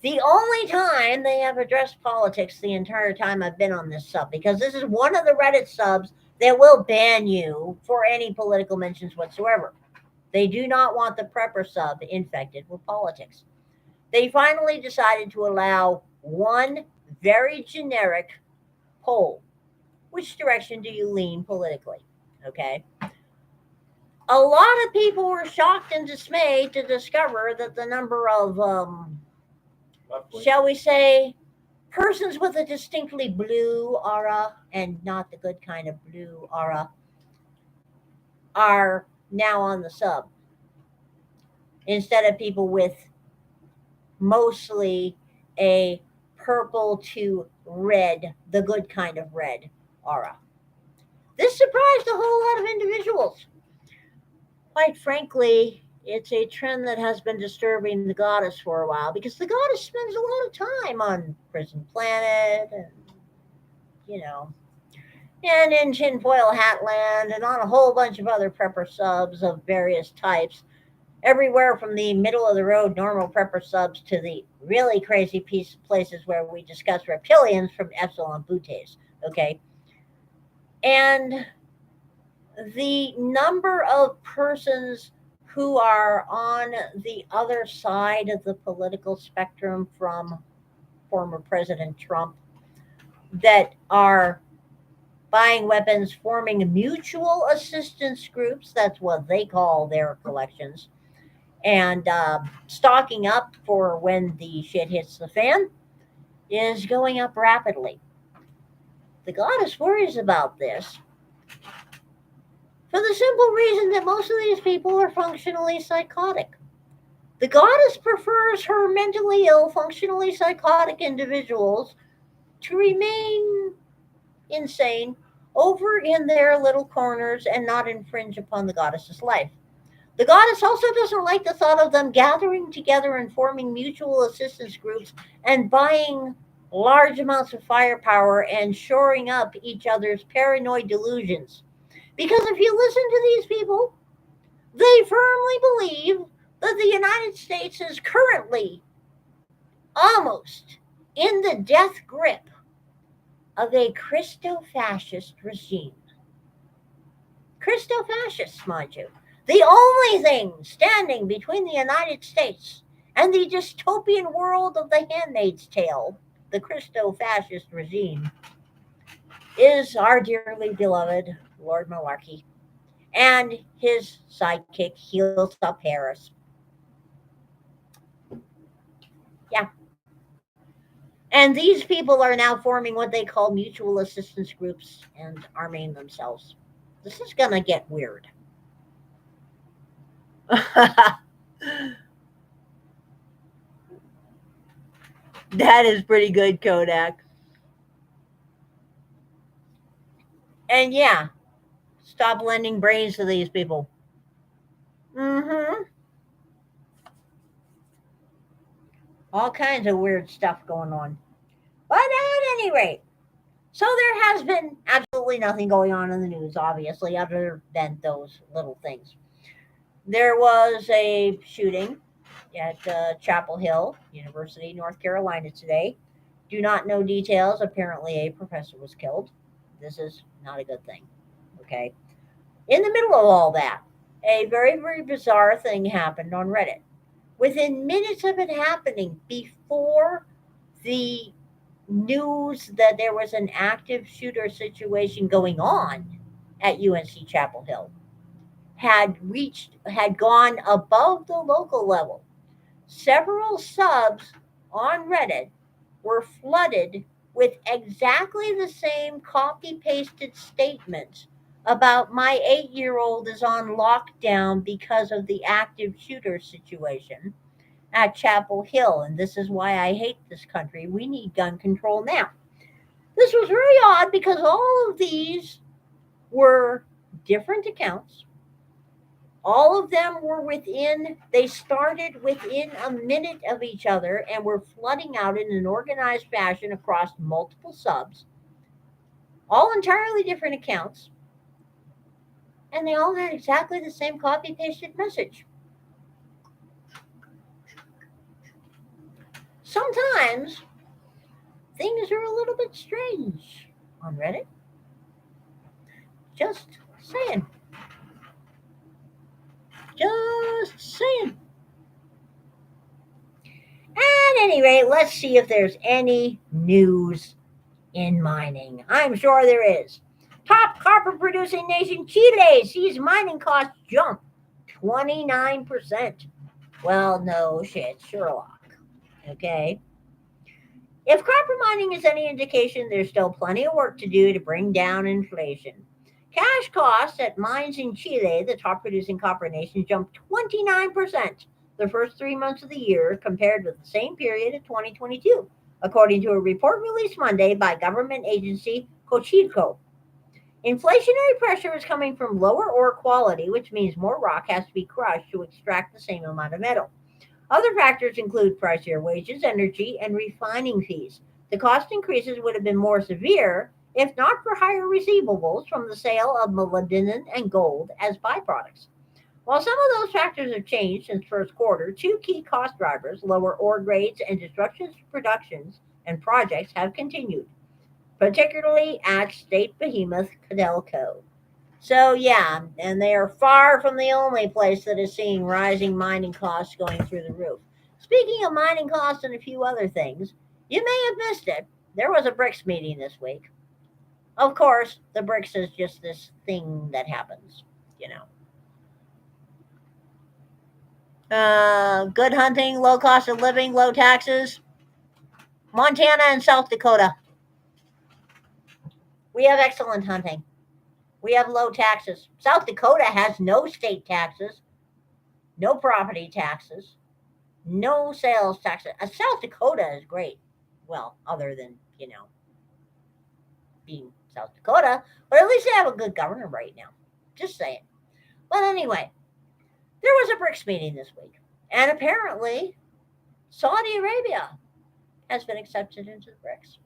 [SPEAKER 2] The only time they have addressed politics the entire time I've been on this sub, because this is one of the Reddit subs that will ban you for any political mentions whatsoever. They do not want the Prepper sub infected with politics. They finally decided to allow one very generic poll. Which direction do you lean politically? Okay. A lot of people were shocked and dismayed to discover that the number of, shall we say, persons with a distinctly blue aura, and not the good kind of blue aura, are now on the sub instead of people with mostly a purple to red, the good kind of red aura. This surprised a whole lot of individuals. Quite frankly, it's a trend that has been disturbing the goddess for a while because the goddess spends a lot of time on Prison Planet and, you know, and in Tinfoil Hatland and on a whole bunch of other prepper subs of various types, everywhere from the middle of the road normal prepper subs to the really crazy places where we discuss reptilians from Epsilon Butes. Okay. And the number of persons who are on the other side of the political spectrum from former President Trump that are buying weapons, forming mutual assistance groups, that's what they call their collections, and stocking up for when the shit hits the fan is going up rapidly. The goddess worries about this for the simple reason that most of these people are functionally psychotic. The goddess prefers her mentally ill, functionally psychotic individuals to remain insane over in their little corners and not infringe upon the goddess's life. The goddess also doesn't like the thought of them gathering together and forming mutual assistance groups and buying large amounts of firepower and shoring up each other's paranoid delusions. Because if you listen to these people, they firmly believe that the United States is currently almost in the death grip of a Christo fascist regime. Christo fascists, mind you. The only thing standing between the United States and the dystopian world of the Handmaid's Tale, the Christo fascist regime, is our dearly beloved Lord Malarkey and his sidekick, Heels Up Harris. Yeah. And these people are now forming what they call mutual assistance groups and arming themselves. This is going to get weird. That is pretty good, Kodak. And yeah, stop lending brains to these people. Mm-hmm. All kinds of weird stuff going on. But at any rate, so there has been absolutely nothing going on in the news, obviously, other than those little things. There was a shooting at Chapel Hill University, North Carolina today. Do not know details. Apparently, a professor was killed. This is not a good thing. Okay. In the middle of all that, a very, very bizarre thing happened on Reddit. Within minutes of it happening, before the news that there was an active shooter situation going on at UNC Chapel Hill had gone above the local level, several subs on Reddit were flooded with exactly the same copy pasted statements about my 8-year-old is on lockdown because of the active shooter situation at Chapel Hill, and this is why I hate this country. We need gun control now. This was very odd because all of these were different accounts. All of them were they started within a minute of each other and were flooding out in an organized fashion across multiple subs, all entirely different accounts, and they all had exactly the same copy pasted message. Sometimes things are a little bit strange on Reddit. Just saying. Just saying. At any rate, let's see if there's any news in mining. I'm sure there is. Top copper producing nation Chile sees mining costs jump 29%. Well, no shit, Sherlock. Okay. If copper mining is any indication, there's still plenty of work to do to bring down inflation. Cash costs at mines in Chile, the top producing copper nation, jumped 29% the first 3 months of the year compared with the same period of 2022, according to a report released Monday by government agency Cochilco. Inflationary pressure is coming from lower ore quality, which means more rock has to be crushed to extract the same amount of metal. Other factors include pricier wages, energy, and refining fees. The cost increases would have been more severe if not for higher receivables from the sale of molybdenum and gold as byproducts. While some of those factors have changed since first quarter, two key cost drivers, lower ore grades and disruptions to productions and projects, have continued, particularly at state behemoth Codelco. So yeah, and they are far from the only place that is seeing rising mining costs going through the roof. Speaking of mining costs and a few other things, you may have missed it. There was a BRICS meeting this week. Of course, the BRICS is just this thing that happens, you know. Good hunting, low cost of living, low taxes. Montana and South Dakota. We have excellent hunting. We have low taxes. South Dakota has no state taxes, no property taxes, no sales taxes. South Dakota is great. Well, other than, being South Dakota, but at least they have a good governor right now. Just saying. But anyway, There was a BRICS meeting this week, and apparently Saudi Arabia has been accepted into the BRICS.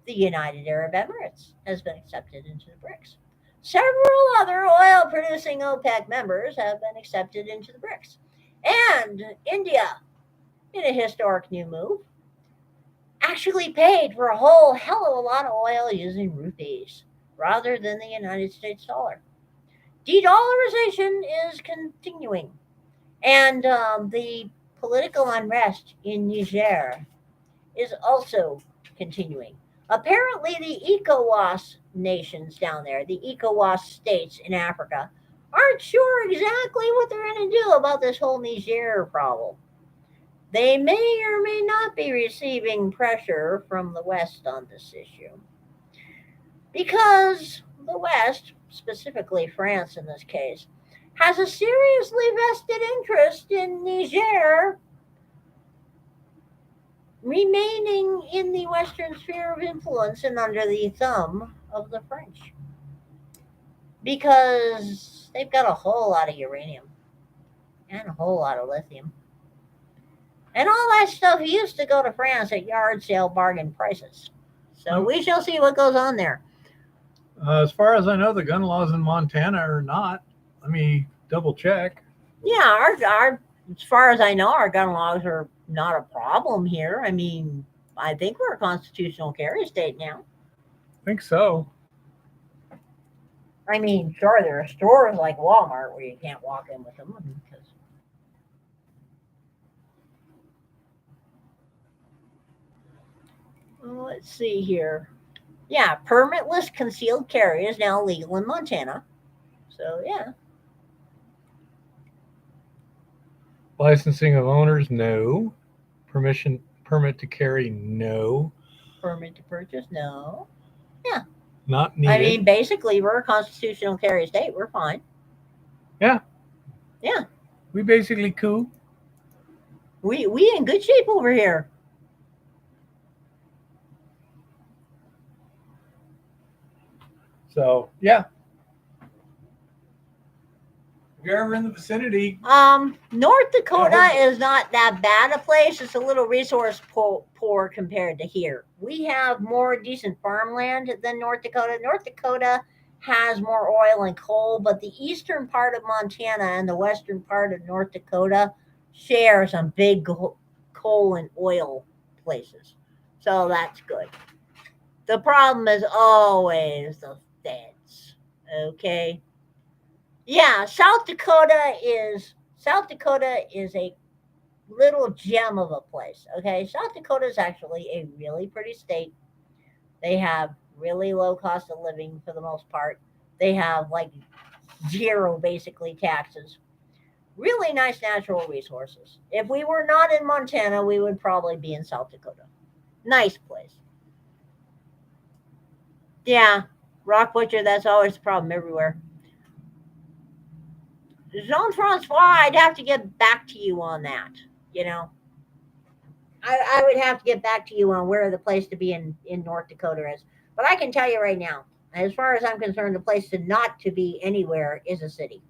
[SPEAKER 2] The United Arab Emirates has been accepted into the BRICS. Several other oil producing OPEC members have been accepted into the BRICS. And India, in a historic new move, actually paid for a whole hell of a lot of oil using rupees rather than the United States dollar. De-dollarization is continuing. And the political unrest in Niger is also continuing. Apparently, the ECOWAS nations down there, the ECOWAS states in Africa, aren't sure exactly what they're going to do about this whole Niger problem. They may or may not be receiving pressure from the West on this issue. Because the West, specifically France in this case, has a seriously vested interest in Niger remaining in the Western sphere of influence and under the thumb of the French. Because they've got a whole lot of uranium and a whole lot of lithium. And all that stuff used to go to France at yard sale bargain prices. So we shall see what goes on there.
[SPEAKER 1] As far as I know, the gun laws in Montana are not. Let me double check.
[SPEAKER 2] Yeah, our as far as I know, our gun laws are not a problem here. I mean, I think we're a constitutional carry state now.
[SPEAKER 1] I think so.
[SPEAKER 2] I mean, sure, there are stores like Walmart where you can't walk in with them because. Well, let's see here. Yeah, permitless concealed carry is now legal in Montana. So, yeah.
[SPEAKER 1] Licensing of owners, no. Permit to carry, no.
[SPEAKER 2] Permit to purchase, no.
[SPEAKER 1] Not needed.
[SPEAKER 2] I mean, basically, we're a constitutional carry state. We're fine.
[SPEAKER 1] Yeah.
[SPEAKER 2] Yeah.
[SPEAKER 1] We basically cool.
[SPEAKER 2] We in good shape over here.
[SPEAKER 1] So, yeah. If you're ever in the vicinity.
[SPEAKER 2] North Dakota is not that bad a place. It's a little resource poor compared to here. We have more decent farmland than North Dakota. North Dakota has more oil and coal, but the eastern part of Montana and the western part of North Dakota share some big coal and oil places. So that's good. The problem is always the feds. Okay. Yeah, South Dakota is a little gem of a place. Okay, South Dakota is actually a really pretty state. They have really low cost of living for the most part. They have like zero basically taxes. Really nice natural resources. If we were not in Montana, we would probably be in South Dakota. Nice place. Yeah, Rock Butcher, that's always the problem everywhere. Jean-Francois, I'd have to get back to you on that. You know, I would have to get back to you on where the place to be in North Dakota is. But I can tell you right now, as far as I'm concerned, the place to not to be anywhere is a city.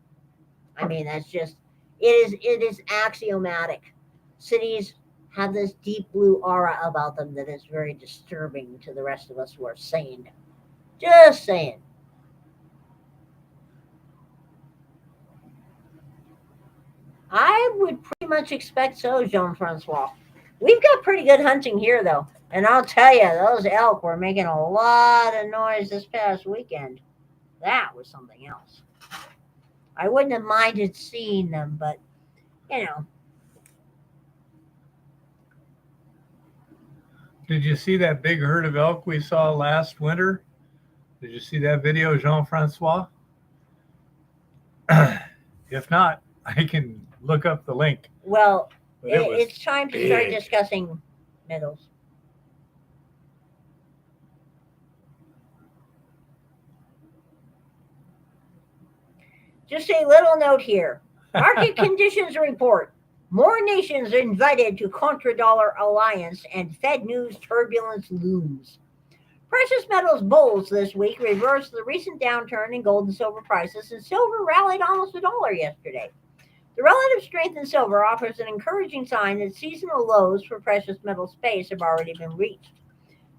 [SPEAKER 2] I mean, that's just it is axiomatic. Cities have this deep blue aura about them that is very disturbing to the rest of us who are sane. Just saying. I would pretty much expect so, Jean-Francois. We've got pretty good hunting here, though. And I'll tell you, those elk were making a lot of noise this past weekend. That was something else. I wouldn't have minded seeing them, but, you know.
[SPEAKER 1] Did you see that big herd of elk we saw last winter? Did you see that video, Jean-Francois? If not, I can look up the link.
[SPEAKER 2] Well, it's time to start discussing middles. Just a little note here. Market conditions report. More nations invited to contra-dollar alliance and Fed news turbulence looms. Precious metals bulls this week reversed the recent downturn in gold and silver prices, and silver rallied almost $1 yesterday. The relative strength in silver offers an encouraging sign that seasonal lows for precious metal space have already been reached.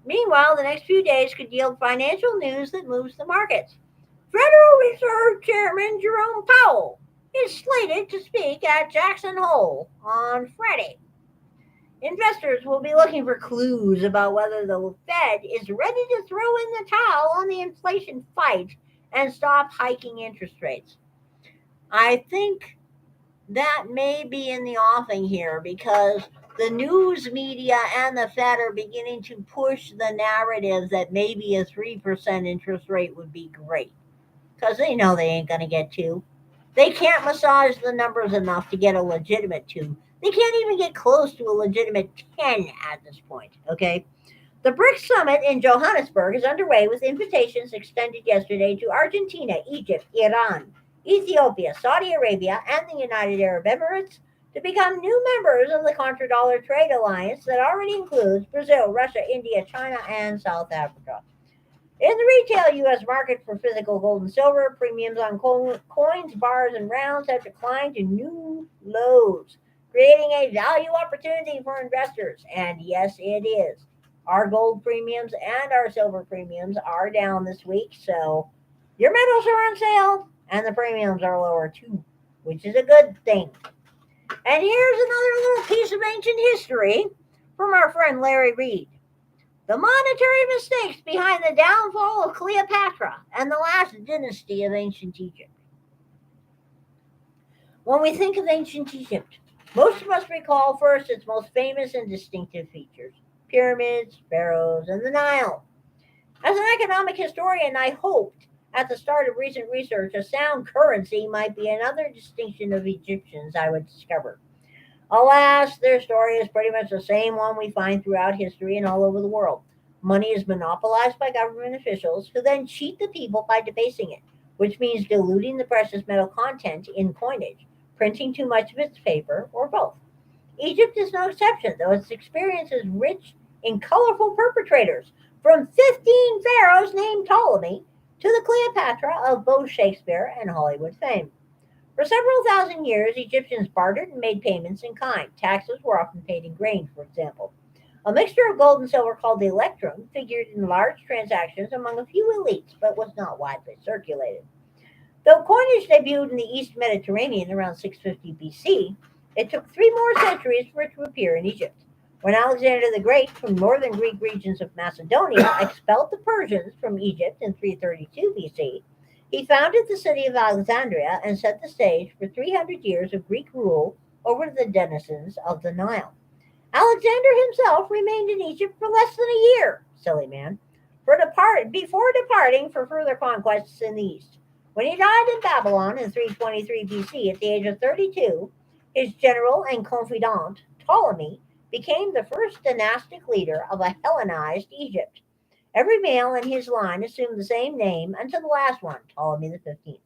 [SPEAKER 2] Meanwhile, the next few days could yield financial news that moves the markets. Federal Reserve Chairman Jerome Powell is slated to speak at Jackson Hole on Friday. Investors will be looking for clues about whether the Fed is ready to throw in the towel on the inflation fight and stop hiking interest rates. I think that may be in the offing here because the news media and the Fed are beginning to push the narrative that maybe a 3% interest rate would be great because they know they ain't going to get two. They can't massage the numbers enough to get a legitimate two. They can't even get close to a legitimate 10 at this point, okay? The BRICS summit in Johannesburg is underway with invitations extended yesterday to Argentina, Egypt, Iran, Ethiopia, Saudi Arabia, and the United Arab Emirates to become new members of the Contradollar Trade Alliance that already includes Brazil, Russia, India, China, and South Africa. In the retail U.S. market for physical gold and silver, premiums on coins, bars, and rounds have declined to new lows, creating a value opportunity for investors. And yes, it is. Our gold premiums and our silver premiums are down this week, so your metals are on sale and the premiums are lower too, which is a good thing. And here's another little piece of ancient history from our friend Larry Reed. The monetary mistakes behind the downfall of Cleopatra and the last dynasty of ancient Egypt. When we think of ancient Egypt, most of us recall first its most famous and distinctive features: pyramids, pharaohs, and the Nile. As an economic historian, I hoped at the start of recent research a sound currency might be another distinction of Egyptians I would discover. Alas, their story is pretty much the same one we find throughout history and all over the world. Money is monopolized by government officials who then cheat the people by debasing it, which means diluting the precious metal content in coinage, printing too much of its paper, or both. Egypt is no exception, though its experience is rich in colorful perpetrators, from 15 pharaohs named Ptolemy to the Cleopatra of both Shakespeare and Hollywood fame. For several thousand years, Egyptians bartered and made payments in kind. Taxes were often paid in grain, for example. A mixture of gold and silver called the electrum figured in large transactions among a few elites, but was not widely circulated. Though coinage debuted in the East Mediterranean around 650 BC, it took three more centuries for it to appear in Egypt. When Alexander the Great, from northern Greek regions of Macedonia, expelled the Persians from Egypt in 332 BC, he founded the city of Alexandria and set the stage for 300 years of Greek rule over the denizens of the Nile. Alexander himself remained in Egypt for less than a year, silly man, before departing for further conquests in the east. When he died in Babylon in 323 BC at the age of 32, his general and confidant, Ptolemy, became the first dynastic leader of a Hellenized Egypt. Every male in his line assumed the same name until the last one, Ptolemy the 15th.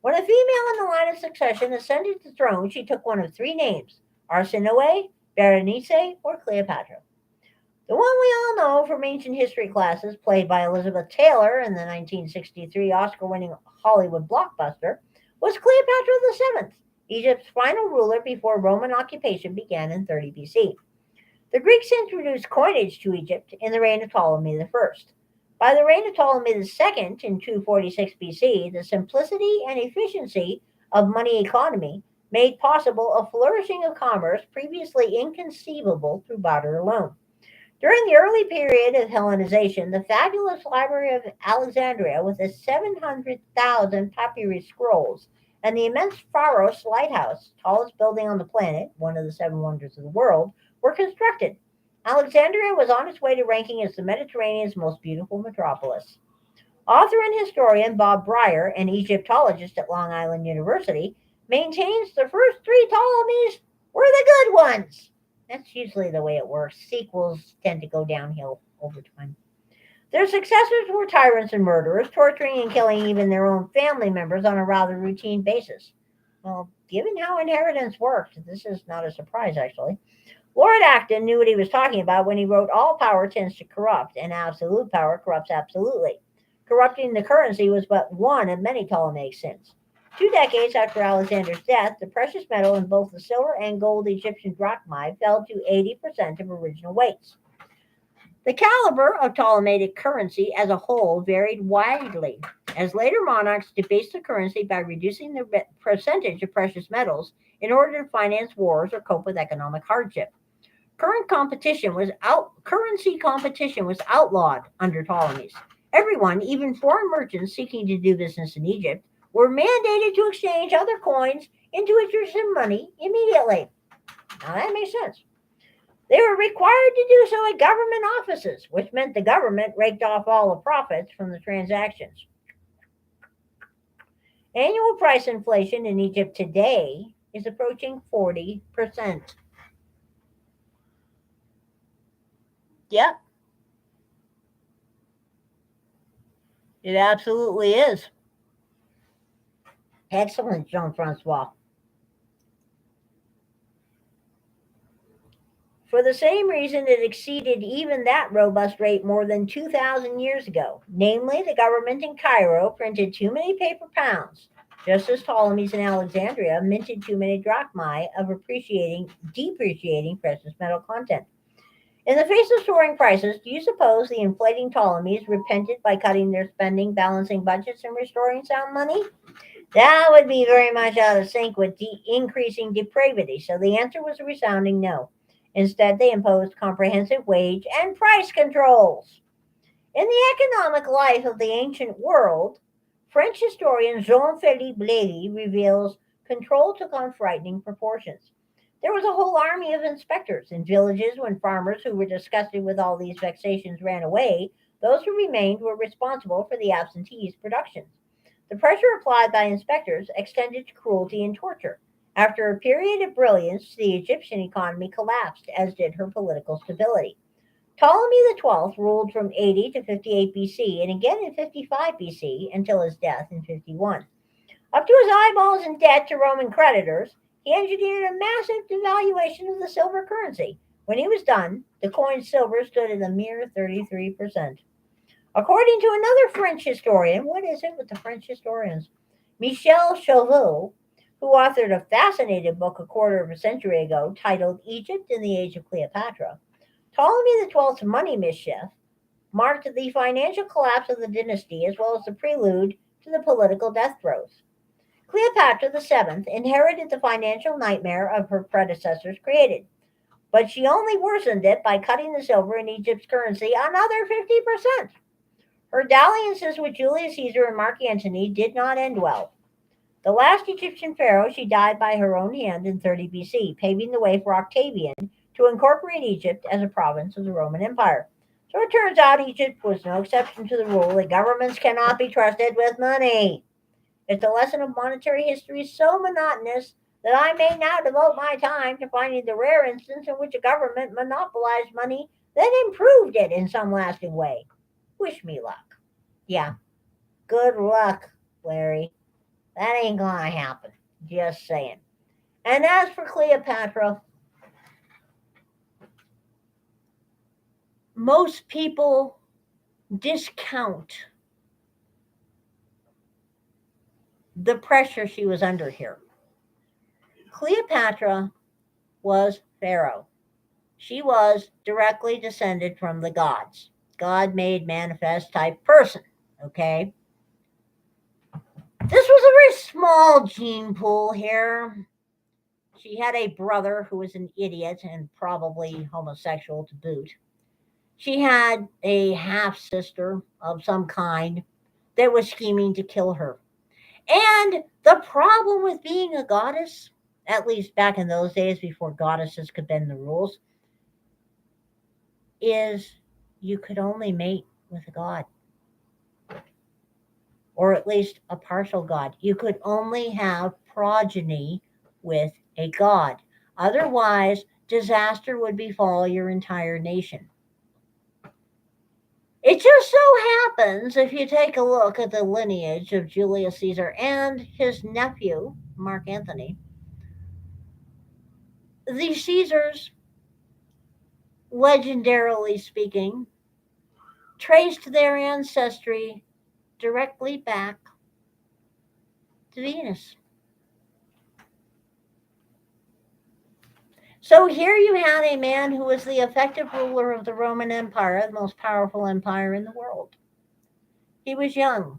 [SPEAKER 2] When a female in the line of succession ascended the throne, she took one of three names: Arsinoe, Berenice, or Cleopatra. The one we all know from ancient history classes, played by Elizabeth Taylor in the 1963 Oscar winning Hollywood blockbuster, was Cleopatra the Seventh, Egypt's final ruler before Roman occupation began in 30 BC. The Greeks introduced coinage to Egypt in the reign of Ptolemy the First. By the reign of Ptolemy the Second in 246 BC, the simplicity and efficiency of money economy made possible a flourishing of commerce previously inconceivable through barter alone. During the early period of Hellenization, the fabulous Library of Alexandria, with its 700,000 papyrus scrolls, and the immense Pharos Lighthouse, tallest building on the planet, one of the seven wonders of the world, were constructed. Alexandria was on its way to ranking as the Mediterranean's most beautiful metropolis. Author and historian Bob Breyer, an Egyptologist at Long Island University, maintains the first three Ptolemies were the good ones. That's usually the way it works. Sequels tend to go downhill over time. Their successors were tyrants and murderers, torturing and killing even their own family members on a rather routine basis. Well, given how inheritance worked, this is not a surprise, actually. Lord Acton knew what he was talking about when he wrote, "All power tends to corrupt, and absolute power corrupts absolutely." Corrupting the currency was but one of many Ptolemaic sins. 2 decades after Alexander's death, the precious metal in both the silver and gold Egyptian drachmae fell to 80% of original weights. The caliber of Ptolemaic currency as a whole varied widely, as later monarchs debased the currency by reducing the percentage of precious metals in order to finance wars or cope with economic hardship. Currency competition was outlawed under Ptolemies. Everyone, even foreign merchants seeking to do business in Egypt, were mandated to exchange other coins into Egyptian money immediately. Now that makes sense. They were required to do so at government offices, which meant the government raked off all the profits from the transactions. Annual price inflation in Egypt today is approaching 40%. Yep, it absolutely is. Excellent, Jean-Francois. For the same reason, it exceeded even that robust rate more than 2,000 years ago. Namely, the government in Cairo printed too many paper pounds, just as Ptolemies in Alexandria minted too many drachmae of depreciating precious metal content. In the face of soaring prices, do you suppose the inflating Ptolemies repented by cutting their spending, balancing budgets, and restoring sound money? That would be very much out of sync with increasing depravity, so the answer was a resounding no. Instead, they imposed comprehensive wage and price controls. In the economic life of the ancient world, French historian Jean-Philippe Lévy reveals control took on frightening proportions. There was a whole army of inspectors in villages. When farmers who were disgusted with all these vexations ran away, those who remained were responsible for the absentees' productions. The pressure applied by inspectors extended to cruelty and torture. After a period of brilliance, the Egyptian economy collapsed, as did her political stability. Ptolemy XII ruled from 80 to 58 BC and again in 55 BC until his death in 51. Up to his eyeballs in debt to Roman creditors, he engineered a massive devaluation of the silver currency. When he was done, the coin's silver stood at a mere 33%. According to another French historian, what is it with the French historians? Michel Chauveau, who authored a fascinating book a quarter of a century ago titled Egypt in the Age of Cleopatra, Ptolemy XII's money mischief marked the financial collapse of the dynasty as well as the prelude to the political death throes. Cleopatra VII inherited the financial nightmare of her predecessors created, but she only worsened it by cutting the silver in Egypt's currency another 50%. Her dalliances with Julius Caesar and Mark Antony did not end well. The last Egyptian pharaoh, she died by her own hand in 30 BC, paving the way for Octavian to incorporate Egypt as a province of the Roman Empire. So it turns out Egypt was no exception to the rule that governments cannot be trusted with money. If the lesson of monetary history is so monotonous that I may now devote my time to finding the rare instance in which a government monopolized money, then improved it in some lasting way. Wish me luck. Yeah, good luck, Larry. That ain't gonna happen. Just saying. And as for Cleopatra, most people discount the pressure she was under here. Cleopatra was Pharaoh. She was directly descended from the gods. God made manifest type person. Okay? This was a very small gene pool here. She had a brother who was an idiot and probably homosexual to boot. She had a half sister of some kind that was scheming to kill her. And the problem with being a goddess, at least back in those days before goddesses could bend the rules, is you could only mate with a god, or at least a partial god. You could only have progeny with a god. Otherwise, disaster would befall your entire nation. It just so happens, if you take a look at the lineage of Julius Caesar and his nephew, Mark Antony, the Caesars, legendarily speaking, traced their ancestry directly back to Venus. So here you had a man who was the effective ruler of the Roman Empire, the most powerful empire in the world. He was young,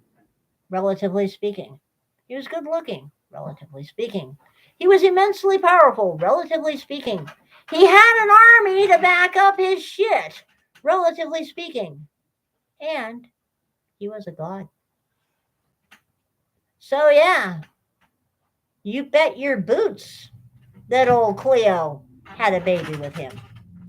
[SPEAKER 2] relatively speaking. He was good looking, relatively speaking. He was immensely powerful, relatively speaking. He had an army to back up his shit, relatively speaking. And he was a god. So, yeah, you bet your boots that old Cleo had a baby with him.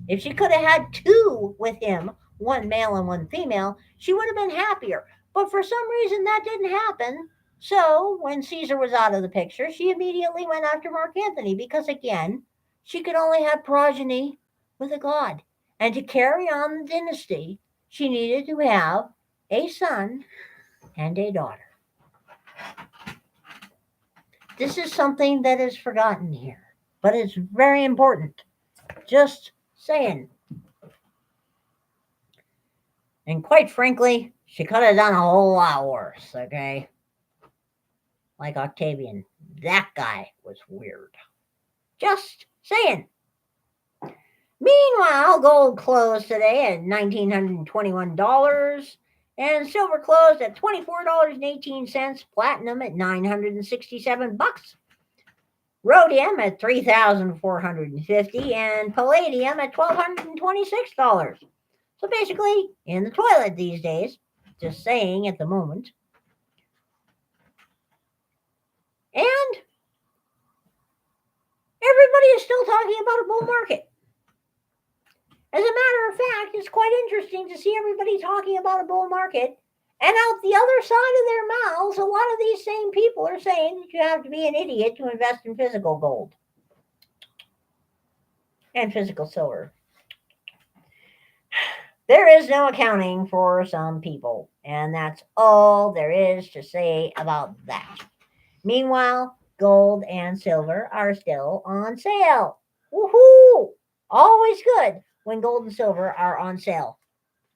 [SPEAKER 2] If she could have had two with him, one male and one female, she would have been happier. But for some reason, that didn't happen. So when Caesar was out of the picture, she immediately went after Mark Antony because, again, she could only have progeny with a god. And to carry on the dynasty, she needed to have a son and a daughter. This is something that is forgotten here, but it's very important. Just saying. And quite frankly, she could have done a whole lot worse, okay? Like Octavian. That guy was weird. Just saying. Meanwhile, gold closed today at $1,921, and silver closed at $24.18, platinum at $967, rhodium at $3,450, and palladium at $1,226. So basically, in the toilet these days, just saying at the moment. And everybody is still talking about a bull market. As a matter of fact, it's quite interesting to see everybody talking about a bull market. And out the other side of their mouths, a lot of these same people are saying that you have to be an idiot to invest in physical gold and physical silver. There is no accounting for some people, and that's all there is to say about that. Meanwhile, gold and silver are still on sale. Woohoo! Always good when gold and silver are on sale.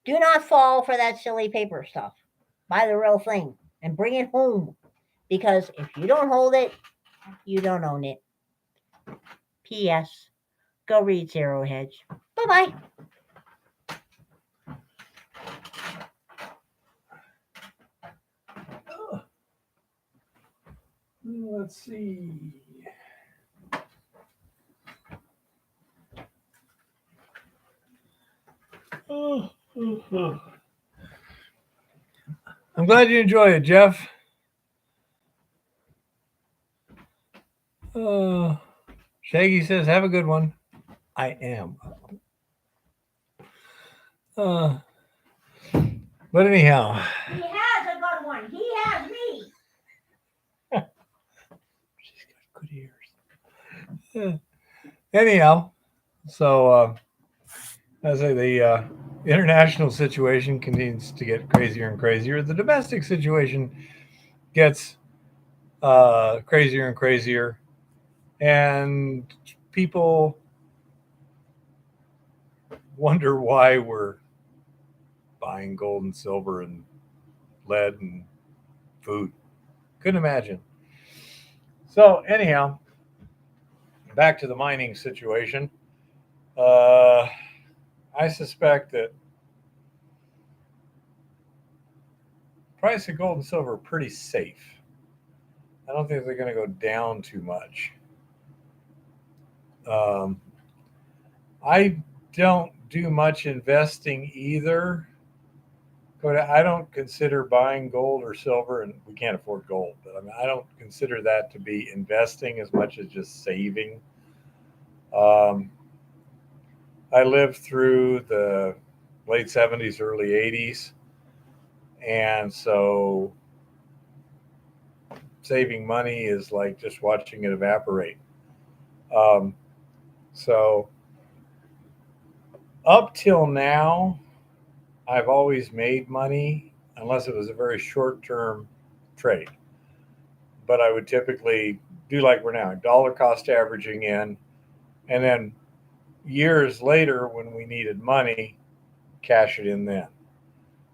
[SPEAKER 2] Do not fall for that silly paper stuff. Buy the real thing and bring it home, because if you don't hold it, you don't own it. P.S. Go read Zero Hedge. Bye-bye.
[SPEAKER 1] Let's see. I'm glad you enjoy it, Jeff. Shaggy says, have a good one. I am. But anyhow.
[SPEAKER 2] He has a good one. He has me.
[SPEAKER 1] She's got good ears. Anyhow, so as I say, the international situation continues to get crazier and crazier. The domestic situation gets crazier and crazier, and people wonder why we're buying gold and silver and lead and food. Couldn't imagine. So anyhow, back to the mining situation. I suspect that price of gold and silver are pretty safe. I don't think they're going to go down too much. I don't do much investing either. I don't consider buying gold or silver, and we can't afford gold, but I mean, I don't consider that to be investing as much as just saving. I lived through the late 70s, early 80s, and so saving money is like just watching it evaporate. So up till now, I've always made money unless it was a very short-term trade. But I would typically do like we're now, dollar cost averaging in, and then years later when we needed money, cash it in then.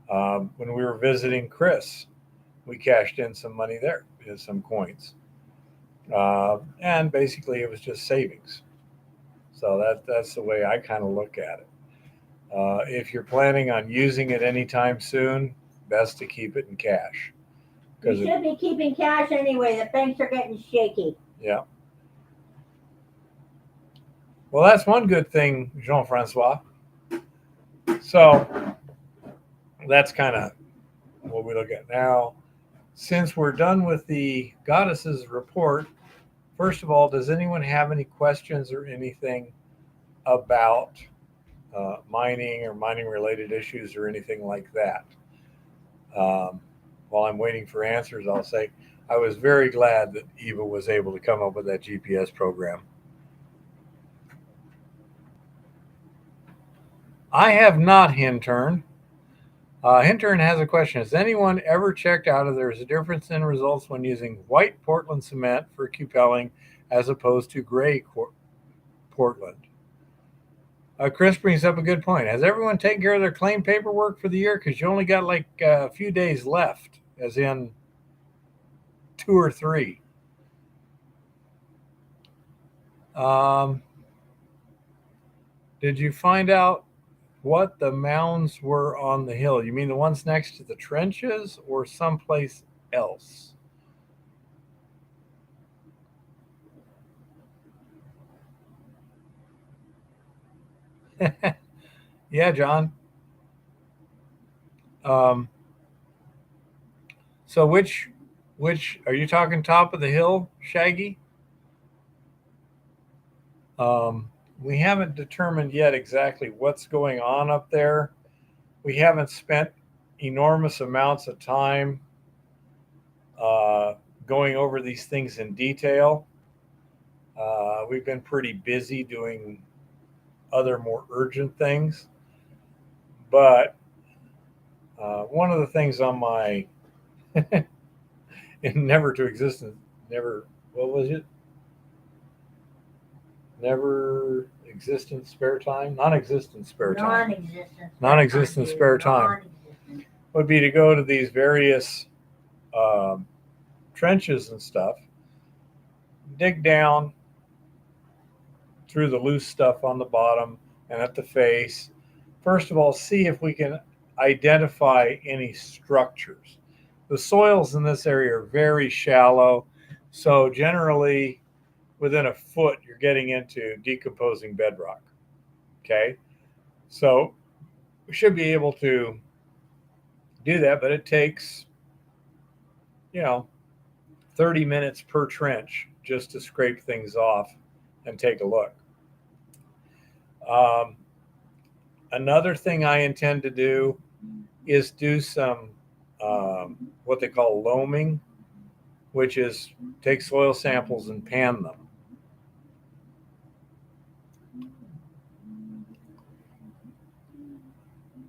[SPEAKER 1] When we were visiting Chris, we cashed in some money there some coins, and basically it was just savings. So that's the way I kind of look at it. If you're planning on using it anytime soon, best to keep it in cash.
[SPEAKER 2] You should be keeping cash anyway. The banks are getting shaky.
[SPEAKER 1] Yeah. Well, that's one good thing, Jean-Francois. So that's kind of what we look at now. Since we're done with the goddesses report, first of all, does anyone have any questions or anything about mining or mining related issues or anything like that? While I'm waiting for answers, I'll say I was very glad that Eva was able to come up with that GPS program. I have not, Hintern. Hintern has a question. Has anyone ever checked out if there's a difference in results when using white Portland cement for cupelling as opposed to gray Portland? Chris brings up a good point. Has everyone taken care of their claim paperwork for the year? Because you only got like a few days left, as in 2 or 3. Did you find out what the mounds were on the hill? You mean the ones next to the trenches or someplace else? Yeah, John. So which are you talking, top of the hill, Shaggy? We haven't determined yet exactly what's going on up there. We haven't spent enormous amounts of time going over these things in detail. We've been pretty busy doing other more urgent things. But one of the things on my never to existence, never, what was it? Never existent spare time? Non-existent spare time. Non-existent spare time would be to go to these various trenches and stuff, dig down through the loose stuff on the bottom and at the face. First of all, see if we can identify any structures. The soils in this area are very shallow, so generally within a foot you're getting into decomposing bedrock. Okay, so we should be able to do that, but it takes 30 minutes per trench just to scrape things off and take a look. Another thing I intend to do is do some what they call loaming, which is take soil samples and pan them.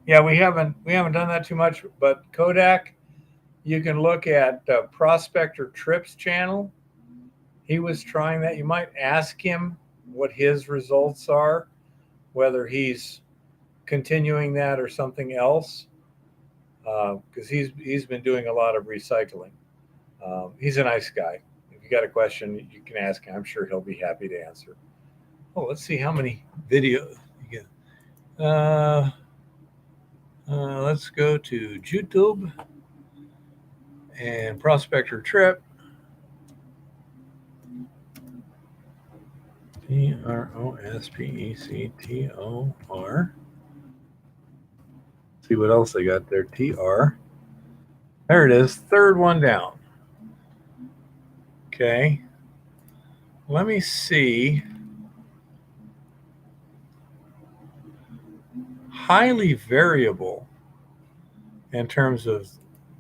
[SPEAKER 1] Yeah, we haven't done that too much, but Kodak, you can look at Prospector Trips channel. He was trying that. You might ask him what his results are, whether he's continuing that or something else, because he's been doing a lot of recycling. He's a nice guy. If you got a question, you can ask him. I'm sure he'll be happy to answer. Oh, let's see how many videos you get. Let's go to YouTube and Prospector Trip. Prospector. See what else I got there. TR. There it is. Third one down. Okay. Let me see. Highly variable in terms of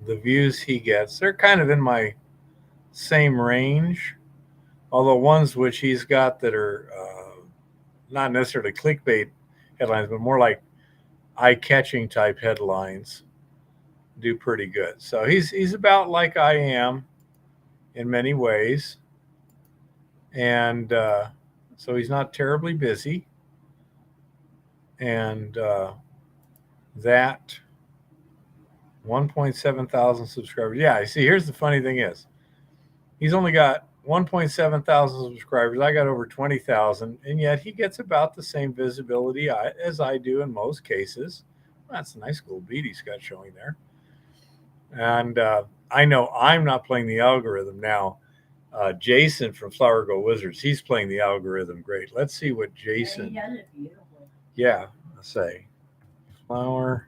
[SPEAKER 1] the views he gets. They're kind of in my same range, although ones which he's got that are not necessarily clickbait headlines, but more like eye-catching type headlines do pretty good. So he's about like I am in many ways, and so he's not terribly busy, and that 1.7 thousand subscribers. Yeah, I see. Here's the funny thing is, He's only got 1.7 thousand subscribers. I got over 20,000, and yet he gets about the same visibility as I do in most cases. That's a nice little beat he's got showing there. And I know I'm not playing the algorithm now. Jason from Flower Go Wizards, he's playing the algorithm great. Let's see what Jason.
[SPEAKER 2] Yeah, he does it beautifully.
[SPEAKER 1] Yeah, let's say Flower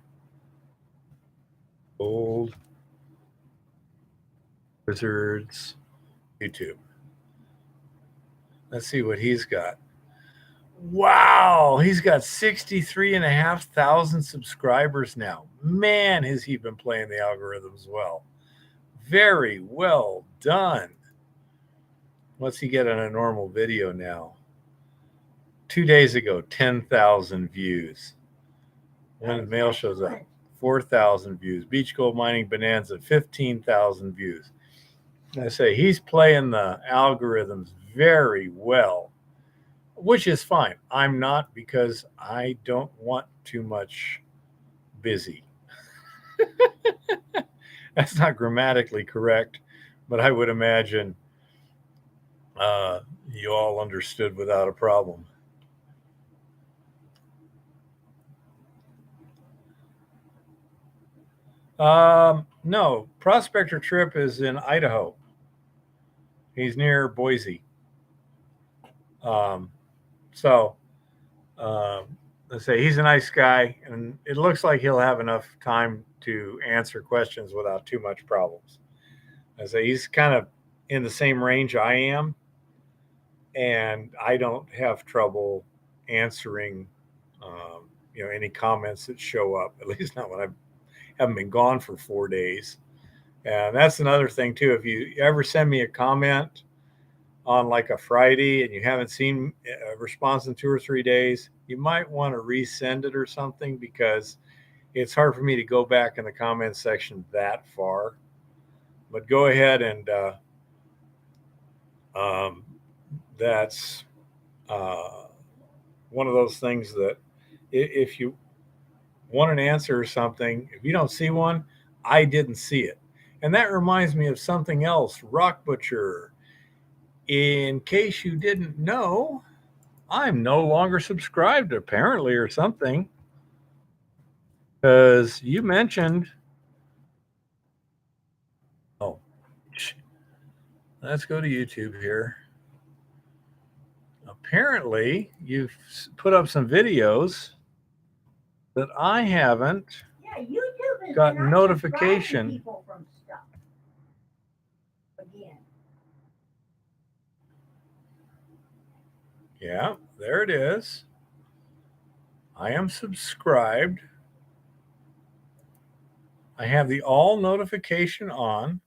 [SPEAKER 1] Gold Wizards YouTube. Let's see what he's got. Wow, he's got 63,500 subscribers now. Man, has he been playing the algorithms well. Very well done. What's he get on a normal video now? 2 days ago, 10,000 views. When the mail shows up, 4,000 views. Beach Gold Mining Bonanza, 15,000 views. I say he's playing the algorithms very well, which is fine. I'm not, because I don't want too much busy. That's not grammatically correct, but I would imagine you all understood without a problem. No, Prospector Trip is in Idaho. He's near Boise. Let's say he's a nice guy, and it looks like he'll have enough time to answer questions without too much problems. I say he's kind of in the same range I am, and I don't have trouble answering, any comments that show up. At least not when I haven't been gone for 4 days. And that's another thing too. If you ever send me a comment on like a Friday and you haven't seen a response in 2 or 3 days, you might want to resend it or something, because it's hard for me to go back in the comments section that far. But go ahead and that's one of those things that if you want an answer or something, if you don't see one, I didn't see it. And that reminds me of something else. Rock Butcher, in case you didn't know, I'm no longer subscribed, apparently, or something, because you mentioned. Oh, let's go to YouTube here. Apparently, you've put up some videos that I haven't
[SPEAKER 2] YouTube
[SPEAKER 1] got notification.
[SPEAKER 2] People from stuff. Again.
[SPEAKER 1] Yeah, there it is. I am subscribed. I have the all notification on.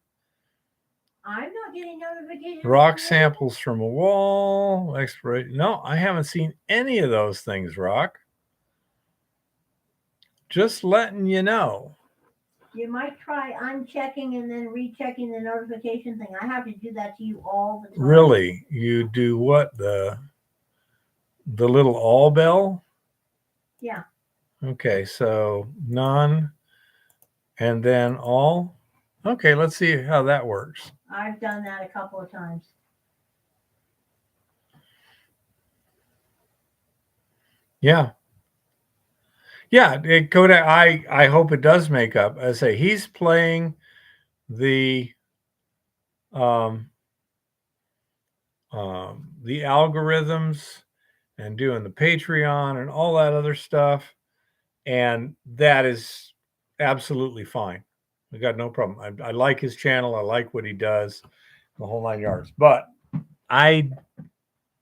[SPEAKER 2] I'm not getting notifications.
[SPEAKER 1] Rock samples from a wall. Exploration. No, I haven't seen any of those things, Rock. Just letting you know.
[SPEAKER 2] You might try unchecking and then rechecking the notification thing. I have to do that to you all the time.
[SPEAKER 1] Really? You do what? The little all bell?
[SPEAKER 2] Yeah.
[SPEAKER 1] Okay, so none and then all. Okay, let's see how that works.
[SPEAKER 2] I've done that a couple of times.
[SPEAKER 1] Yeah. Yeah, Kodak, I hope it does make up. I say he's playing the algorithms and doing the Patreon and all that other stuff, and that is absolutely fine. We got no problem. I like his channel. I like what he does, the whole 9 yards. But I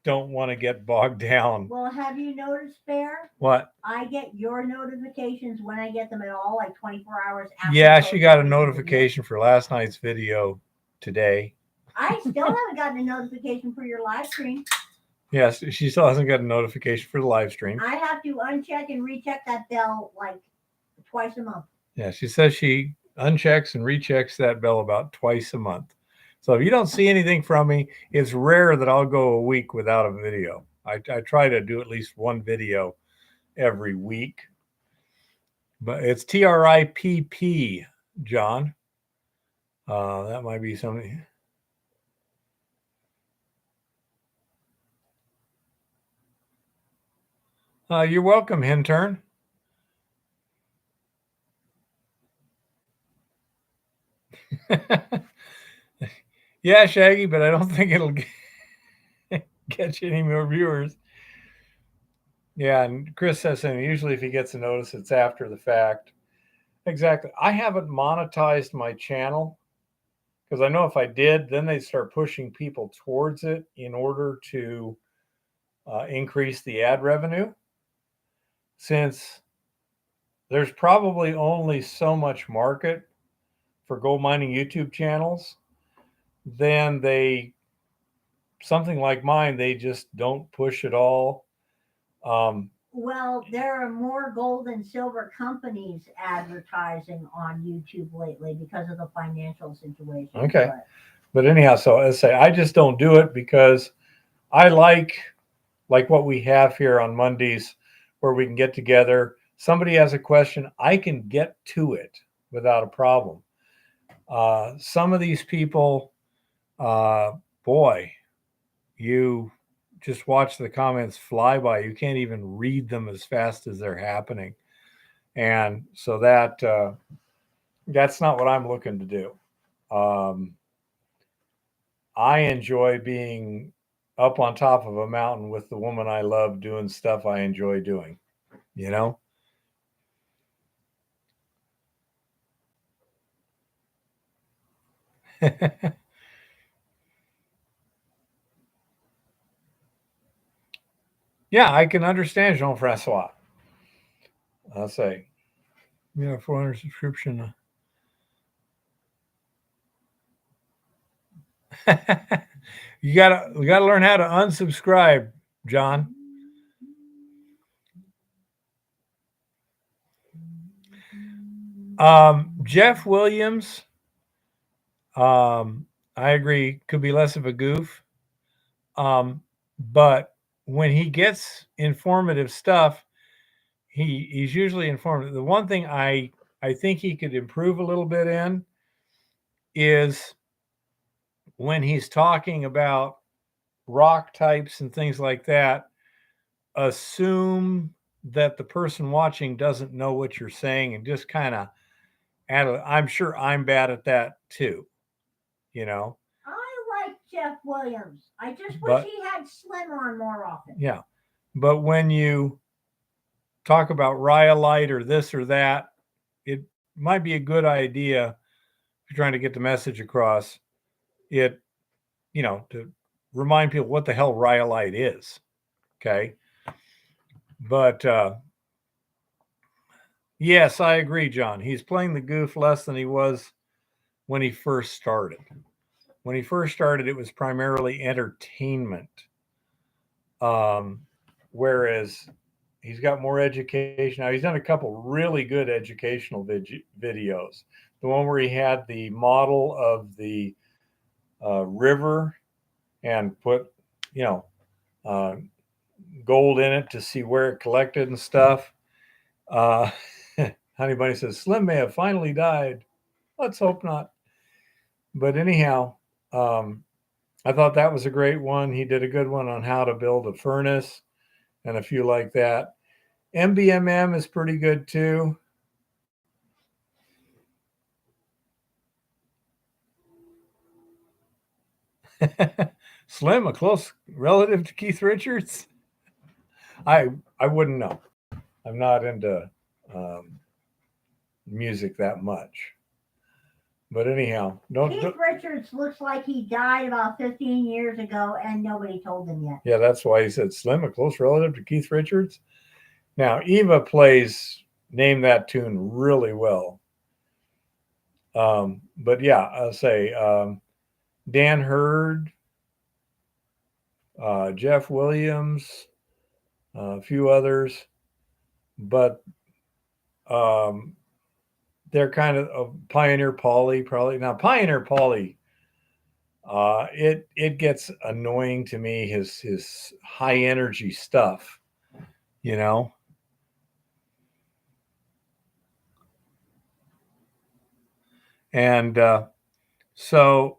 [SPEAKER 1] don't want to get bogged down.
[SPEAKER 2] Well, have you noticed, Bear?
[SPEAKER 1] What?
[SPEAKER 2] I get your notifications when I get them at all, like 24 hours after.
[SPEAKER 1] Yeah, she got a notification for last night's video today.
[SPEAKER 2] I still haven't gotten a notification for your live stream.
[SPEAKER 1] Yes, she still hasn't got a notification for the live stream.
[SPEAKER 2] I have to uncheck and recheck that bell like twice a month.
[SPEAKER 1] Yeah, she says she unchecks and rechecks that bell about twice a month. So if you don't see anything from me, it's rare that I'll go a week without a video. I try to do at least one video every week. But it's TRIPP, John. That might be something. You're welcome, Hintern. Yeah, Shaggy, but I don't think it'll get you any more viewers. Yeah, and Chris says, and usually if he gets a notice, it's after the fact. Exactly. I haven't monetized my channel because I know if I did, then they'd start pushing people towards it in order to increase the ad revenue. Since there's probably only so much market for gold mining YouTube channels, then something like mine, they just don't push it all.
[SPEAKER 2] Well, there are more gold and silver companies advertising on YouTube lately because of the financial situation.
[SPEAKER 1] Okay. But anyhow, so as I say, I just don't do it because I like what we have here on Mondays where we can get together. Somebody has a question, I can get to it without a problem. Some of these people, boy, you just watch the comments fly by. You can't even read them as fast as they're happening. And so that's not what I'm looking to do. I enjoy being up on top of a mountain with the woman I love doing stuff I enjoy doing, you know? Yeah, I can understand Jean Francois. I'll say, 400 subscription. We gotta learn how to unsubscribe, John. Jeff Williams, I agree, could be less of a goof. But when he gets informative stuff, he's usually informative. The one thing I think he could improve a little bit in is when he's talking about rock types and things like that, assume that the person watching doesn't know what you're saying and just kind of I'm sure I'm bad at that too, you know.
[SPEAKER 2] I like Jeff Williams. I just wish he had Slim on more often.
[SPEAKER 1] Yeah. But when you talk about rhyolite or this or that, it might be a good idea if you're trying to get the message across. To remind people what the hell rhyolite is. Okay. But yes, I agree, John. He's playing the goof less than he was when he first started. When he first started, it was primarily entertainment. Whereas he's got more education. Now, he's done a couple really good educational videos. The one where he had the model of the river and put, gold in it to see where it collected and stuff. Honey Bunny says, Slim may have finally died. Let's hope not. But anyhow, I thought that was a great one. He did a good one on how to build a furnace and a few like that. MBMM is pretty good too. Slim, a close relative to Keith Richards? I wouldn't know. I'm not into music that much. But anyhow,
[SPEAKER 2] Keith Richards looks like he died about 15 years ago and nobody told him yet.
[SPEAKER 1] Yeah, that's why he said Slim, a close relative to Keith Richards. Now, Eva plays Name That Tune really well. But yeah, I'll say Dan Hurd, Jeff Williams, a few others, but they're kind of Pioneer Polly probably. Now, Pioneer Polly, it gets annoying to me, his high energy stuff, you know. And so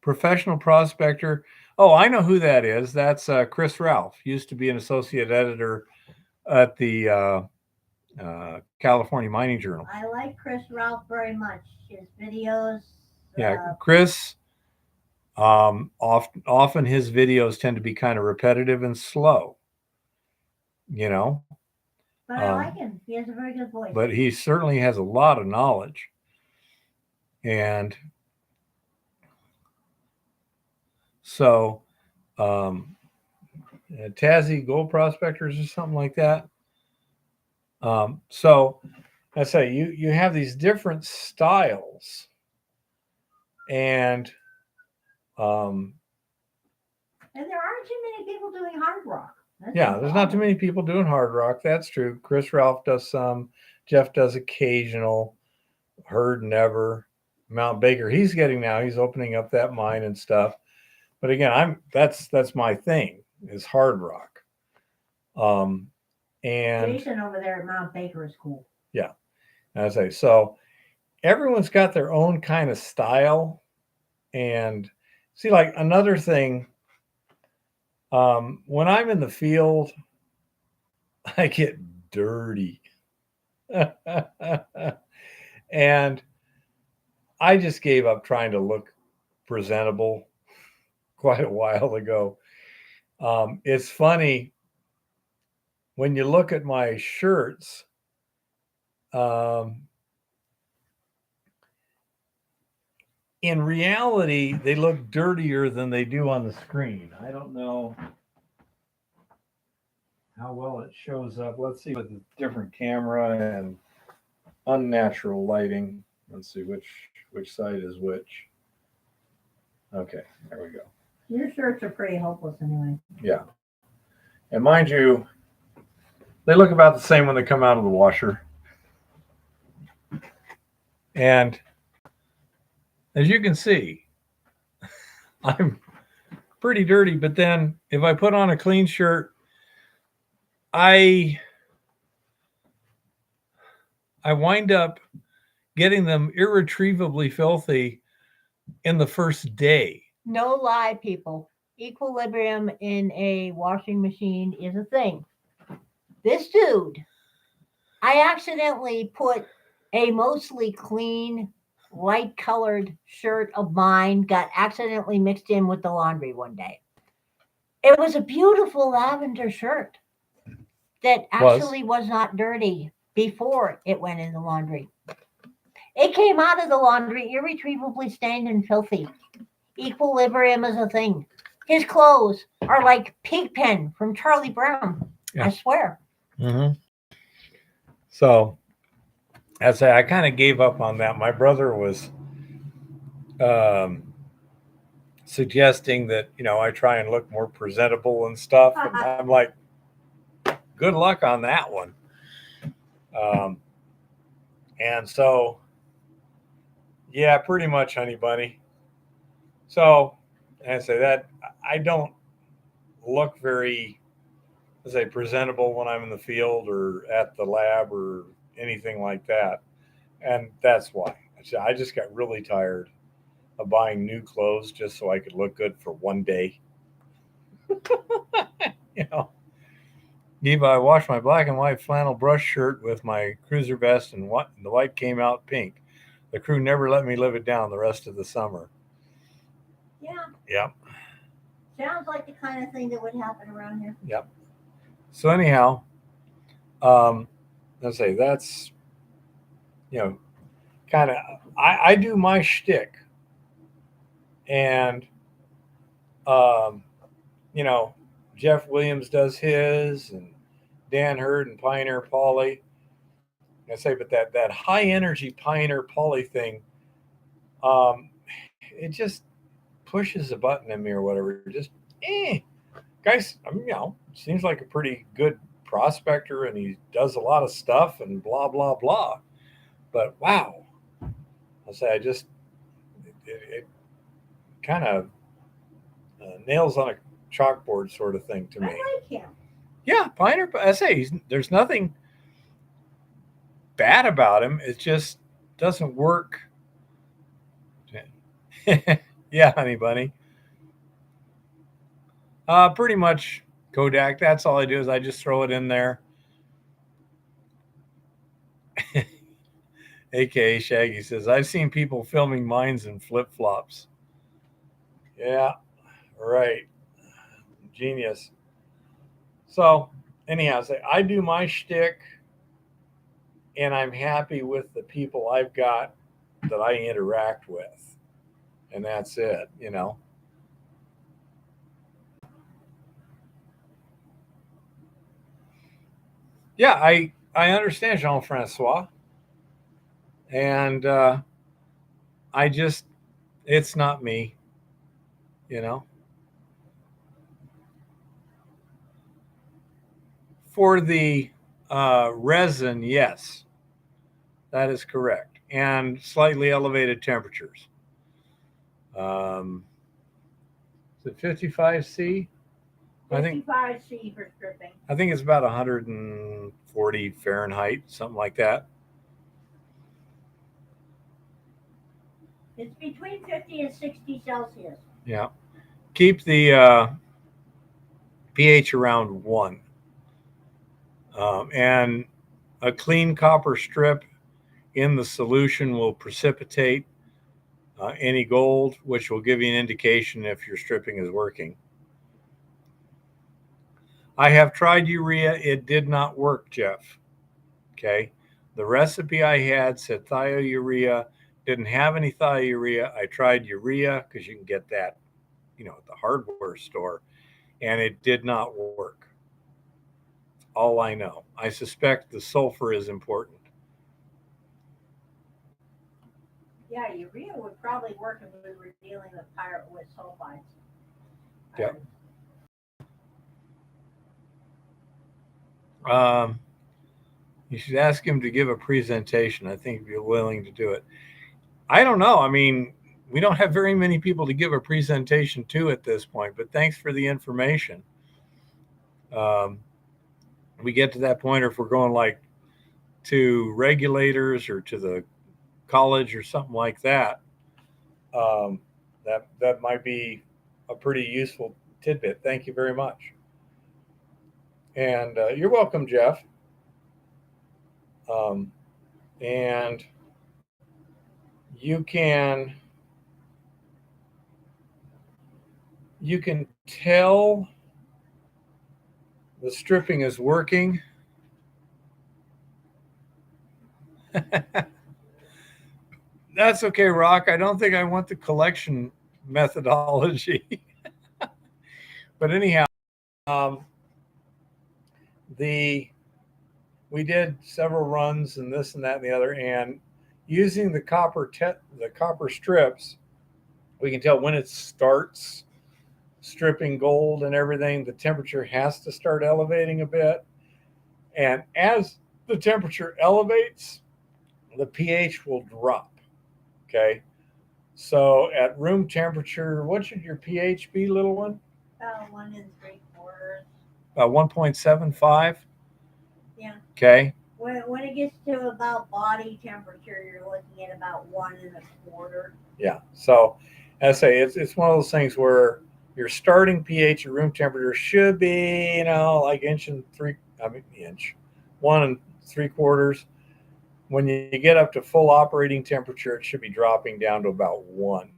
[SPEAKER 1] professional prospector. Oh, I know who that is. That's Chris Ralph. Used to be an associate editor at the California Mining Journal.
[SPEAKER 2] I like Chris Ralph very much. His videos.
[SPEAKER 1] Yeah, Chris. Often his videos tend to be kind of repetitive and slow. You know,
[SPEAKER 2] But I like him. He has a very good voice.
[SPEAKER 1] but he certainly has a lot of knowledge. And so, Tassie Gold Prospectors or something like that. So I say you have these different styles, and
[SPEAKER 2] and there aren't too many people doing hard rock.
[SPEAKER 1] Yeah, there's not too many people doing hard rock. That's true. Chris Ralph does some. Jeff does occasional. Heard never. Mount Baker, he's getting now. He's opening up that mine and stuff. But again, that's my thing is hard rock. And
[SPEAKER 2] Jason over there at Mount Baker is cool.
[SPEAKER 1] Yeah, as I say, so everyone's got their own kind of style. And see, like another thing, when I'm in the field, I get dirty. And I just gave up trying to look presentable quite a while ago. It's funny when you look at my shirts. In reality, they look dirtier than they do on the screen. I don't know how well it shows up. Let's see with a different camera and unnatural lighting. Let's see which side is which. Okay, there we go.
[SPEAKER 2] Your shirts are pretty hopeless anyway.
[SPEAKER 1] Yeah. And mind you, they look about the same when they come out of the washer. And as you can see, I'm pretty dirty, but then if I put on a clean shirt, I wind up getting them irretrievably filthy in the first day.
[SPEAKER 2] No lie, people. Equilibrium in a washing machine is a thing. This dude, I accidentally put a mostly clean, light colored shirt of mine, got accidentally mixed in with the laundry one day. It was a beautiful lavender shirt that actually was not dirty before it went in the laundry. It came out of the laundry irretrievably stained and filthy. Equilibrium is a thing. His clothes are like Pigpen from Charlie Brown. Yeah. I swear.
[SPEAKER 1] Mm-hmm. So, as I kind of gave up on that. My brother was suggesting that I try and look more presentable and stuff, and I'm like, good luck on that one. And so, yeah, pretty much, honey bunny. So, I say that I don't look very, presentable when I'm in the field or at the lab or anything like that. And that's why. I just got really tired of buying new clothes just so I could look good for one day. Eva, I washed my black and white flannel brush shirt with my cruiser vest, and the white came out pink. The crew never let me live it down the rest of the summer.
[SPEAKER 2] Yeah.
[SPEAKER 1] Yep.
[SPEAKER 2] Sounds like the kind of thing that would happen around here.
[SPEAKER 1] Yep. So anyhow, let's say that's, kind of, I do my shtick. And, Jeff Williams does his, and Dan Hurd and Pioneer Polly. But that high energy Pioneer Polly thing, it just pushes a button in me or whatever. Just, guys, seems like a pretty good prospector, and he does a lot of stuff and blah, blah, blah. But wow, it kind of nails on a chalkboard sort of thing to me.
[SPEAKER 2] I like him.
[SPEAKER 1] Yeah, Pioneer. There's nothing bad about him. It just doesn't work. Yeah, honey bunny. Pretty much Kodak. That's all I do is I just throw it in there. AKA Shaggy says, I've seen people filming mines in flip-flops. Yeah, right. Genius. So, anyhow, I do my shtick, and I'm happy with the people I've got that I interact with. And that's it, you know. Yeah, I understand, Jean-Francois. And I just, it's not me, you know. For the resin, yes, that is correct. And slightly elevated temperatures. Is it 55C?
[SPEAKER 2] 55C for stripping.
[SPEAKER 1] I think it's about 140 Fahrenheit, something like that.
[SPEAKER 2] It's between 50 and 60 Celsius.
[SPEAKER 1] Yeah. Keep the pH around 1. And a clean copper strip in the solution will precipitate any gold, which will give you an indication if your stripping is working. I have tried urea. It did not work, Jeff. Okay. The recipe I had said thiourea, didn't have any thiourea. I tried urea because you can get that, you know, at the hardware store, and it did not work. All I know. I suspect the sulfur is important.
[SPEAKER 2] Yeah, urea would probably work if we were dealing with sulfides.
[SPEAKER 1] Yep. You should ask him to give a presentation. I think he'd be willing to do it. I don't know. I mean, we don't have very many people to give a presentation to at this point, but thanks for the information. We get to that point, or if we're going like to regulators or to the college or something like that, that might be a pretty useful tidbit. Thank you very much. And you're welcome, Jeff. And you can tell the stripping is working. That's okay, Rock. I don't think I want the collection methodology. But anyhow, we did several runs and this and that and the other, and using the copper strips, we can tell when it starts stripping gold and everything. The temperature has to start elevating a bit, and as the temperature elevates, the pH will drop. Okay, so at room temperature, what should your pH be, little one?
[SPEAKER 2] 1 3/4.
[SPEAKER 1] 1.75.
[SPEAKER 2] Yeah.
[SPEAKER 1] Okay.
[SPEAKER 2] When it gets to about body temperature, you're looking at about 1 1/4.
[SPEAKER 1] Yeah. So, as I say, it's one of those things where your starting pH at room temperature should be, like inch 1 3/4. When you get up to full operating temperature, it should be dropping down to about 1.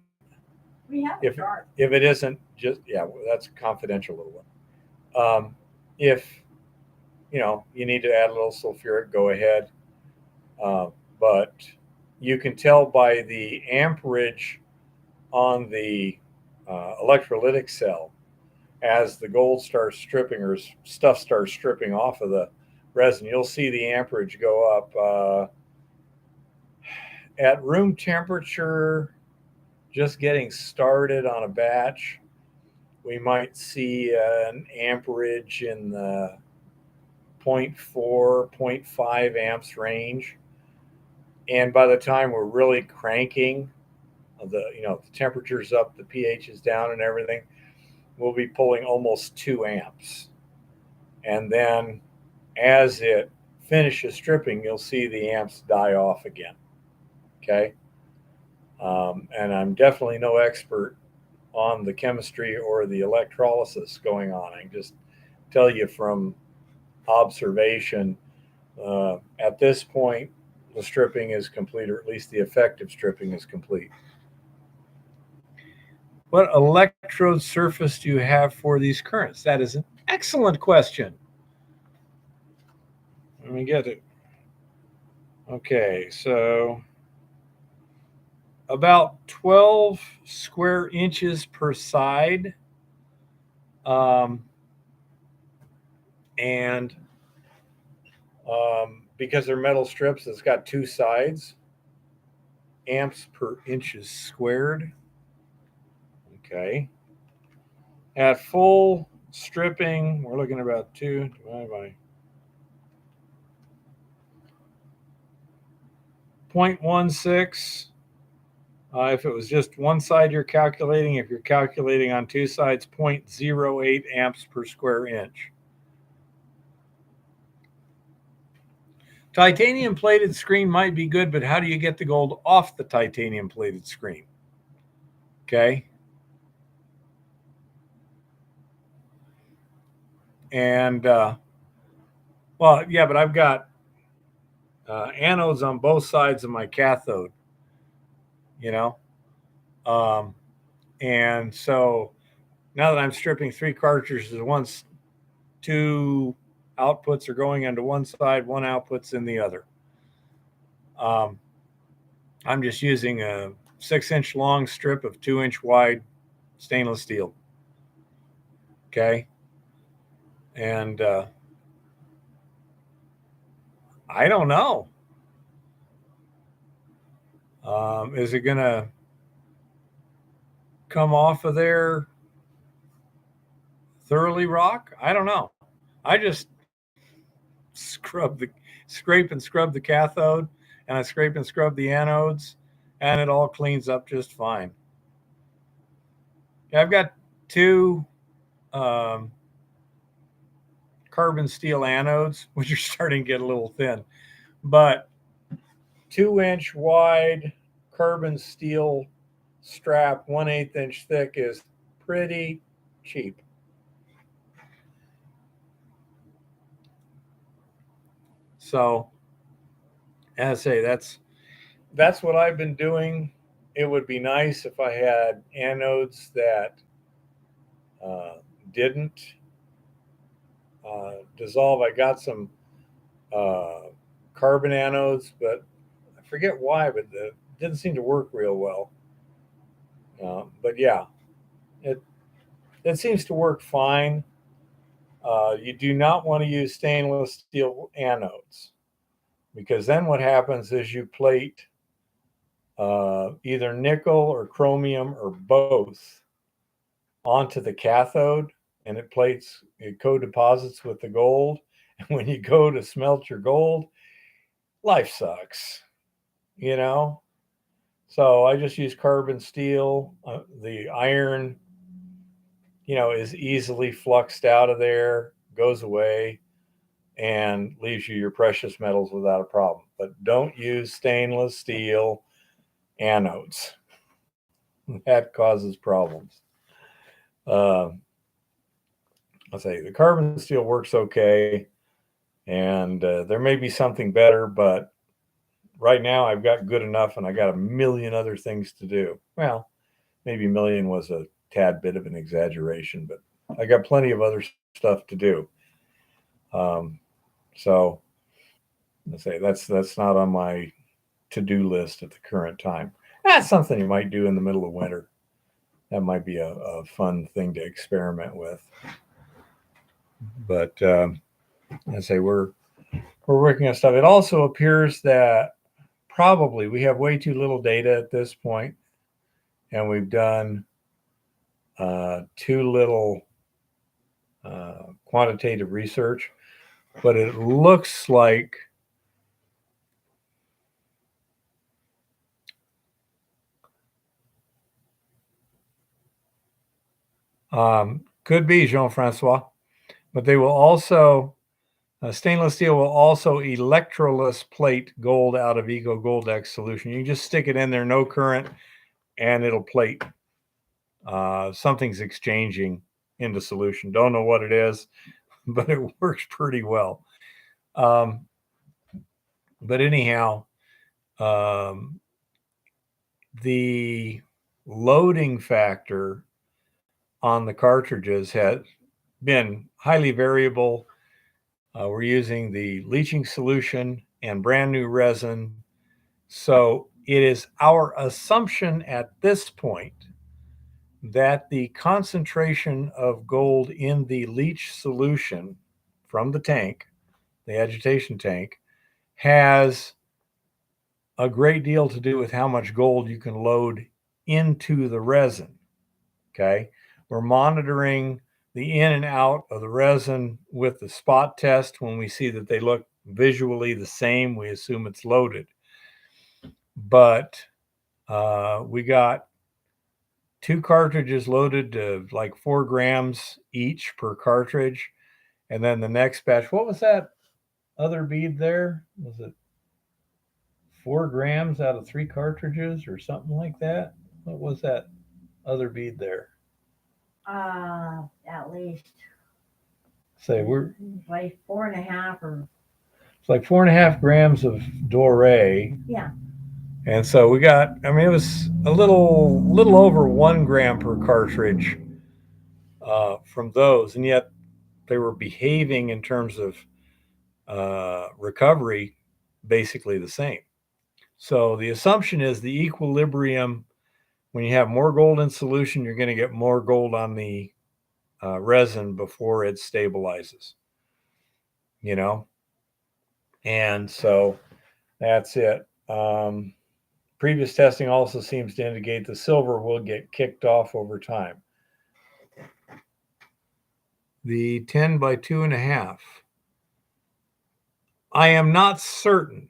[SPEAKER 2] We have a chart.
[SPEAKER 1] If it isn't, just that's a confidential little one. If you need to add a little sulfuric, go ahead. But you can tell by the amperage on the electrolytic cell as the gold starts stripping or stuff starts stripping off of the resin. You'll see the amperage go up at room temperature. Just getting started on a batch, we might see an amperage in the 0.4, 0.5 amps range. And by the time we're really cranking, the temperature's up, the pH is down and everything, we'll be pulling almost 2 amps. And then as it finishes stripping, you'll see the amps die off again. Okay. And I'm definitely no expert on the chemistry or the electrolysis going on. I can just tell you from observation, at this point, the stripping is complete, or at least the effective stripping is complete. What electrode surface do you have for these currents? That is an excellent question. Let me get it. Okay, so about 12 square inches per side. And because they're metal strips, it's got two sides. Amps per inches squared. Okay. At full stripping, we're looking at about 2 divided by 0.16. If it was just one side you're calculating, if you're calculating on two sides, 0.08 amps per square inch. Titanium plated screen might be good, but how do you get the gold off the titanium plated screen? Okay. And, well, yeah, but I've got anodes on both sides of my cathode, you know? And so now that I'm stripping 3 cartridges at once, 2 outputs are going into one side, 1 output's in the other. I'm just using a 6-inch long strip of 2-inch wide stainless steel. Okay. And I don't know. Is it going to come off of there thoroughly rock? I don't know. I just scrape and scrub the cathode, and I scrape and scrub the anodes, and it all cleans up just fine. Yeah, I've got 2 carbon steel anodes, which are starting to get a little thin, but 2-inch wide carbon steel strap, 1/8 inch thick, is pretty cheap. So, as I say, that's what I've been doing. It would be nice if I had anodes that didn't dissolve. I got some carbon anodes, but I forget why, but it didn't seem to work real well. But yeah, it seems to work fine. You do not want to use stainless steel anodes, because then what happens is you plate either nickel or chromium or both onto the cathode, and it co-deposits with the gold. And when you go to smelt your gold, life sucks, you know? So I just use carbon steel. The iron, is easily fluxed out of there, goes away, and leaves you your precious metals without a problem. But don't use stainless steel anodes. That causes problems. I'll say the carbon steel works okay, and there may be something better, but right now I've got good enough, and I got a million other things to do. Well, maybe a million was a tad bit of an exaggeration, but I got plenty of other stuff to do. So let's say that's not on my to-do list at the current time. That's something you might do in the middle of winter. That might be a fun thing to experiment with. But let's say we're working on stuff. It also appears that probably we have way too little data at this point, and we've done too little quantitative research. But it looks like could be Jean-Francois, but they will also stainless steel will also electroless plate gold out of Eco Gold X solution. You can just stick it in there, no current, and it'll plate. Something's exchanging into solution. Don't know what it is, but it works pretty well. But anyhow, Um, the loading factor on the cartridges has been highly variable. We're using the leaching solution and brand new resin. So it is our assumption at this point that the concentration of gold in the leach solution from the tank, the agitation tank, has a great deal to do with how much gold you can load into the resin. Okay. We're monitoring the in and out of the resin with the spot test. When we see that they look visually the same, we assume it's loaded. But we got 2 cartridges loaded to like 4 grams each per cartridge. And then the next batch, what was that other bead there? Was it 4 grams out of 3 cartridges or something like that? What was that other bead there?
[SPEAKER 2] At least
[SPEAKER 1] Say we're
[SPEAKER 2] like 4.5 or
[SPEAKER 1] it's like 4.5 grams of doré.
[SPEAKER 2] yeah.
[SPEAKER 1] And so we got, I mean, it was a little over 1 gram per cartridge from those, and yet they were behaving in terms of recovery basically the same. So the assumption is the equilibrium, when you have more gold in solution, you're going to get more gold on the resin before it stabilizes, you know? And so that's it. Previous testing also seems to indicate the silver will get kicked off over time. The 10 by 2.5. I am not certain.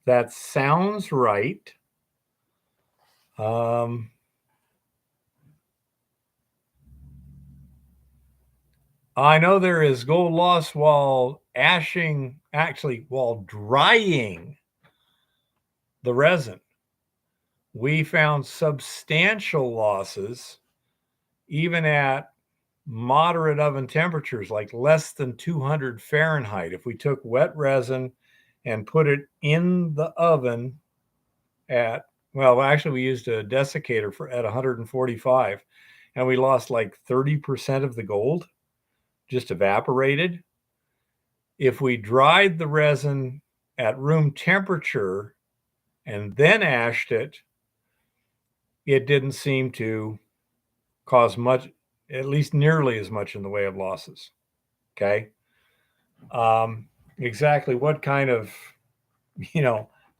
[SPEAKER 1] That sounds right. I know there is gold loss while while drying the resin. We found substantial losses even at moderate oven temperatures, like less than 200 Fahrenheit. If we took wet resin and put it in the oven at, well, actually, we used a desiccator at 145, and we lost like 30% of the gold, just evaporated. If we dried the resin at room temperature and then ashed it, it didn't seem to cause much, at least nearly as much in the way of losses. Okay. Exactly what kind of,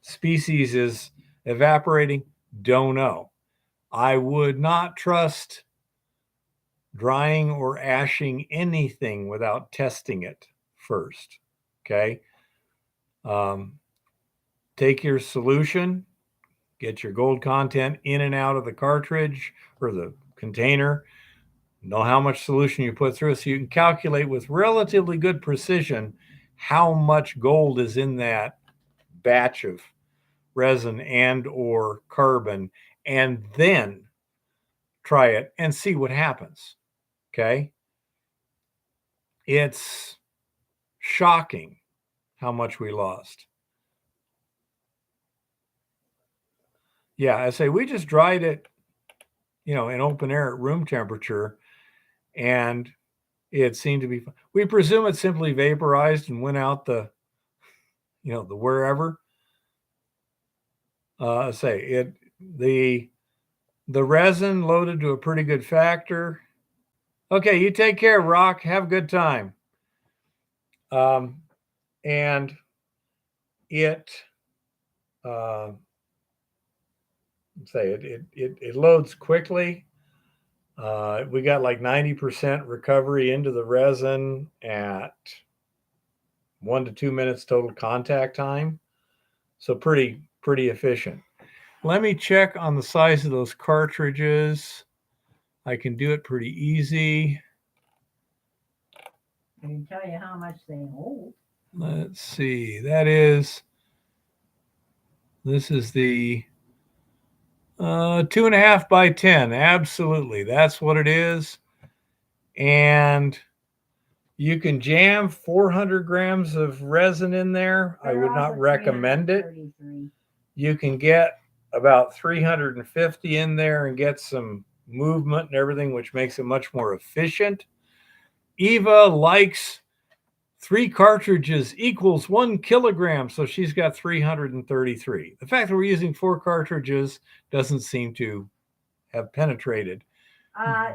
[SPEAKER 1] species is evaporating? Don't know. I would not trust drying or ashing anything without testing it first. Okay. Take your solution, get your gold content in and out of the cartridge or the container, know how much solution you put through so you can calculate with relatively good precision how much gold is in that batch of resin and or carbon, and then try it and see what happens. Okay. It's shocking how much we lost. Yeah, I say we just dried it, in open air at room temperature, and it seemed to be. We presume it simply vaporized and went out the wherever. The resin loaded to a pretty good factor. Okay, you take care, Rock. Have a good time. And it it loads quickly. We got like 90% recovery into the resin at 1 to 2 minutes total contact time. So pretty efficient. Let me check on the size of those cartridges. I can do it pretty easy.
[SPEAKER 2] I can tell you how much they hold.
[SPEAKER 1] Let's see. This is the 2.5 by 10. Absolutely. That's what it is. And you can jam 400 grams of resin in there. I would not recommend it. you can get about 350 in there and get some movement and everything, which makes it much more efficient. Eva likes 3 cartridges equals 1 kilogram, so she's got 333. The fact that we're using 4 cartridges doesn't seem to have penetrated.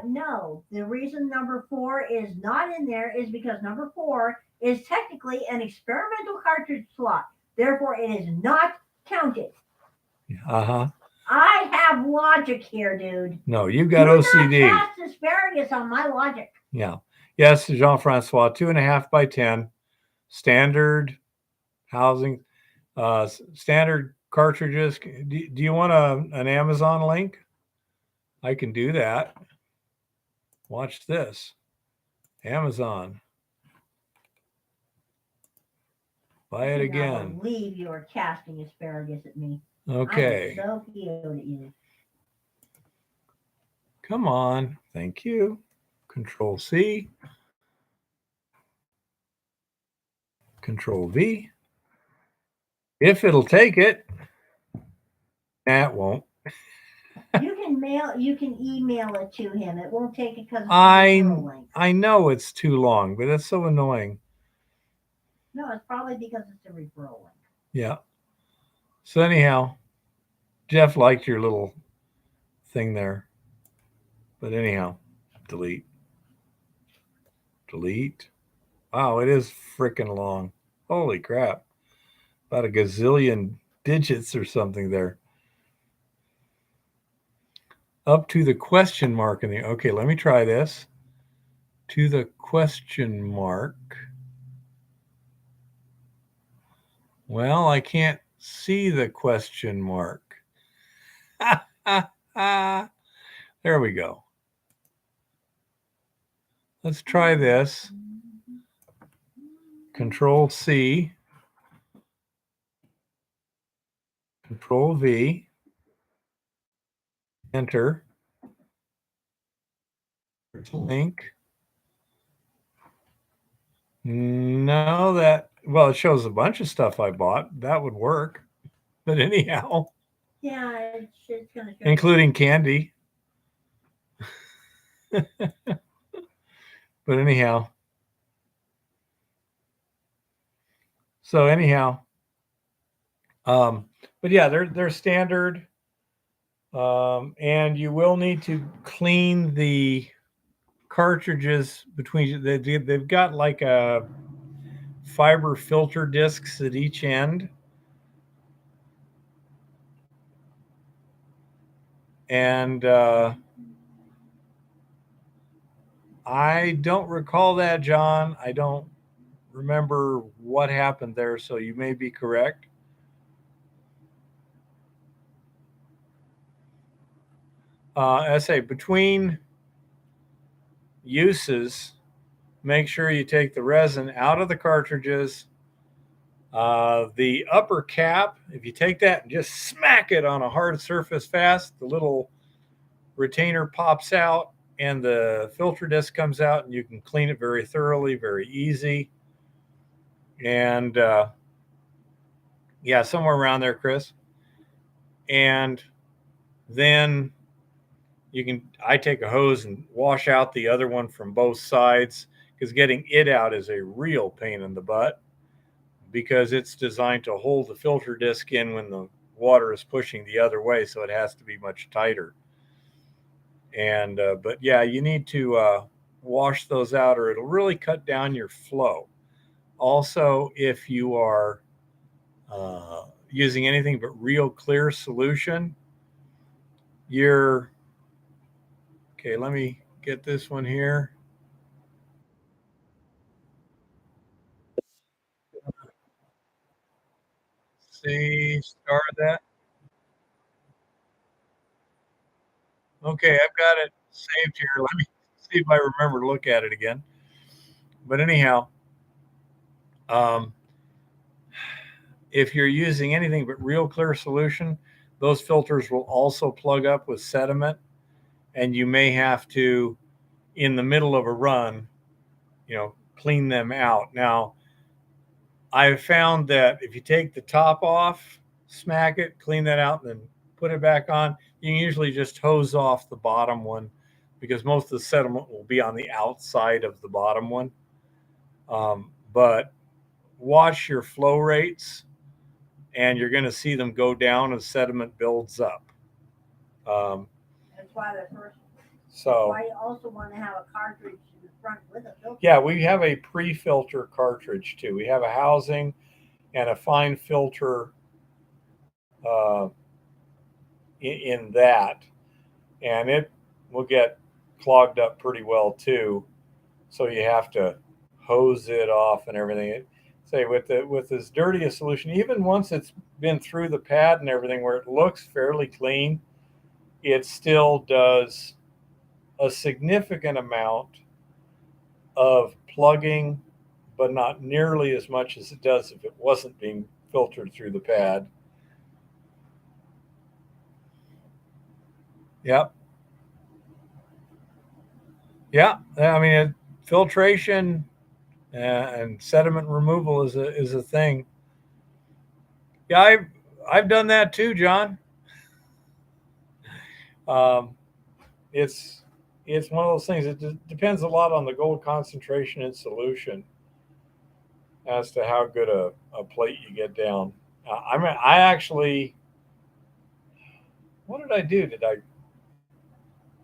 [SPEAKER 2] No, the reason number 4 is not in there is because number 4 is technically an experimental cartridge slot. Therefore, it is not counted.
[SPEAKER 1] Uh-huh.
[SPEAKER 2] I have logic here, dude.
[SPEAKER 1] No, you got
[SPEAKER 2] Do
[SPEAKER 1] OCD.
[SPEAKER 2] not cast asparagus on my logic.
[SPEAKER 1] Yeah. Yes, Jean-Francois, 2.5 by 10, standard housing, standard cartridges. Do you want an Amazon link? I can do that. Watch this. Amazon. Buy it again.
[SPEAKER 2] I believe you are casting asparagus at me.
[SPEAKER 1] Okay.
[SPEAKER 2] I'm so cute at you.
[SPEAKER 1] Come on. Thank you. Control C. Control V. If it'll take it. That won't.
[SPEAKER 2] You can email it to him. It won't take it because
[SPEAKER 1] I know it's too long, but that's so annoying.
[SPEAKER 2] No, it's probably because it's a referral link.
[SPEAKER 1] Yeah. So anyhow, Jeff liked your little thing there. But anyhow, delete. Delete. Wow, it is freaking long. Holy crap. About a gazillion digits or something there. Up to the question mark in the, okay, let me try this. To the question mark. Well, I can't see the question mark. There we go. Let's try this. Control C. Control V. Enter. Link. No, well, it shows a bunch of stuff I bought. That would work. But anyhow.
[SPEAKER 2] Yeah, it's going to show.
[SPEAKER 1] Including candy. But anyhow. So anyhow. But yeah, they're standard. And you will need to clean the cartridges between. They've got like a fiber filter discs at each end. And I don't recall that, John. I don't remember what happened there, so you may be correct. I say between uses, make sure you take the resin out of the cartridges. The upper cap, if you take that and just smack it on a hard surface fast, the little retainer pops out and the filter disc comes out, and you can clean it very thoroughly, very easy. And yeah, somewhere around there, Chris. And then I take a hose and wash out the other one from both sides, because getting it out is a real pain in the butt, because it's designed to hold the filter disc in when the water is pushing the other way, so it has to be much tighter. And but yeah, you need to wash those out, or it'll really cut down your flow. Also, if you are using anything but real clear solution, okay, let me get this one here. See, start that. Okay, I've got it saved here. Let me see if I remember to look at it again. But anyhow, if you're using anything but real clear solution, those filters will also plug up with sediment, and you may have to, in the middle of a run, clean them out. Now, I've found that if you take the top off smack it, clean that out, and then put it back on. You can usually just hose off the bottom one because most of the sediment will be on the outside of the bottom one. But watch your flow rates, and you're going to see them go down as sediment builds up.
[SPEAKER 2] That's why the first.
[SPEAKER 1] So
[SPEAKER 2] Why you also want to have a cartridge in the front with a filter.
[SPEAKER 1] yeah, we have a pre-filter cartridge too. We have a housing and a fine filter uh, in that, and it will get clogged up pretty well too. So you have to hose it off and everything. Say with as dirty a solution, even once it's been through the pad and everything, where it looks fairly clean, it still does a significant amount of plugging, but not nearly as much as it does if it wasn't being filtered through the pad. Yep. Yeah. I mean, filtration and sediment removal is a thing. Yeah, I've done that too, John. Um, it's one of those things. It depends a lot on the gold concentration in solution as to how good a plate you get down. I actually, what did I do?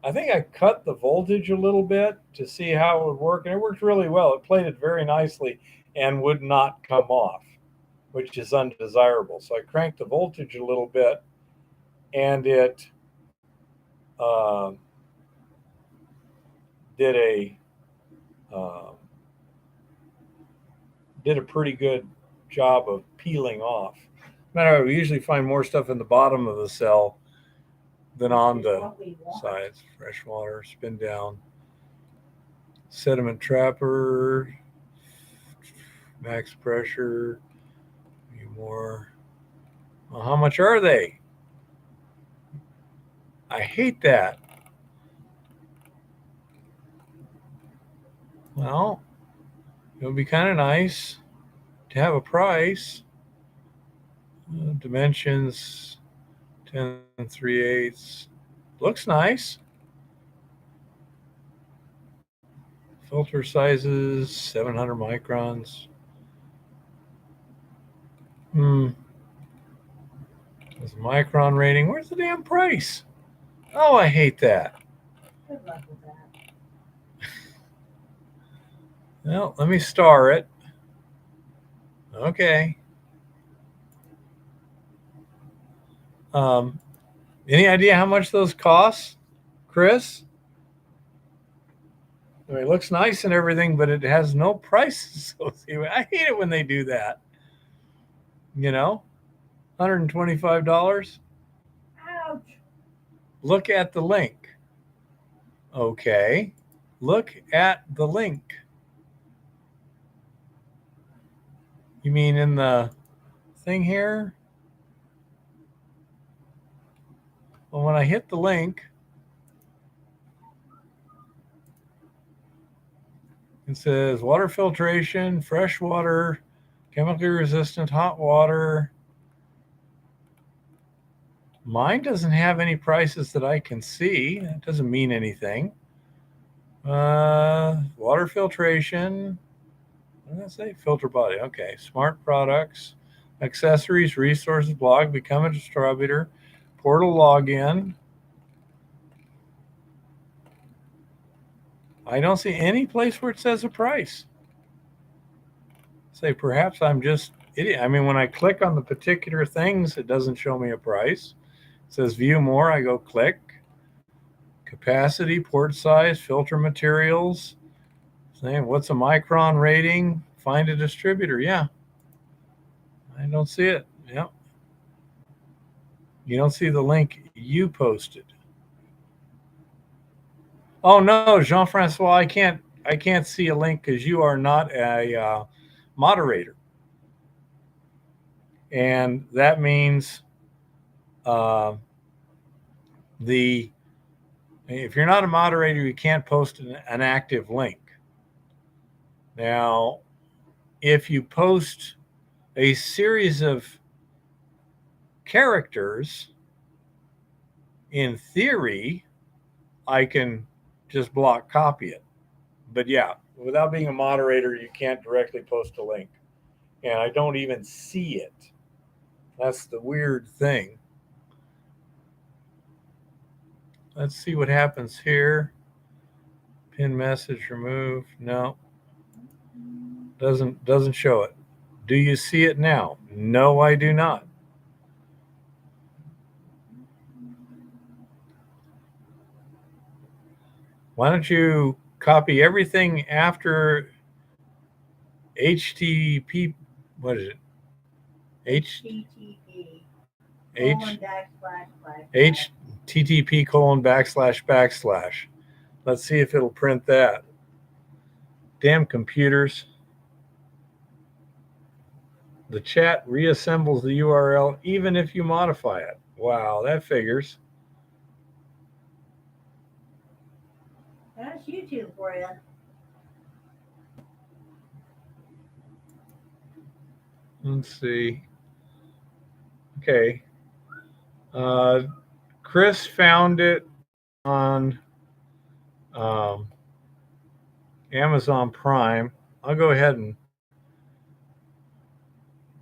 [SPEAKER 1] I think I cut the voltage a little bit to see how it would work, and it worked really well. It plated very nicely and would not come off, which is undesirable. So I cranked the voltage a little bit, and it uh, did a uh, did a pretty good job of peeling off. Matter we usually find more stuff in the bottom of the cell than on the sides. Fresh water, spin down, sediment trapper, max pressure, a few more. Well, how much are they? I hate that. Well, it would be kind of nice to have a price. Dimensions 10 3/8. Looks nice. Filter sizes 700 microns. There's a micron rating. Where's the damn price? Oh, I hate that.
[SPEAKER 2] Good luck with that.
[SPEAKER 1] Well, let me star it. Okay. Any idea how much those cost, Chris? I mean, it looks nice and everything, but it has no price associated. I hate it when they do that. You know, $125.
[SPEAKER 2] Ouch.
[SPEAKER 1] Look at the link. Okay. Look at the link. You mean in the thing here? Well, when I hit the link, it says water filtration, fresh water, chemically resistant hot water. Mine doesn't have any prices that I can see. That doesn't mean anything. Water filtration. What did I say? Filter body. Okay. Smart products, accessories, resources, blog, become a distributor, portal login. I don't see any place where it says a price. Say, perhaps I'm just idiot. I mean, when I click on the particular things, it doesn't show me a price. It says view more. I go click. Capacity, port size, filter materials. Saying what's a micron rating? Find a distributor. Yeah. I don't see it. Yep. You don't see the link you posted. Oh no, Jean-Francois, I can't see a link because you are not a moderator, and that means if you're not a moderator, you can't post an active link. Now, if you post a series of characters, in theory, I can just block copy it. But yeah, without being a moderator, you can't directly post a link. And I don't even see it. That's the weird thing. Let's see what happens here. Pin message removed. No. Doesn't show it. Do you see it now? No, I do not. Why don't you copy everything after HTTP? What is it?
[SPEAKER 2] HTTP
[SPEAKER 1] H
[SPEAKER 2] colon backslash
[SPEAKER 1] HTTP colon //. Let's see if it'll print that. Damn computers. The chat reassembles the URL even if you modify it. Wow, that figures.
[SPEAKER 2] That's YouTube for you.
[SPEAKER 1] Let's see. Okay. Chris found it on Amazon Prime. I'll go ahead and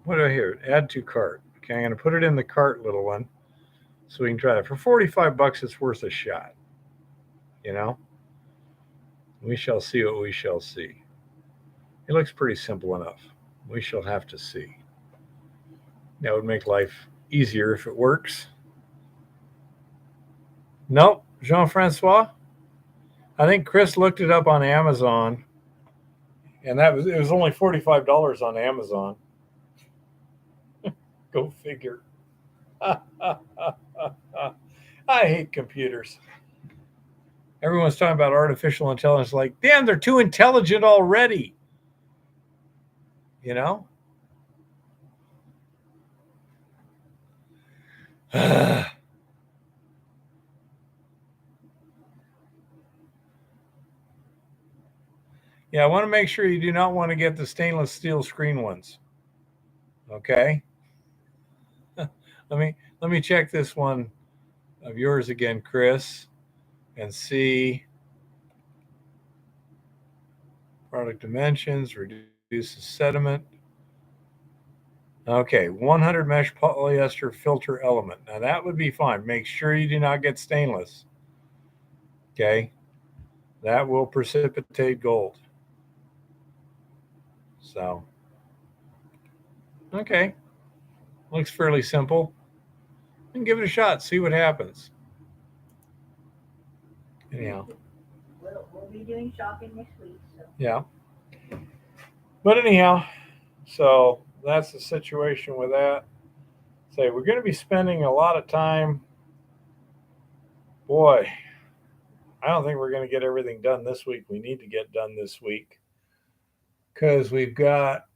[SPEAKER 1] what do I hear? Add to cart. Okay, I'm going to put it in the cart, little one, so we can try it. For $45, it's worth a shot. You know? We shall see what we shall see. It looks pretty simple enough. We shall have to see. That would make life easier if it works. Nope, Jean-Francois. I think Chris looked it up on Amazon, and it was only $45 on Amazon. Go figure. I hate computers. Everyone's talking about artificial intelligence. Like, damn, they're too intelligent already. You know? Yeah, I want to make sure you do not want to get the stainless steel screen ones. Okay? Let me check this one of yours again, Chris, and see product dimensions, reduces sediment. Okay, 100 mesh polyester filter element. Now that would be fine. Make sure you do not get stainless. Okay? That will precipitate gold. So, okay. Looks fairly simple. And give it a shot. See what happens. Anyhow.
[SPEAKER 2] We'll be doing shopping next week. So.
[SPEAKER 1] Yeah. But anyhow, so that's the situation with that. Say we're going to be spending a lot of time. Boy, I don't think we're going to get everything done this week. We need to get done this week because we've got.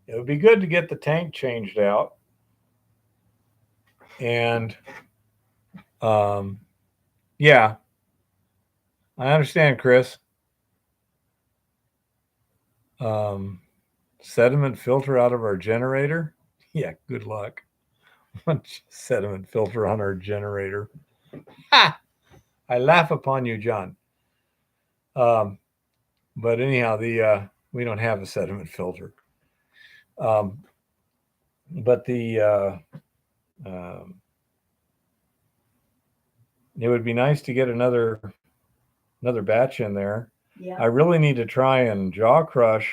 [SPEAKER 1] It would be good to get the tank changed out, and yeah, I understand, Chris. Sediment filter out of our generator. Yeah, good luck. Sediment filter on our generator. Ha! I laugh upon you, John. But anyhow, we don't have a sediment filter. But it would be nice to get another batch in there.
[SPEAKER 2] Yeah.
[SPEAKER 1] I really need to try and jaw crush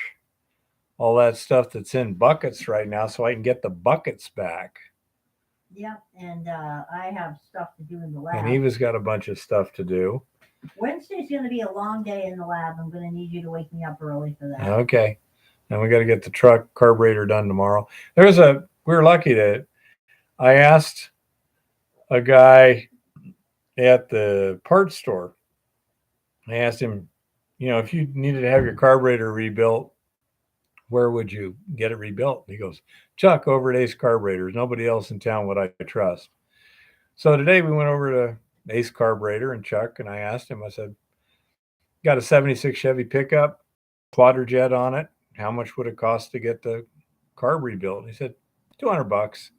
[SPEAKER 1] all that stuff that's in buckets right now so I can get the buckets back.
[SPEAKER 2] Yeah, and I have stuff to do in the lab.
[SPEAKER 1] And Eva's got a bunch of stuff to do.
[SPEAKER 2] Wednesday's going to be a long day in the lab. I'm going to need you to wake me up early for that.
[SPEAKER 1] Okay. And we got to get the truck carburetor done tomorrow. We were lucky that I asked a guy at the parts store. I asked him, if you needed to have your carburetor rebuilt, where would you get it rebuilt? He goes, Chuck, over at Ace Carburetors. Nobody else in town would I trust. So today we went over to Ace Carburetor and Chuck, and I asked him, I said, got a 76 Chevy pickup, quadrojet on it. How much would it cost to get the carb rebuilt? And he said, $200.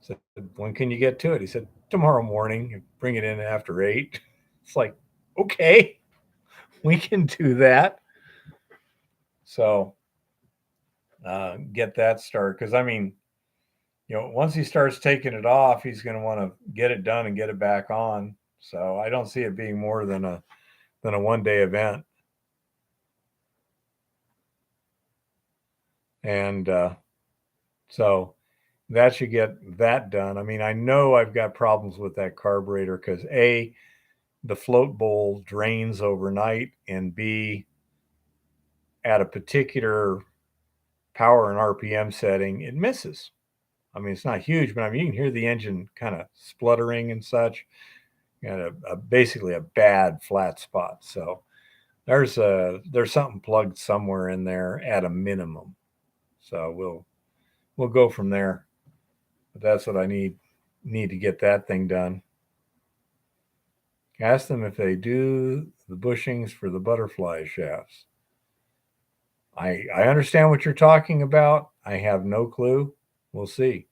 [SPEAKER 1] I said, when can you get to it? He said, tomorrow morning. Bring it in after 8. It's like, okay, we can do that. So get that started. Because, I mean, once he starts taking it off, he's going to want to get it done and get it back on. So I don't see it being more than a 1-day event. And so that should get that done. I mean, I know I've got problems with that carburetor because A, the float bowl drains overnight, and B, at a particular power and RPM setting, it misses. I mean, it's not huge, but I mean, you can hear the engine kind of spluttering and such. And basically a bad flat spot. So there's something plugged somewhere in there at a minimum. So we'll go from there. But that's what I need to get that thing done. Ask them if they do the bushings for the butterfly shafts. I understand what you're talking about. I have no clue. We'll see.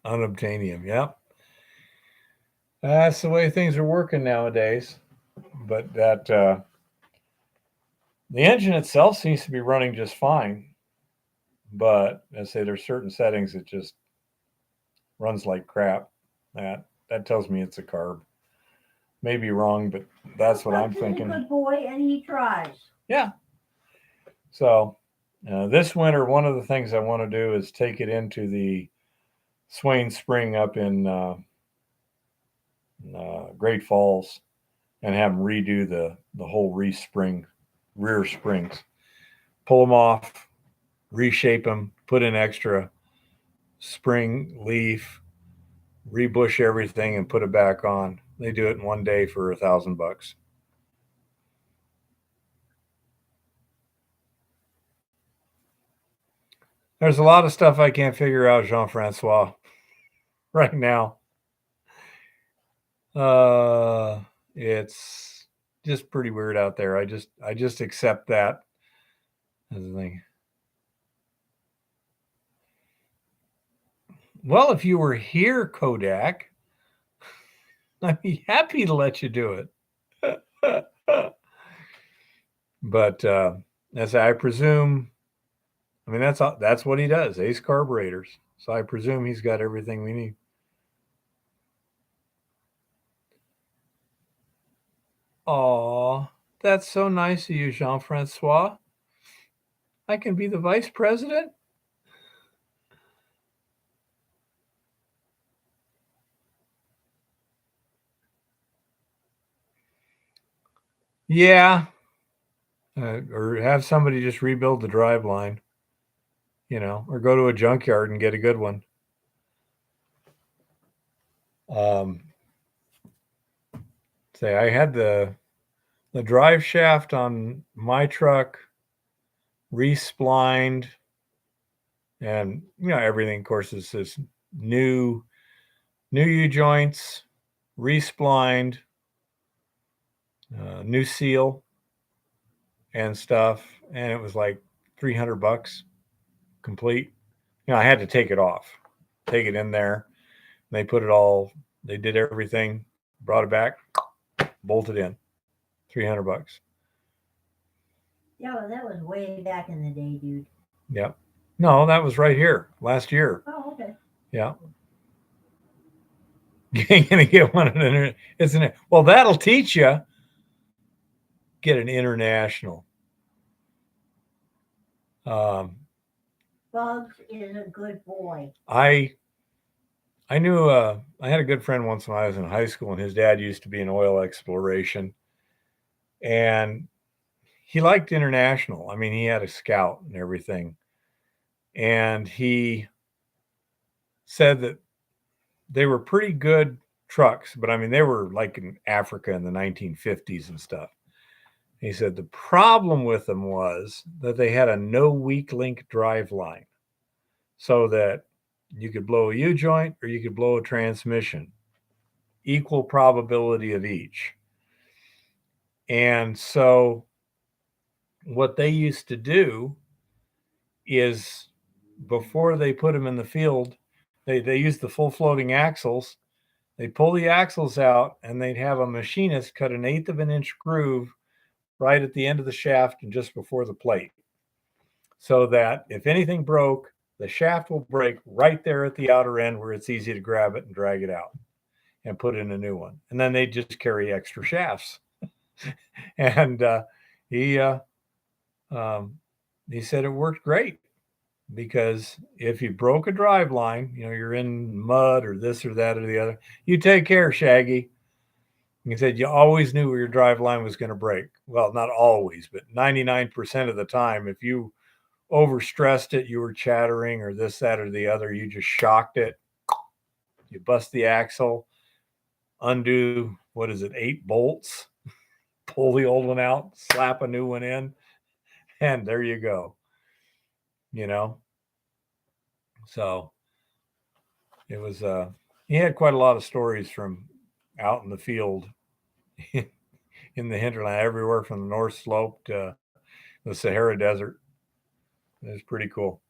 [SPEAKER 1] Unobtainium, yep. That's the way things are working nowadays. But that the engine itself seems to be running just fine. But I say there's certain settings it just runs like crap. That tells me it's a carb. May be wrong, but that's what I'm thinking.
[SPEAKER 2] He's a good boy, and he tries.
[SPEAKER 1] Yeah. So this winter, one of the things I want to do is take it into the Swain Spring up in Great Falls and have them redo the whole rear springs, pull them off, reshape them, put in extra spring leaf, rebush everything, and put it back on. They do it in 1 day for $1,000. There's a lot of stuff I can't figure out, Jean-Francois, right now. It's just pretty weird out there. I just accept that as a thing. Well, if you were here, Kodak, I'd be happy to let you do it. But as I presume, I mean that's what he does, Ace Carburetors. So I presume he's got everything we need. Aw, that's so nice of you, Jean-Francois. I can be the vice president? Yeah. Or have somebody just rebuild the drive line, or go to a junkyard and get a good one. Say I had the drive shaft on my truck resplined, and everything, of course, is this new U-joints, resplined, new seal and stuff, and it was like $300 complete. I had to take it off, take it in there. They put it all. They did everything, brought it back, bolted in, $300.
[SPEAKER 2] Yeah, well, that was way back in the day, dude.
[SPEAKER 1] Yep. No, that was right here last year.
[SPEAKER 2] Oh, okay.
[SPEAKER 1] Yeah. You ain't gonna get one, isn't it? Well, that'll teach you. Get an international.
[SPEAKER 2] Bugs is a good boy.
[SPEAKER 1] I knew I had a good friend once when I was in high school, and his dad used to be in oil exploration, and he liked international. I mean, he had a Scout and everything, and he said that they were pretty good trucks, but I mean, they were like in Africa in the 1950s and stuff. He said the problem with them was that they had a no weak link drive line, so that you could blow a U-joint or you could blow a transmission, equal probability of each. And so what they used to do is before they put them in the field, they use the full floating axles. They pull the axles out and they'd have a machinist cut an eighth of an inch groove right at the end of the shaft and just before the plate. So that if anything broke, the shaft will break right there at the outer end where it's easy to grab it and drag it out and put in a new one. And then they just carry extra shafts. And he uh, um, he said it worked great because if you broke a drive line, you're in mud or this or that or the other, you take care, Shaggy. He said you always knew where your drive line was going to break. Well, not always, but 99% of the time, if you overstressed it, you were chattering or this, that, or the other, you just shocked it. You bust the axle, undo, what is it, 8 bolts, pull the old one out, slap a new one in, and there you go. You know, so it was, he had quite a lot of stories from out in the field in the hinterland, everywhere from the North Slope to the Sahara Desert. It was pretty cool.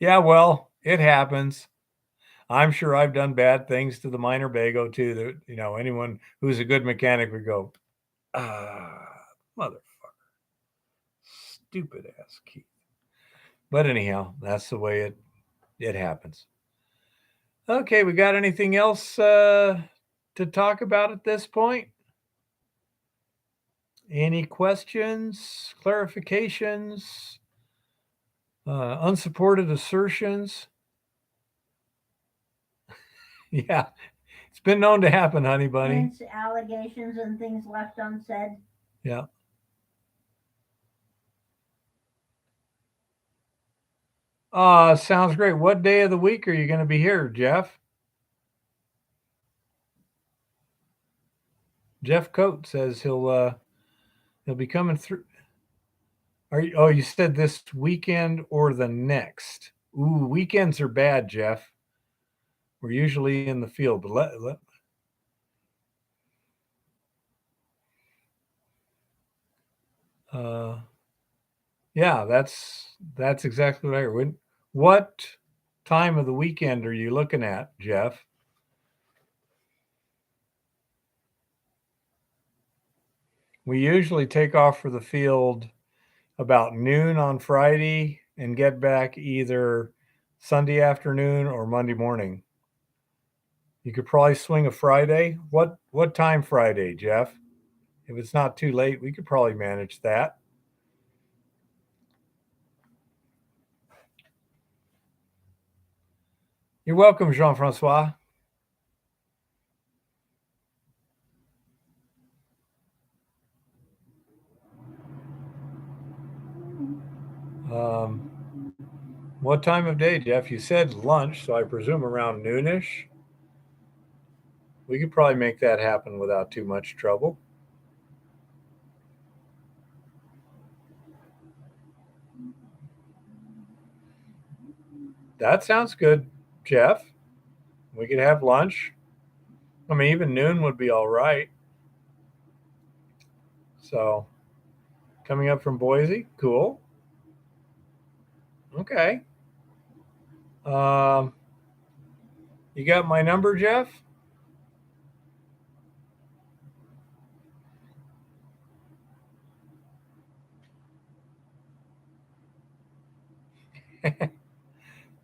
[SPEAKER 1] Yeah, well, it happens. I'm sure I've done bad things to the minor Bago too. That anyone who's a good mechanic would go, motherfucker, stupid ass Keith. But anyhow, that's the way it happens. Okay, we got anything else to talk about at this point? Any questions, clarifications, unsupported assertions? Yeah, it's been known to happen, honey bunny.
[SPEAKER 2] Hence allegations and things left unsaid.
[SPEAKER 1] Yeah. Sounds great. What day of the week are you going to be here, Jeff? Jeff Coate says he'll be coming through. You said this weekend or the next? Ooh, weekends are bad, Jeff. We're usually in the field, but yeah, that's exactly what I heard. What time of the weekend are you looking at, Jeff? We usually take off for the field about noon on Friday and get back either Sunday afternoon or Monday morning. You could probably swing a Friday. What time Friday, Jeff? If it's not too late, we could probably manage that. You're welcome, Jean-Francois. What time of day, Jeff? You said lunch, so I presume around noonish. We could probably make that happen without too much trouble. That sounds good, Jeff. We could have lunch. I mean, even noon would be all right. So, coming up from Boise, cool. Okay. You got my number, Jeff?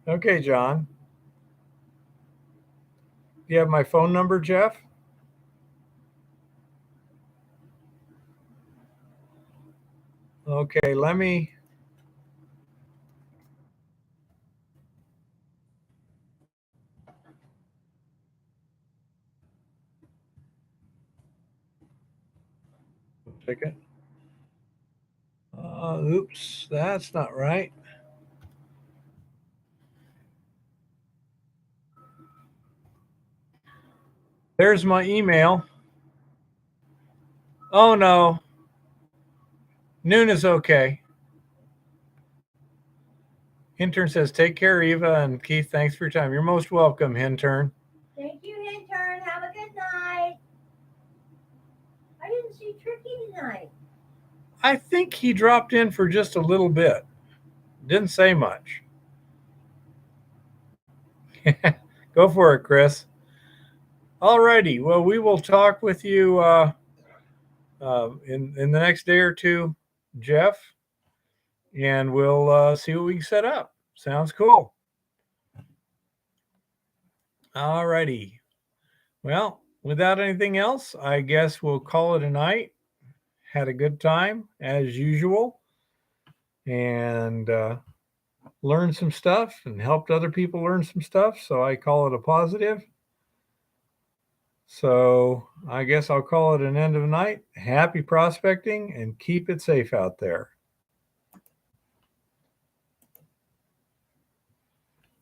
[SPEAKER 1] Okay, John. Do you have my phone number, Jeff? Okay, let me. Take it. Oops, that's not right. There's my email. Oh no. Noon is okay. Intern says, take care, Eva. And Keith, thanks for your time. You're most welcome, intern.
[SPEAKER 2] Thank you, intern. Have a good night. I didn't see Tricky tonight.
[SPEAKER 1] I think he dropped in for just a little bit. Didn't say much. Go for it, Chris. Alrighty. Well, we will talk with you in the next day or two, Jeff, and we'll see what we can set up. Sounds cool. Alrighty. Well, without anything else, I guess we'll call it a night. Had a good time as usual, and learned some stuff and helped other people learn some stuff. So I call it a positive. So I guess I'll call it an end of the night. Happy prospecting and keep it safe out there.